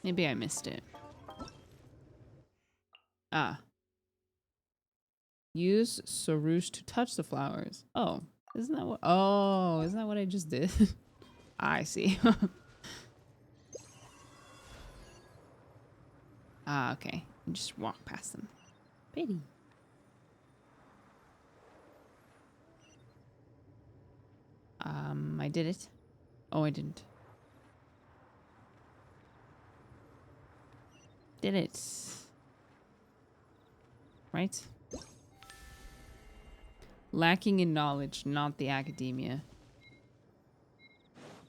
Speaker 1: Maybe I missed it. Ah. Use Sarouche to touch the flowers. Oh, isn't that what? Oh, isn't that what I just did? I see. Ah, okay. You just walk past them. Pity. I did it. Oh, I didn't. Did it. Right? Lacking in knowledge, not the academia.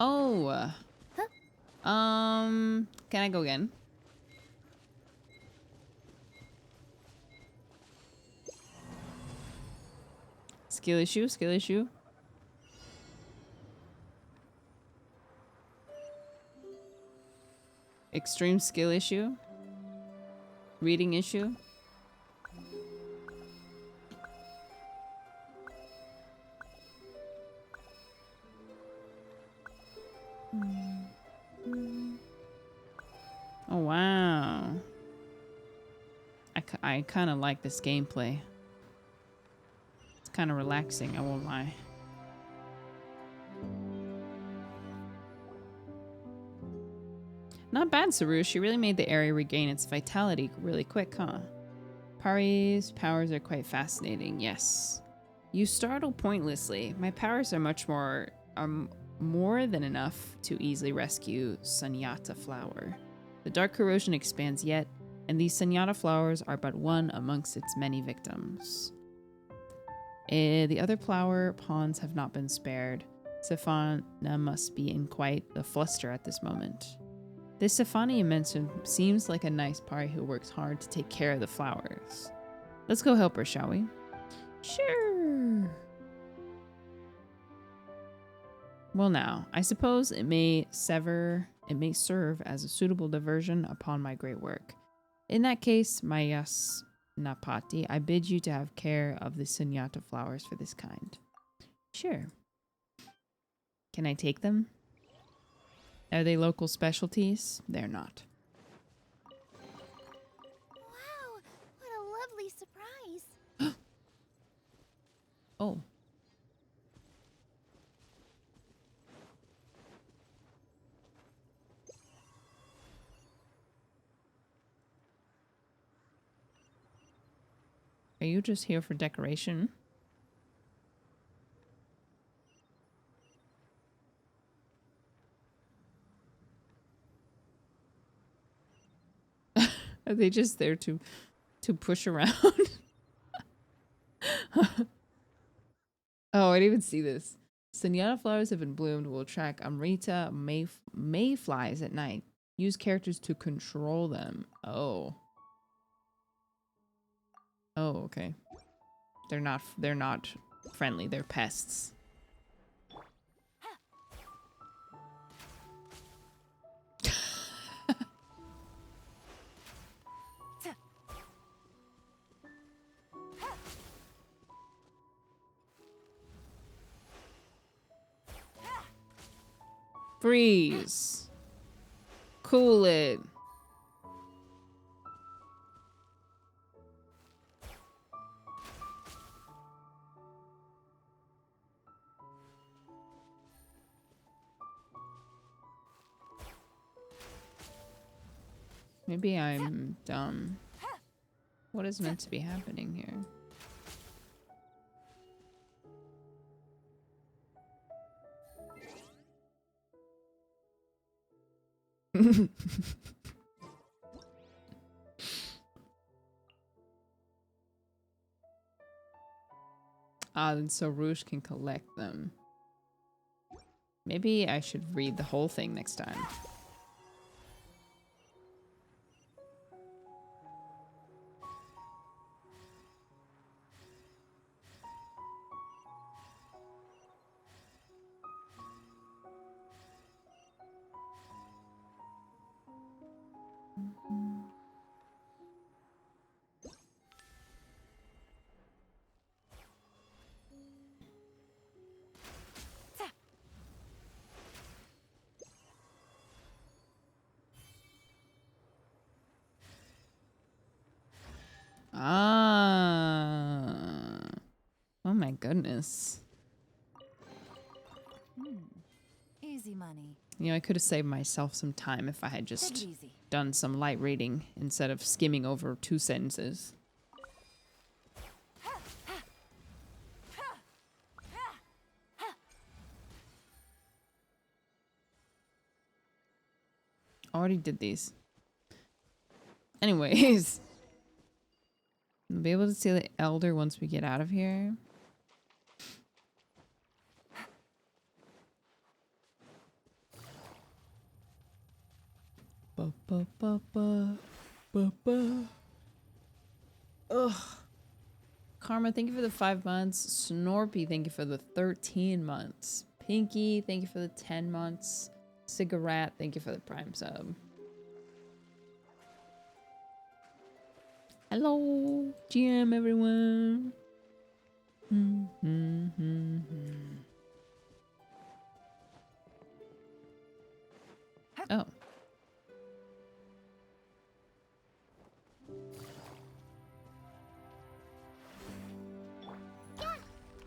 Speaker 1: Oh. Can I go again? Skill issue, skill issue. Extreme skill issue. Reading issue. Oh, wow. I kind of like this gameplay. It's kind of relaxing, I won't lie. Not bad, Saru. She really made the area regain its vitality really quick, huh? Pari's powers are quite fascinating, yes. You startle pointlessly. My powers are much more than enough to easily rescue Sunyata Flower. The dark corrosion expands yet, and these Sunyata flowers are but one amongst its many victims. The other flower pawns have not been spared. Safana must be in quite a fluster at this moment. This Safana you mentioned seems like a nice pari who works hard to take care of the flowers. Let's go help her, shall we? Sure. Well now, I suppose it may serve as a suitable diversion upon my great work. In that case, Mayas Napati, I bid you to have care of the Sunyata flowers for this kind. Sure. Can I take them? Are they local specialties? They're not.
Speaker 4: Wow, what a lovely surprise.
Speaker 1: Oh. Are you just here for decoration? Are they just there to push around? Oh, I didn't even see this. Sunyata flowers have been bloomed will attract Amrita mayflies at night. Use characters to control them. Oh. Oh, okay. They're not friendly. They're pests. Freeze. Cool it. Maybe I'm dumb. What is meant to be happening here? Ah, then so Rouge can collect them. Maybe I should read the whole thing next time. my goodness.
Speaker 7: Easy money.
Speaker 1: You know, I could have saved myself some time if I had
Speaker 7: Take it
Speaker 1: just
Speaker 7: easy.
Speaker 1: done some light reading instead of skimming over 2 sentences. Already did these. Anyways. We'll be able to see the elder once we get out of here. Ba, ba, ba, ba, ba, ba. Ugh. Karma, thank you for the 5 months. Snorpy, thank you for the 13 months. Pinky, thank you for the 10 months. Cigarette, thank you for the Prime sub. Hello, GM everyone. Oh.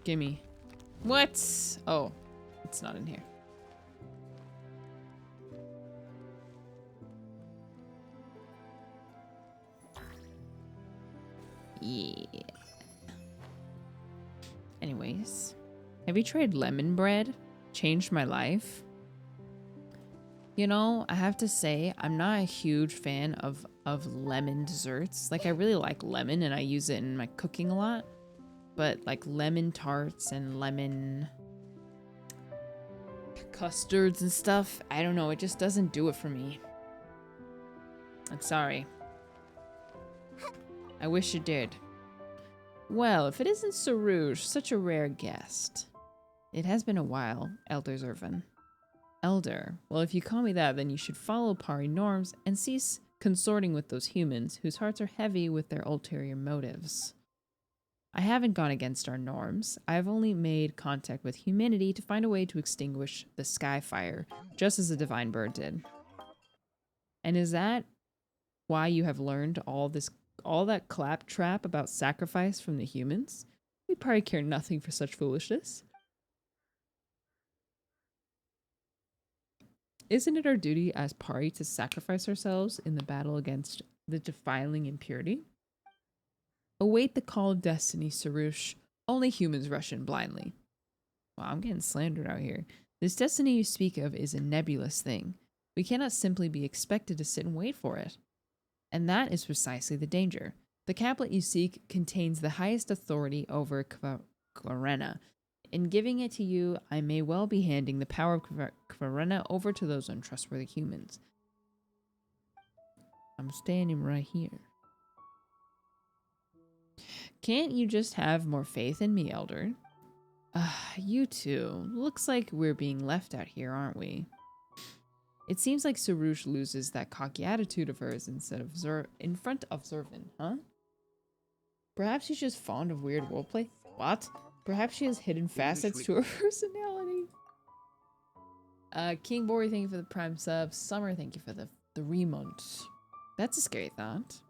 Speaker 1: Gimme. What? Oh, it's not in here. Yeah. Anyways, have you tried lemon bread? Changed my life. You know, I have to say, I'm not a huge fan of lemon desserts. Like, I really like lemon and I use it in my cooking a lot. But like lemon tarts and lemon custards and stuff, I don't know, it just doesn't do it for me. I'm sorry. I wish it did. Well, if it isn't Sarouge, such a rare guest. It has been a while, Elder Zervin. Elder. Well, if you call me that, then you should follow Pari norms and cease consorting with those humans whose hearts are heavy with their ulterior motives. I haven't gone against our norms. I have only made contact with humanity to find a way to extinguish the sky fire, just as the divine bird did. And is that why you have learned all that claptrap about sacrifice from the humans? We probably care nothing for such foolishness. Isn't it our duty as Pari to sacrifice ourselves in the battle against the defiling impurity? Await the call of destiny, Sarouche. Only humans rush in blindly. Wow, I'm getting slandered out here. This destiny you speak of is a nebulous thing. We cannot simply be expected to sit and wait for it. And that is precisely the danger. The caplet you seek contains the highest authority over Kvarena. In giving it to you, I may well be handing the power of Kvarena over to those untrustworthy humans. I'm standing right here. Can't you just have more faith in me, Elder? You two. Looks like we're being left out here, aren't we? It seems like Sarouche loses that cocky attitude of hers instead of in front of Zervin, huh? Perhaps she's just fond of weird roleplay? What? Perhaps she has hidden facets to her personality. King Bori, thank you for the Prime sub. Summer, thank you for the 3 months. That's a scary thought.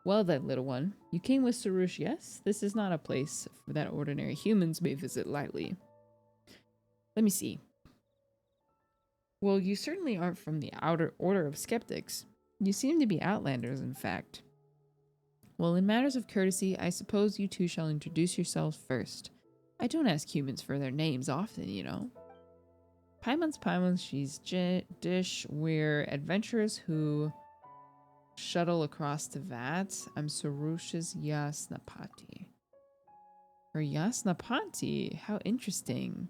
Speaker 1: Well then, little one, you came with Sarouche, yes? This is not a place that ordinary humans may visit lightly. Let me see. Well, you certainly aren't from the outer order of skeptics. You seem to be outlanders, in fact. Well, in matters of courtesy, I suppose you two shall introduce yourselves first. I don't ask humans for their names often, you know. Paimons, she's Dish. We're adventurers who shuttle across to Vat. I'm Sarouche's Yasnapati. Her Yasnapati? How interesting.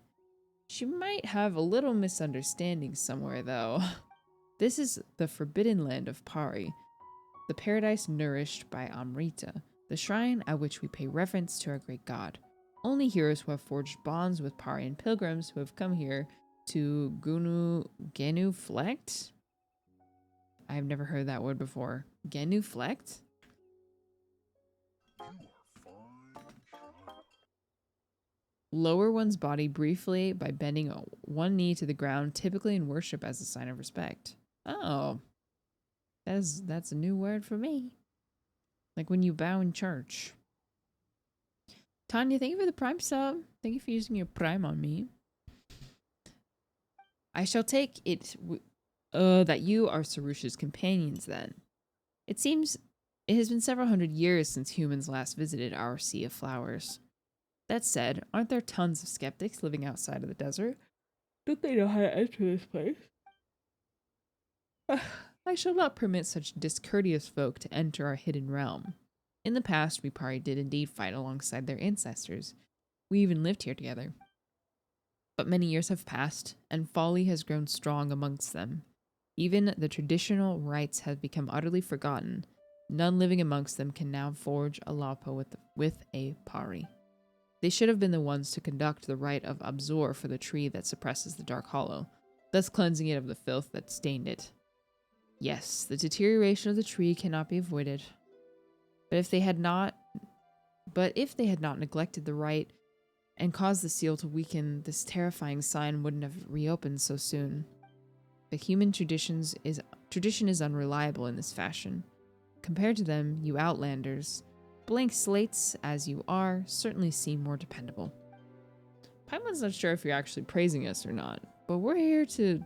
Speaker 1: She might have a little misunderstanding somewhere, though. This is the forbidden land of Pari, the paradise nourished by Amrita, the shrine at which we pay reverence to our great god. Only heroes who have forged bonds with Parian pilgrims who have come here to genuflect? I have never heard that word before. Genuflect? Lower one's body briefly by bending one knee to the ground, typically in worship as a sign of respect. Oh. That's a new word for me. Like when you bow in church. Tanya, thank you for the Prime sub. Thank you for using your Prime on me. I shall take it that you are Sarush's companions then. It seems it has been several hundred years since humans last visited our Sea of Flowers. That said, aren't there tons of skeptics living outside of the desert? Don't they know how to enter this place? I shall not permit such discourteous folk to enter our hidden realm. In the past, we Pari did indeed fight alongside their ancestors. We even lived here together. But many years have passed, and folly has grown strong amongst them. Even the traditional rites have become utterly forgotten. None living amongst them can now forge a lapa with a Pari. They should have been the ones to conduct the rite of Absor for the tree that suppresses the Dark Hollow, thus cleansing it of the filth that stained it. Yes, the deterioration of the tree cannot be avoided. But if they had not neglected the rite and caused the seal to weaken, this terrifying sign wouldn't have reopened so soon. But human tradition is unreliable in this fashion. Compared to them, you outlanders, blank slates as you are, certainly seem more dependable. Paimon's not sure if you're actually praising us or not, but we're here to...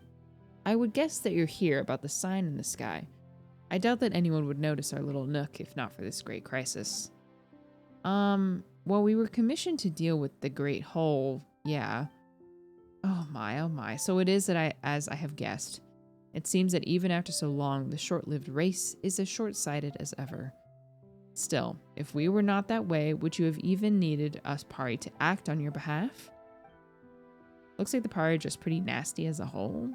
Speaker 1: I would guess that you're here about the sign in the sky. I doubt that anyone would notice our little nook if not for this great crisis. Well, we were commissioned to deal with the Great Hole, yeah. Oh my. So it is that as I have guessed. It seems that even after so long, the short-lived race is as short-sighted as ever. Still, if we were not that way, would you have even needed us Pari to act on your behalf? Looks like the Pari are just pretty nasty as a whole.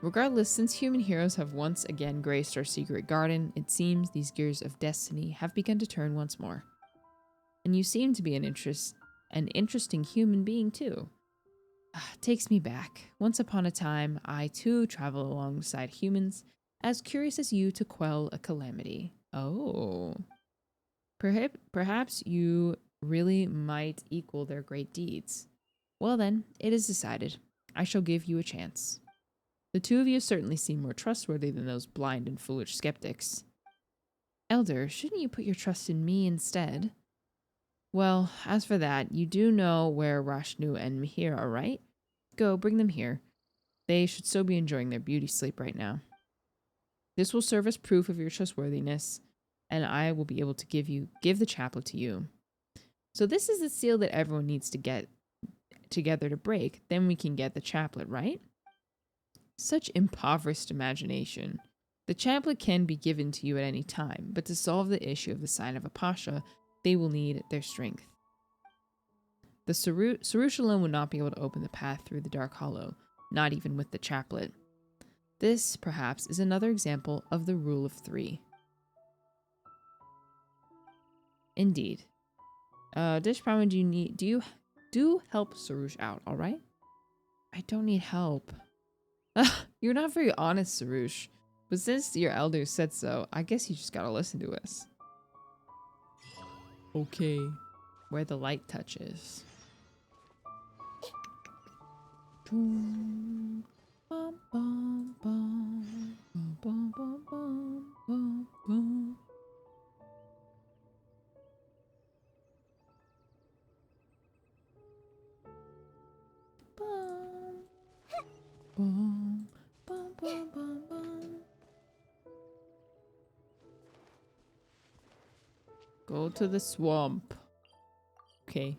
Speaker 1: Regardless, since human heroes have once again graced our secret garden, it seems these gears of destiny have begun to turn once more. And you seem to be an interesting human being too. Takes me back. Once upon a time, I too travel alongside humans, as curious as you to quell a calamity. Oh. Perhaps you really might equal their great deeds. Well then, it is decided. I shall give you a chance. The two of you certainly seem more trustworthy than those blind and foolish skeptics. Elder, shouldn't you put your trust in me instead? Well, as for that, you do know where Rashnu and Mihir are, right? Go, bring them here. They should so be enjoying their beauty sleep right now. This will serve as proof of your trustworthiness, and I will be able to give the chaplet to you. So this is the seal that everyone needs to get together to break, then we can get the chaplet, right? Such impoverished imagination. The chaplet can be given to you at any time, but to solve the issue of the sign of Apasha, they will need their strength. The Sarush alone would not be able to open the path through the Dark Hollow, not even with the chaplet. This, perhaps, is another example of the rule of 3. Indeed. Dish Prime, do help Sarush out, alright? I don't need help. You're not very honest, Sarush. But since your elder said so, I guess you just gotta listen to us. Okay. Where the light touches. Boom, bum, bum, bum, bum, bum, bum, bum, bum, bum. Bum, bum, bum, bum, bum. Go to the swamp. Okay.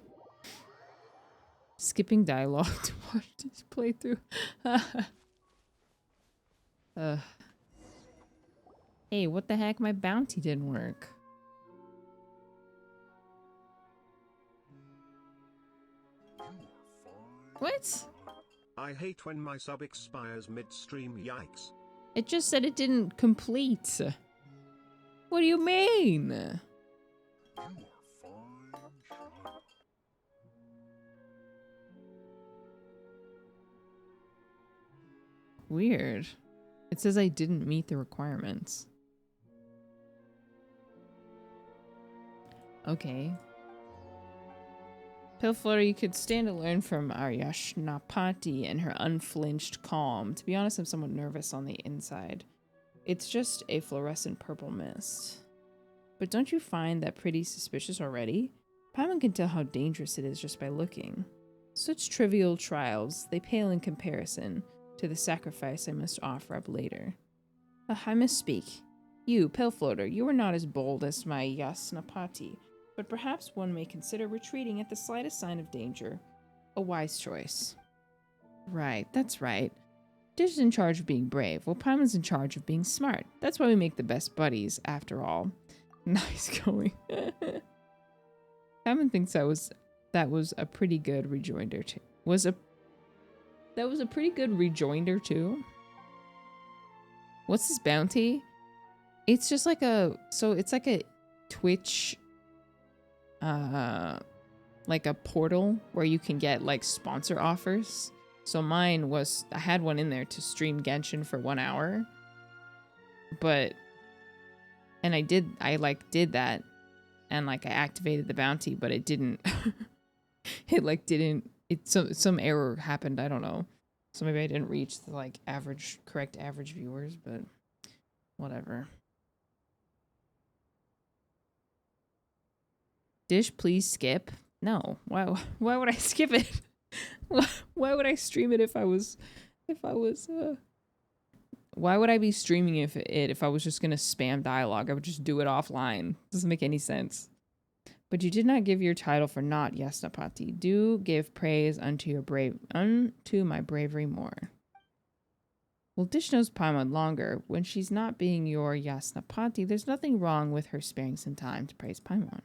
Speaker 1: Skipping dialogue to watch this playthrough. Hey, what the heck? My bounty didn't work. What?
Speaker 2: I hate when my sub expires midstream, yikes.
Speaker 1: It just said it didn't complete. What do you mean? Weird. It says I didn't meet the requirements. Okay. Pilflutter, you could stand to learn from Aryashnapati and her unflinched calm. To be honest, I'm somewhat nervous on the inside. It's just a fluorescent purple mist. But don't you find that pretty suspicious already? Paimon can tell how dangerous it is just by looking. Such trivial trials, they pale in comparison to the sacrifice I must offer up later. I misspeak. You, Pale Floater, you are not as bold as my Yasnapati, but perhaps one may consider retreating at the slightest sign of danger. A wise choice. Right, that's right. Dish is in charge of being brave, while Paimon's in charge of being smart. That's why we make the best buddies, after all. Nice going. Paimon thinks that was a pretty good rejoinder too. That was a pretty good rejoinder too. What's this bounty? It's just like it's like a Twitch like a portal where you can get like sponsor offers. So mine was, I had one in there to stream Genshin for 1 hour. And I did that and like I activated the bounty, but it didn't some error happened, I don't know. So maybe I didn't reach the like correct average viewers, but whatever. Dish, please skip. No, why would I skip it? Why would I stream it if I was why would I be streaming if I was just gonna spam dialogue? I would just do it offline. Doesn't make any sense. But you did not give your title for naught, Yasnapati. Do give praise unto my bravery more. Well, Dish knows Paimon longer. When she's not being your Yasnapati, there's nothing wrong with her sparing some time to praise Paimon.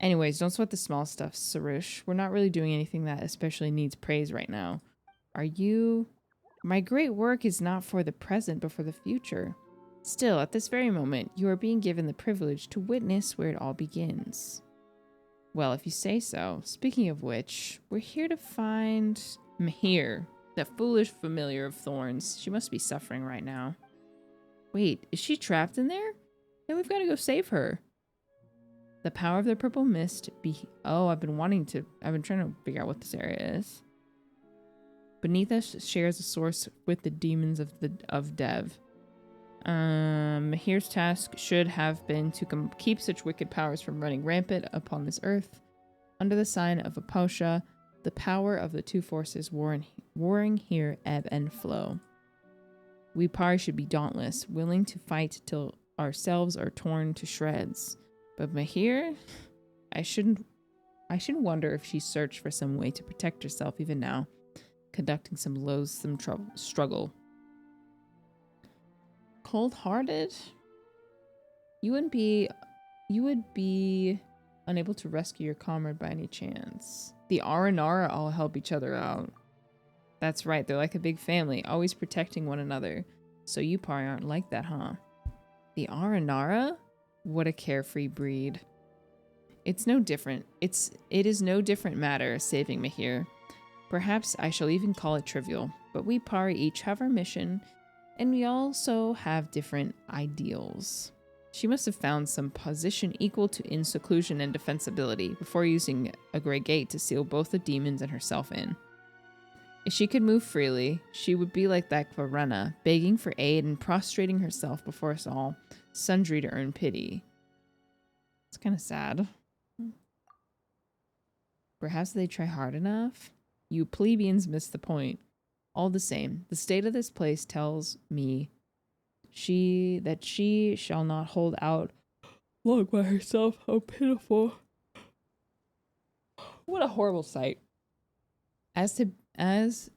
Speaker 1: Anyways, don't sweat the small stuff, Sarush. We're not really doing anything that especially needs praise right now. Are you? My great work is not for the present, but for the future. Still, at this very moment, you are being given the privilege to witness where it all begins. Well, if you say so. Speaking of which, we're here to find Mahir, that foolish familiar of Thorns. She must be suffering right now. Wait, is she trapped in there? Then we've got to go save her. The power of the purple mist Oh, I've been trying to figure out what this area is. Beneath us shares a source with the demons of Dev. Mahir's task should have been to keep such wicked powers from running rampant upon this earth. Under the sign of Aposha, the power of the two forces warring here ebb and flow. We Pari should be dauntless, willing to fight till ourselves are torn to shreds. But Mahir, I shouldn't wonder if she searched for some way to protect herself even now, conducting some loathsome struggle. Cold-hearted? You would be unable to rescue your comrade by any chance. The Aranara all help each other out. That's right, they're like a big family, always protecting one another. So you probably aren't like that, huh? The Aranara? What a carefree breed. It's no different. It is no different matter saving Mahir. Perhaps I shall even call it trivial, but we Pari each have our mission, and we also have different ideals. She must have found some position equal to in seclusion and defensibility before using a grey gate to seal both the demons and herself in. If she could move freely, she would be like that Varuna, begging for aid and prostrating herself before us all, sundry to earn pity. It's kind of sad. Perhaps they try hard enough? You plebeians miss the point. All the same, the state of this place tells me that she shall not hold out long by herself. How pitiful. What a horrible sight. As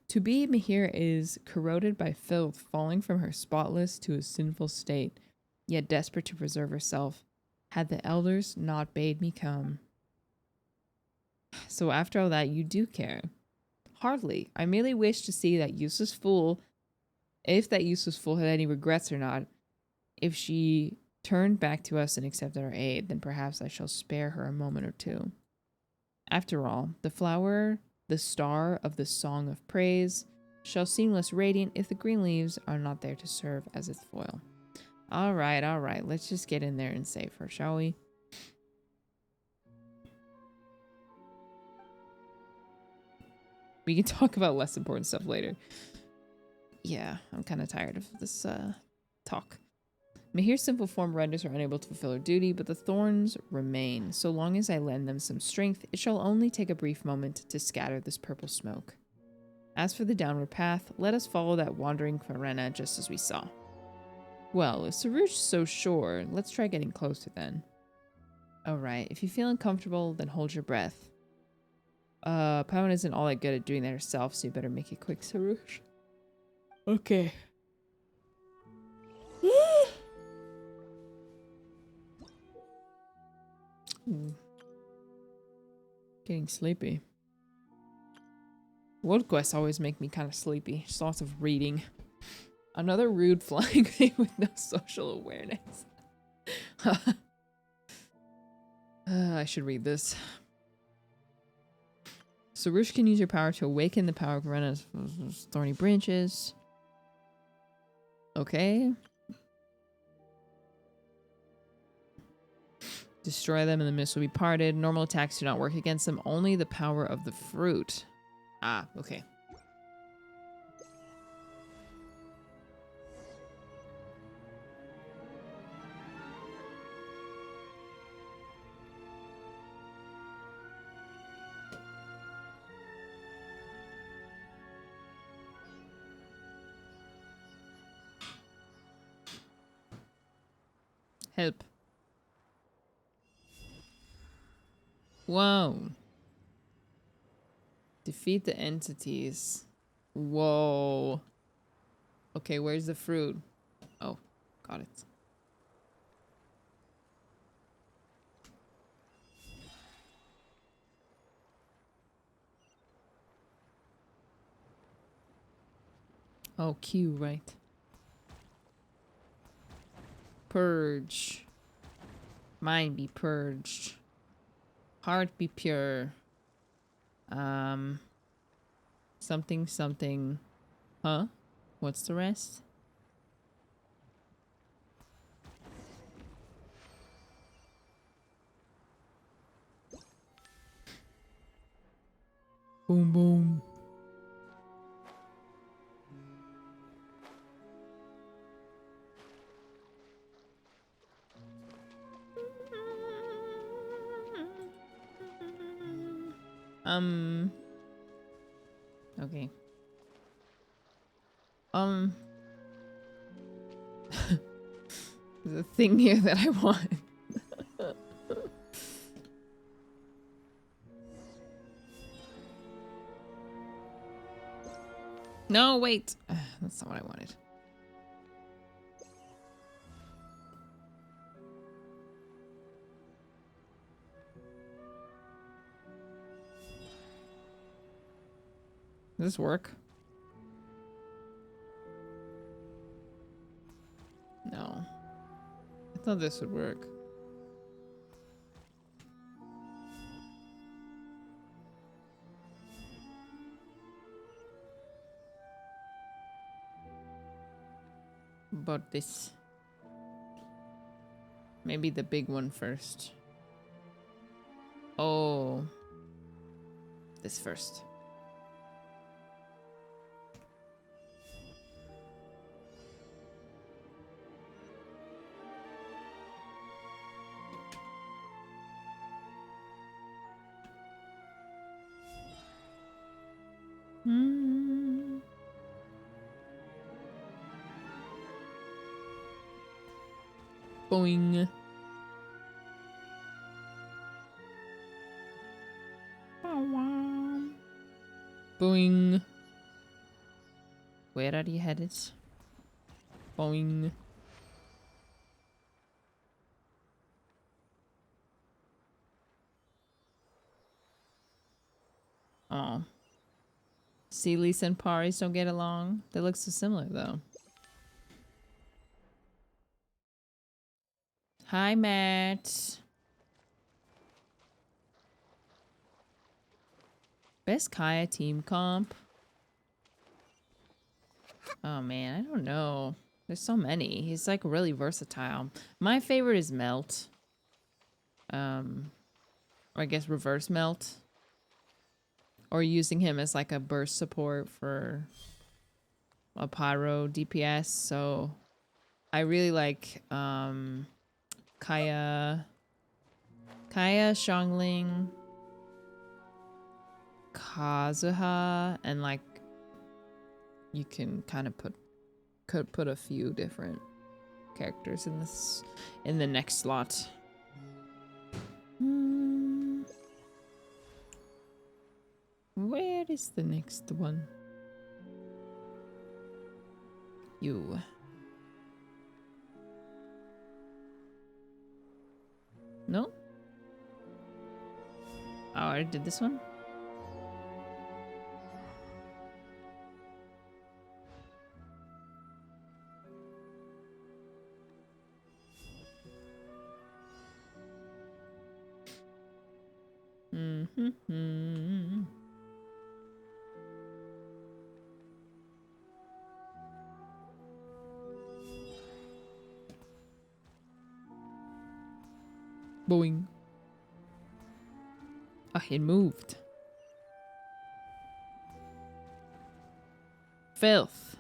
Speaker 1: to be Mahir is corroded by filth, falling from her spotless to a sinful state, yet desperate to preserve herself, had the elders not bade me come. So after all that, you do care. Hardly. I merely wish to see that useless fool, if that useless fool had any regrets or not. If she turned back to us and accepted our aid, then perhaps I shall spare her a moment or two. After all, the flower, the star of the song of praise, shall seem less radiant if the green leaves are not there to serve as its foil. All right. Let's just get in there and save her, shall we? We can talk about less important stuff later. Yeah, I'm kind of tired of this talk. Mahir's simple form renders are unable to fulfill her duty, but the thorns remain. So long as I lend them some strength, it shall only take a brief moment to scatter this purple smoke. As for the downward path, let us follow that wandering Karena just as we saw. Well, if Sarush's so sure, let's try getting closer then. Alright, if you feel uncomfortable, then hold your breath. Paimon isn't all that good at doing that herself, so you better make it quick, Sarush. Okay. Getting sleepy. World quests always make me kind of sleepy. Just lots of reading. Another rude flying thing with no social awareness. I should read this. Sarush can use your power to awaken the power of Karena's thorny branches. Okay. Destroy them and the mist will be parted. Normal attacks do not work against them. Only the power of the fruit. Ah, okay. Help. Whoa. Defeat the entities. Whoa. Okay, where's the fruit? Oh, got it. Oh, Q, right. Purge. Mind be purged. Heart be pure. Something, something. Huh? What's the rest? Boom, boom. Okay. There's a thing here that I want. No, wait. That's not what I wanted. Does this work? No. I thought this would work. But this. Maybe the big one first. Oh. This first. Boing. Boing. Where are you headed? Boing. Oh. See, Lisa and Paris don't get along. They look so similar, though. Hi, Matt. Best Kaya team comp? Oh, man. I don't know. There's so many. He's, like, really versatile. My favorite is Melt. Or I guess Reverse Melt. Or using him as, like, a burst support for a Pyro DPS, so I really like Kaya, Xiangling, Kazuha, and like you can kind of could put a few different characters in this in the next slot. Where is the next one? You. No? Oh, I already did this one? Mm-hmm. Boing. Ah, it moved. Filth.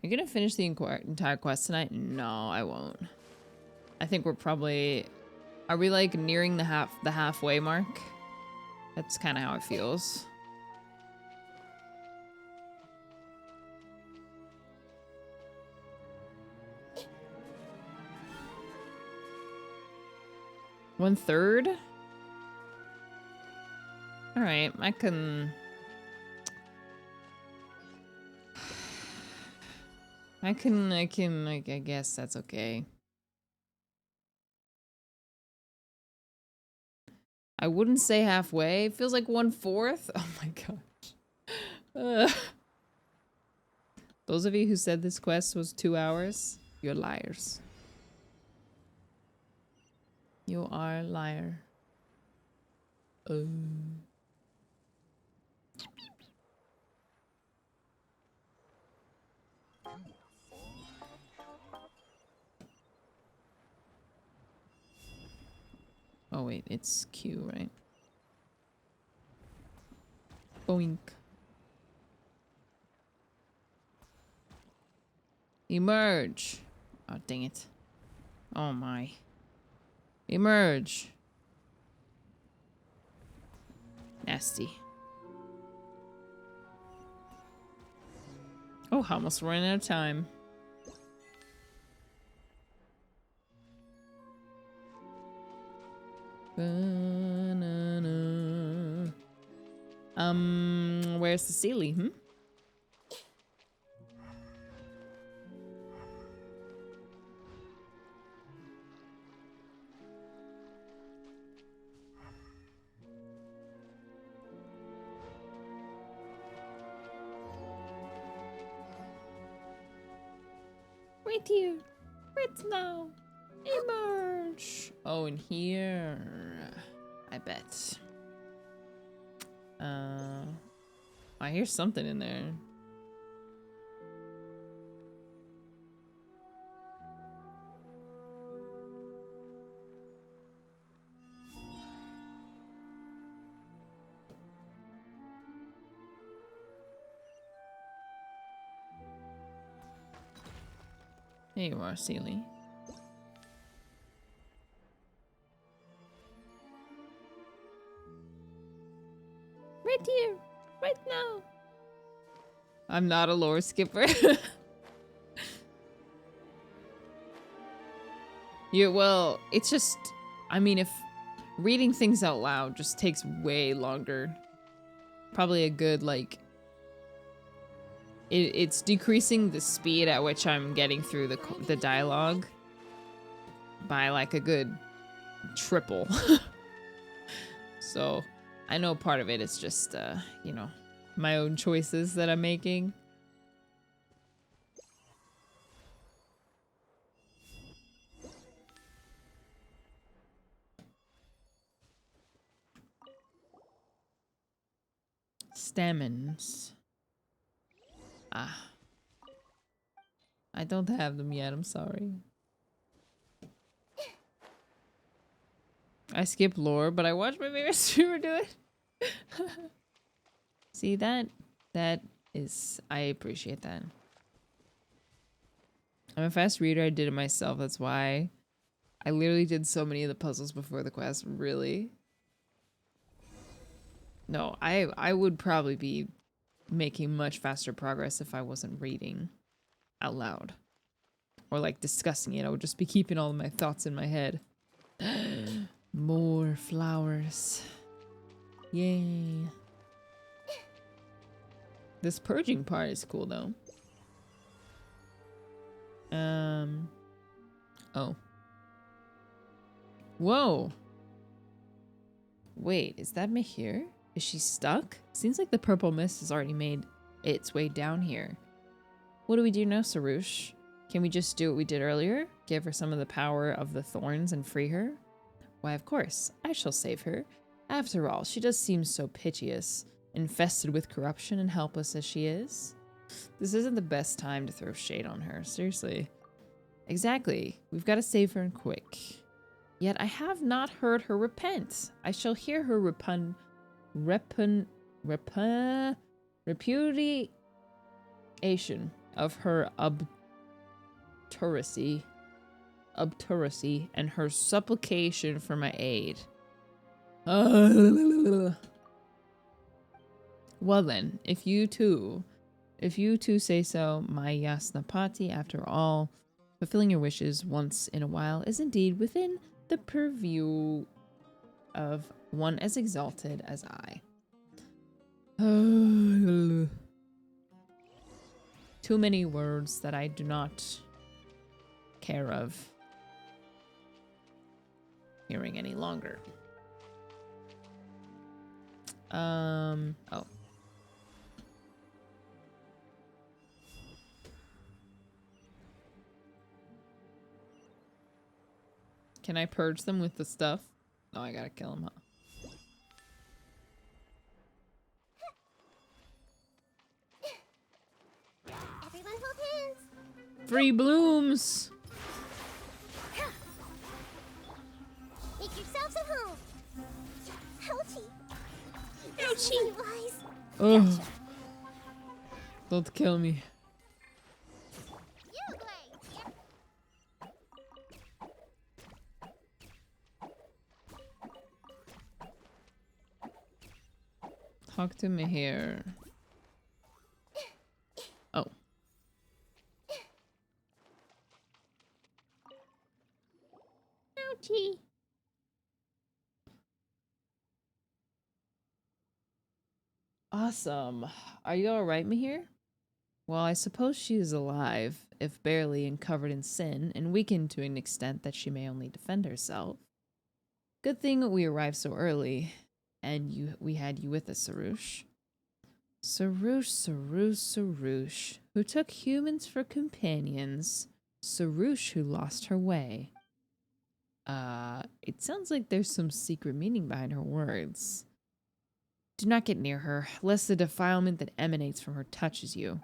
Speaker 1: Are you gonna finish the entire quest tonight? No, I won't. I think we're probably... Are we like nearing the halfway mark? That's kind of how it feels. One third? All right, I can... I guess that's okay. I wouldn't say halfway. It feels like 1/4. Oh my gosh. Those of you who said this quest was 2 hours, you're liars. You are a liar. Oh wait, it's Q, right? Boink. Emerge. Oh, dang it. Oh my. Emerge. Nasty. Oh, almost running out of time. Banana. Where's the Sealy, Right here. Right now. Emerge. Oh, in here. I bet. I hear something in there. There you are, Sealy. Right here. Right now. I'm not a lore skipper. Yeah, well, it's just... I mean, if reading things out loud just takes way longer. Probably a good, like... It's decreasing the speed at which I'm getting through the dialogue by, like, a good triple. So, I know part of it is just, you know, my own choices that I'm making. Stamens. Ah. I don't have them yet, I'm sorry. I skip lore, but I watch my favorite streamer do it. See, that is, I appreciate that. I'm a fast reader. I did it myself. That's why I literally did so many of the puzzles before the quest. Really? No, I would probably be making much faster progress if I wasn't reading out loud or like discussing it. I would just be keeping all of my thoughts in my head. More flowers. Yay. This purging part is cool though. Oh. Whoa. Wait, is that Mahir? Is she stuck? Seems like the purple mist has already made its way down here. What do we do now, Sarush? Can we just do what we did earlier? Give her some of the power of the thorns and free her? Why, of course. I shall save her. After all, she does seem so piteous, infested with corruption and helpless as she is. This isn't the best time to throw shade on her, seriously. Exactly. We've got to save her and quick. Yet I have not heard her repent. I shall hear her repudiation of her obturacy and her supplication for my aid. Well then, if you two say so, my Yasnapati, after all, fulfilling your wishes once in a while is indeed within the purview of one as exalted as I. Too many words that I do not care of hearing any longer. Oh. Can I purge them with the stuff? Oh, I gotta kill them, huh?
Speaker 4: Everyone hold hands.
Speaker 1: Free blooms!
Speaker 4: Make yourselves at home. Ouchie.
Speaker 1: Ouchie!
Speaker 4: Wise.
Speaker 1: Oh. Don't kill me. Talk to me here. Oh. Ouchie. Awesome. Are you alright, Mahir? Well, I suppose she is alive, if barely and covered in sin, and weakened to an extent that she may only defend herself. Good thing we arrived so early, and we had you with us, Sarush. Sarush, who took humans for companions. Sarush who lost her way. It sounds like there's some secret meaning behind her words. Do not get near her, lest the defilement that emanates from her touches you.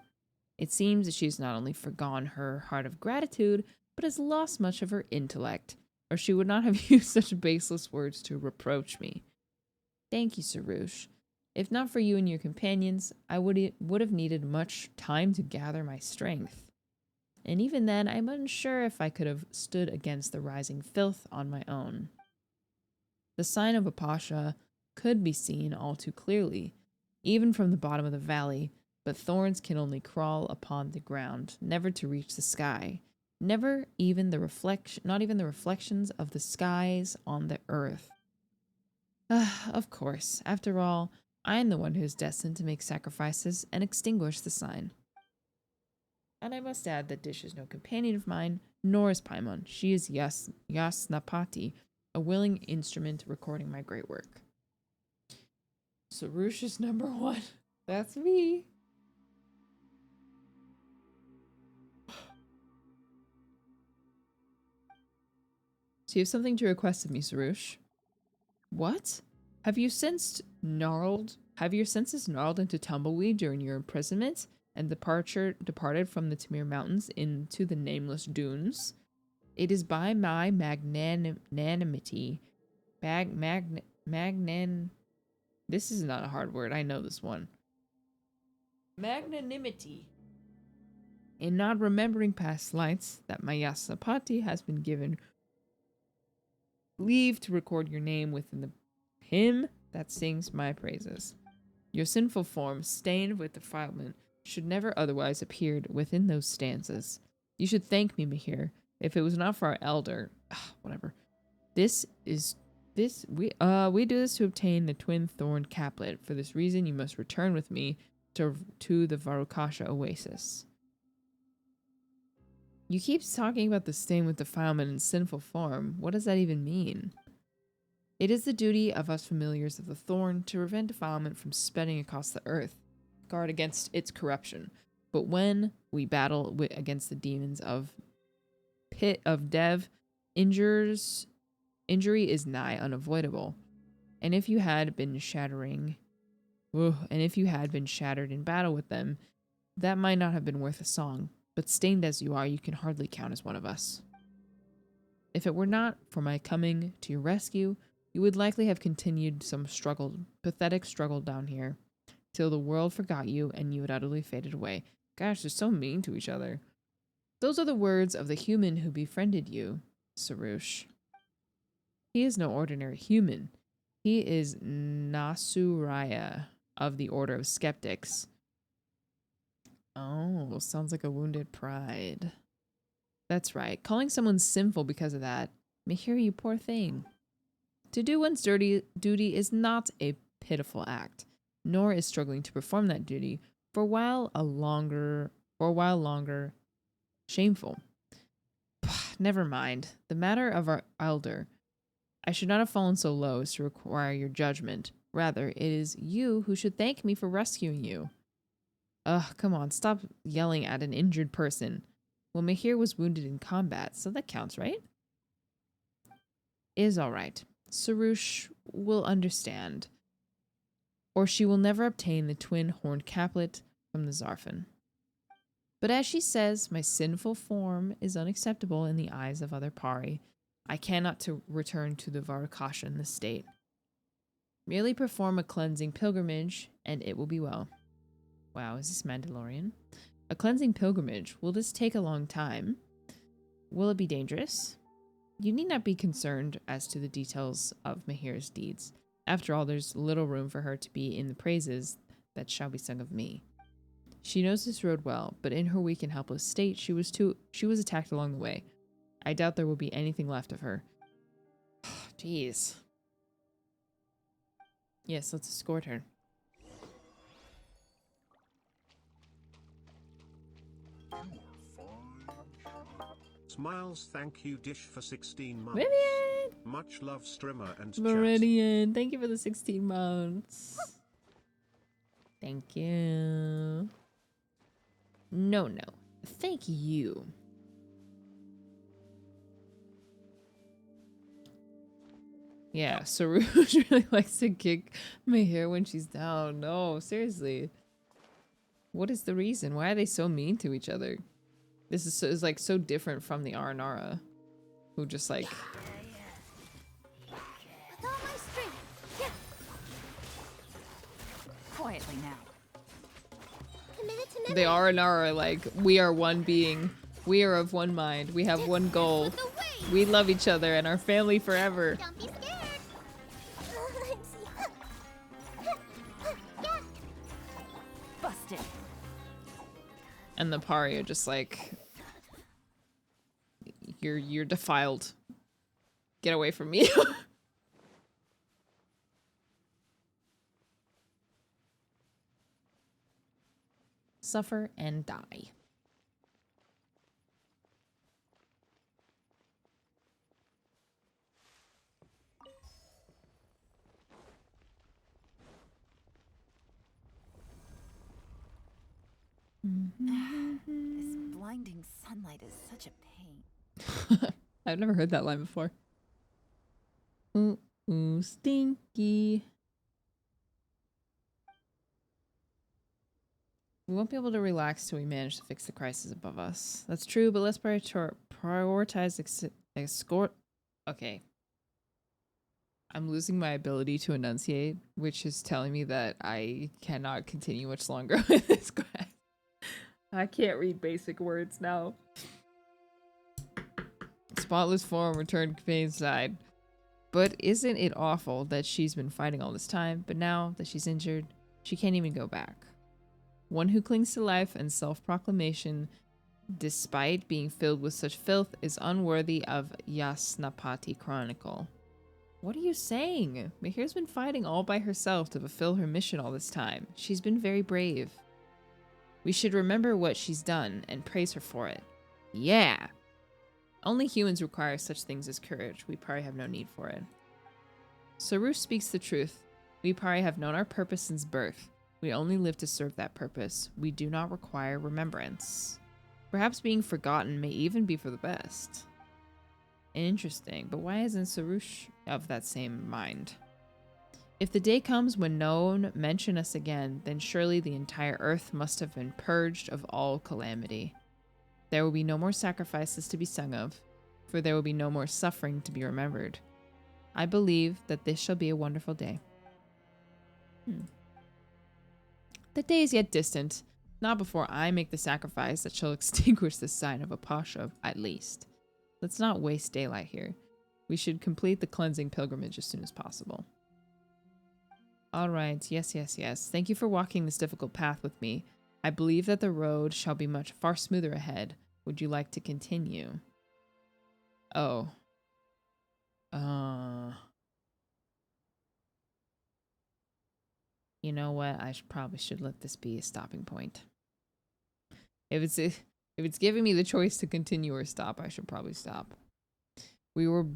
Speaker 1: It seems that she's not only forgone her heart of gratitude, but has lost much of her intellect, or she would not have used such baseless words to reproach me. Thank you, Sarush. If not for you and your companions, I would have needed much time to gather my strength. And even then, I'm unsure if I could have stood against the rising filth on my own. The sign of Apasha could be seen all too clearly, even from the bottom of the valley, but thorns can only crawl upon the ground, never to reach the sky, not even the reflections of the skies on the earth. Of course, after all, I am the one who is destined to make sacrifices and extinguish the sign. And I must add that Dish is no companion of mine, nor is Paimon. She is Yasnapati, a willing instrument recording my great work. Sarush is number one. That's me. So you have something to request of me, Sarush. What? Have your senses gnarled into tumbleweed during your imprisonment and departed from the Tamir Mountains into the nameless dunes? It is by my magnanimity Magnan. This is not a hard word. I know this one. Magnanimity. In not remembering past lives, that Mayasapati has been given leave to record your name within the hymn that sings my praises. Your sinful form, stained with defilement, should never otherwise appeared within those stanzas. You should thank me, Mahir, if it was not for our elder. Whatever. We do this to obtain the twin thorn caplet. For this reason, you must return with me to the Varukasha oasis. You keep talking about the stain with defilement and sinful form. What does that even mean? It is the duty of us familiars of the thorn to prevent defilement from spreading across the earth, guard against its corruption. But when we battle against the demons of pit of dev, injury is nigh unavoidable. And if you had been shattered in battle with them, that might not have been worth a song. But stained as you are, you can hardly count as one of us. If it were not for my coming to your rescue, you would likely have continued some pathetic struggle down here, till the world forgot you and you had utterly faded away. Gosh, they're so mean to each other. Those are the words of the human who befriended you, Sarush. He is no ordinary human. He is Nasuraya of the Order of Skeptics. Oh, sounds like a wounded pride. That's right. Calling someone sinful because of that. Mahir, you poor thing. To do one's duty is not a pitiful act, nor is struggling to perform that duty for a while longer shameful. Never mind. The matter of our elder. I should not have fallen so low as to require your judgment. Rather, it is you who should thank me for rescuing you. Ugh, come on, stop yelling at an injured person. Well, Mahir was wounded in combat, so that counts, right? Is all right. Sarush will understand. Or she will never obtain the twin horned caplet from the Zarfin. But as she says, my sinful form is unacceptable in the eyes of other Pari. I cannot return to the Varukasha in this state. Merely perform a cleansing pilgrimage, and it will be well. Wow, is this Mandalorian? A cleansing pilgrimage. Will this take a long time? Will it be dangerous? You need not be concerned as to the details of Mahir's deeds. After all, there's little room for her to be in the praises that shall be sung of me. She knows this road well, but in her weak and helpless state, she was attacked along the way. I doubt there will be anything left of her. Jeez. Yes, let's escort her.
Speaker 2: Smiles, thank you Dish for 16 months.
Speaker 1: Vivian!
Speaker 2: Much love Strimmer and chat.
Speaker 1: Meridian, thank you for the 16 months. Thank you. No. Thank you. Yeah, Sarush really likes to kick Mahir when she's down. No, seriously. What is the reason? Why are they so mean to each other? This is like so different from the Aranara, who just like...
Speaker 4: With all my strength. Yeah.
Speaker 7: Quietly now.
Speaker 4: Committed to never.
Speaker 1: The Aranara, like, we are one being. We are of one mind. We have one goal.
Speaker 4: The way.
Speaker 1: We love each other and our family forever.
Speaker 4: Don't be scared. Yeah.
Speaker 7: Busted.
Speaker 1: And the Pari are just like, you're defiled. Get away from me. Suffer and die.
Speaker 7: This blinding sunlight is such a pain.
Speaker 1: I've never heard that line before. Ooh, stinky. We won't be able to relax till we manage to fix the crisis above us. That's true, but let's prioritize escort. Okay. I'm losing my ability to enunciate, which is telling me that I cannot continue much longer with this quest. I can't read basic words now. Spotless form returned Faye's side. But isn't it awful that she's been fighting all this time, but now that she's injured, she can't even go back? One who clings to life and self-proclamation, despite being filled with such filth, is unworthy of Yasnapati Chronicle. What are you saying? Mahir's been fighting all by herself to fulfill her mission all this time. She's been very brave. We should remember what she's done and praise her for it. Yeah! Only humans require such things as courage. We probably have no need for it. Saru speaks the truth. We probably have known our purpose since birth. We only live to serve that purpose. We do not require remembrance. Perhaps being forgotten may even be for the best. Interesting, but why isn't Sarush of that same mind? If the day comes when no one mention us again, then surely the entire earth must have been purged of all calamity. There will be no more sacrifices to be sung of, for there will be no more suffering to be remembered. I believe that this shall be a wonderful day. The day is yet distant, not before I make the sacrifice that shall extinguish the sign of a pasha, at least. Let's not waste daylight here. We should complete the cleansing pilgrimage as soon as possible. Alright, yes. Thank you for walking this difficult path with me. I believe that the road shall be much far smoother ahead. Would you like to continue? Oh. You know what? I probably should let this be a stopping point. If it's giving me the choice to continue or stop, I should probably stop. We were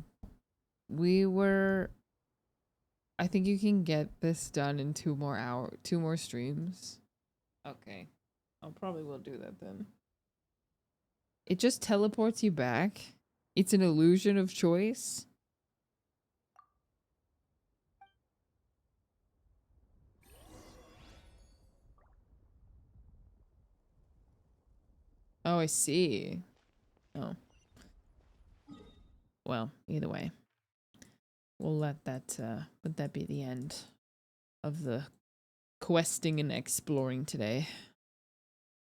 Speaker 1: I think you can get this done in 2 more streams. Okay. I'll probably will do that then. It just teleports you back. It's an illusion of choice. Oh, I see. Oh. Well, either way. We'll let that be the end of the questing and exploring today.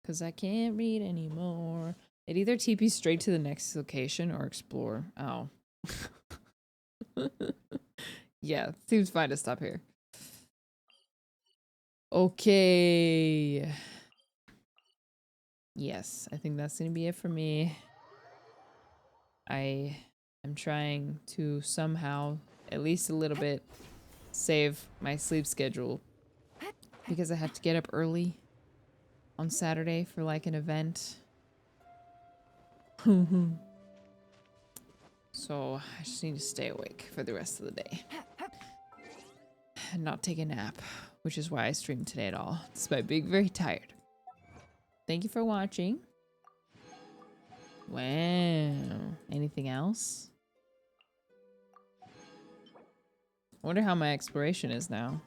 Speaker 1: Because I can't read anymore. It either TPs straight to the next location or explore. Oh. Yeah, seems fine to stop here. Okay. Yes, I think that's going to be it for me. I am trying to somehow, at least a little bit, save my sleep schedule. Because I have to get up early on Saturday for like an event. So I just need to stay awake for the rest of the day. And not take a nap, which is why I streamed today at all, despite being very tired. Thank you for watching. Wow. Anything else? I wonder how my exploration is now.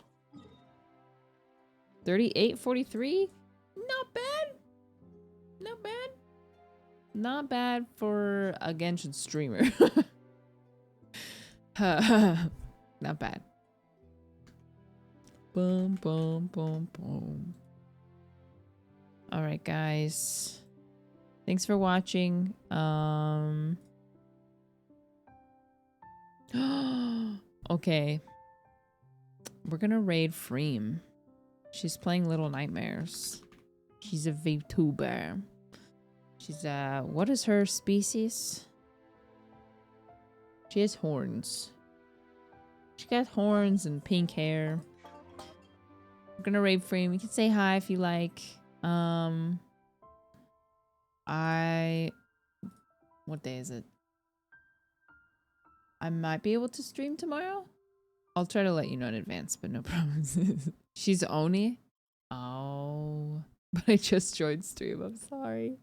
Speaker 1: 3843? Not bad. Not bad. Not bad for a Genshin streamer. Not bad. Boom, boom, boom, boom. Alright, guys. Thanks for watching. Okay. We're gonna raid Freem. She's playing Little Nightmares. She's a VTuber. She's what is her species? She has horns. She got horns and pink hair. We're gonna raid Freem. You can say hi if you like. What day is it? I might be able to stream tomorrow. I'll try to let you know in advance, but no promises. She's Oni? Oh, but I just joined stream. I'm sorry.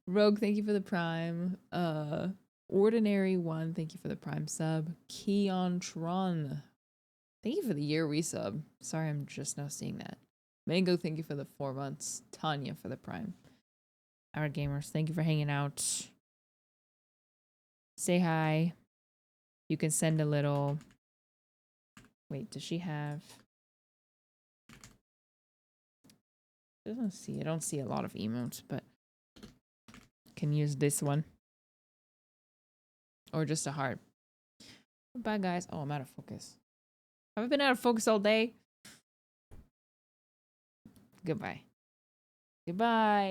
Speaker 1: Rogue, thank you for the prime. Ordinary One, thank you for the prime sub. Keon Tron, thank you for the year resub. Sorry, I'm just now seeing that. Mango, thank you for the 4 months. Tanya for the prime. Our gamers, thank you for hanging out. Say hi.
Speaker 8: You can send a little... Wait, does she have... I don't see a lot of emotes, but can use this one. Or just a heart. Bye, guys. Oh, I'm out of focus. Have I been out of focus all day? Goodbye. Goodbye.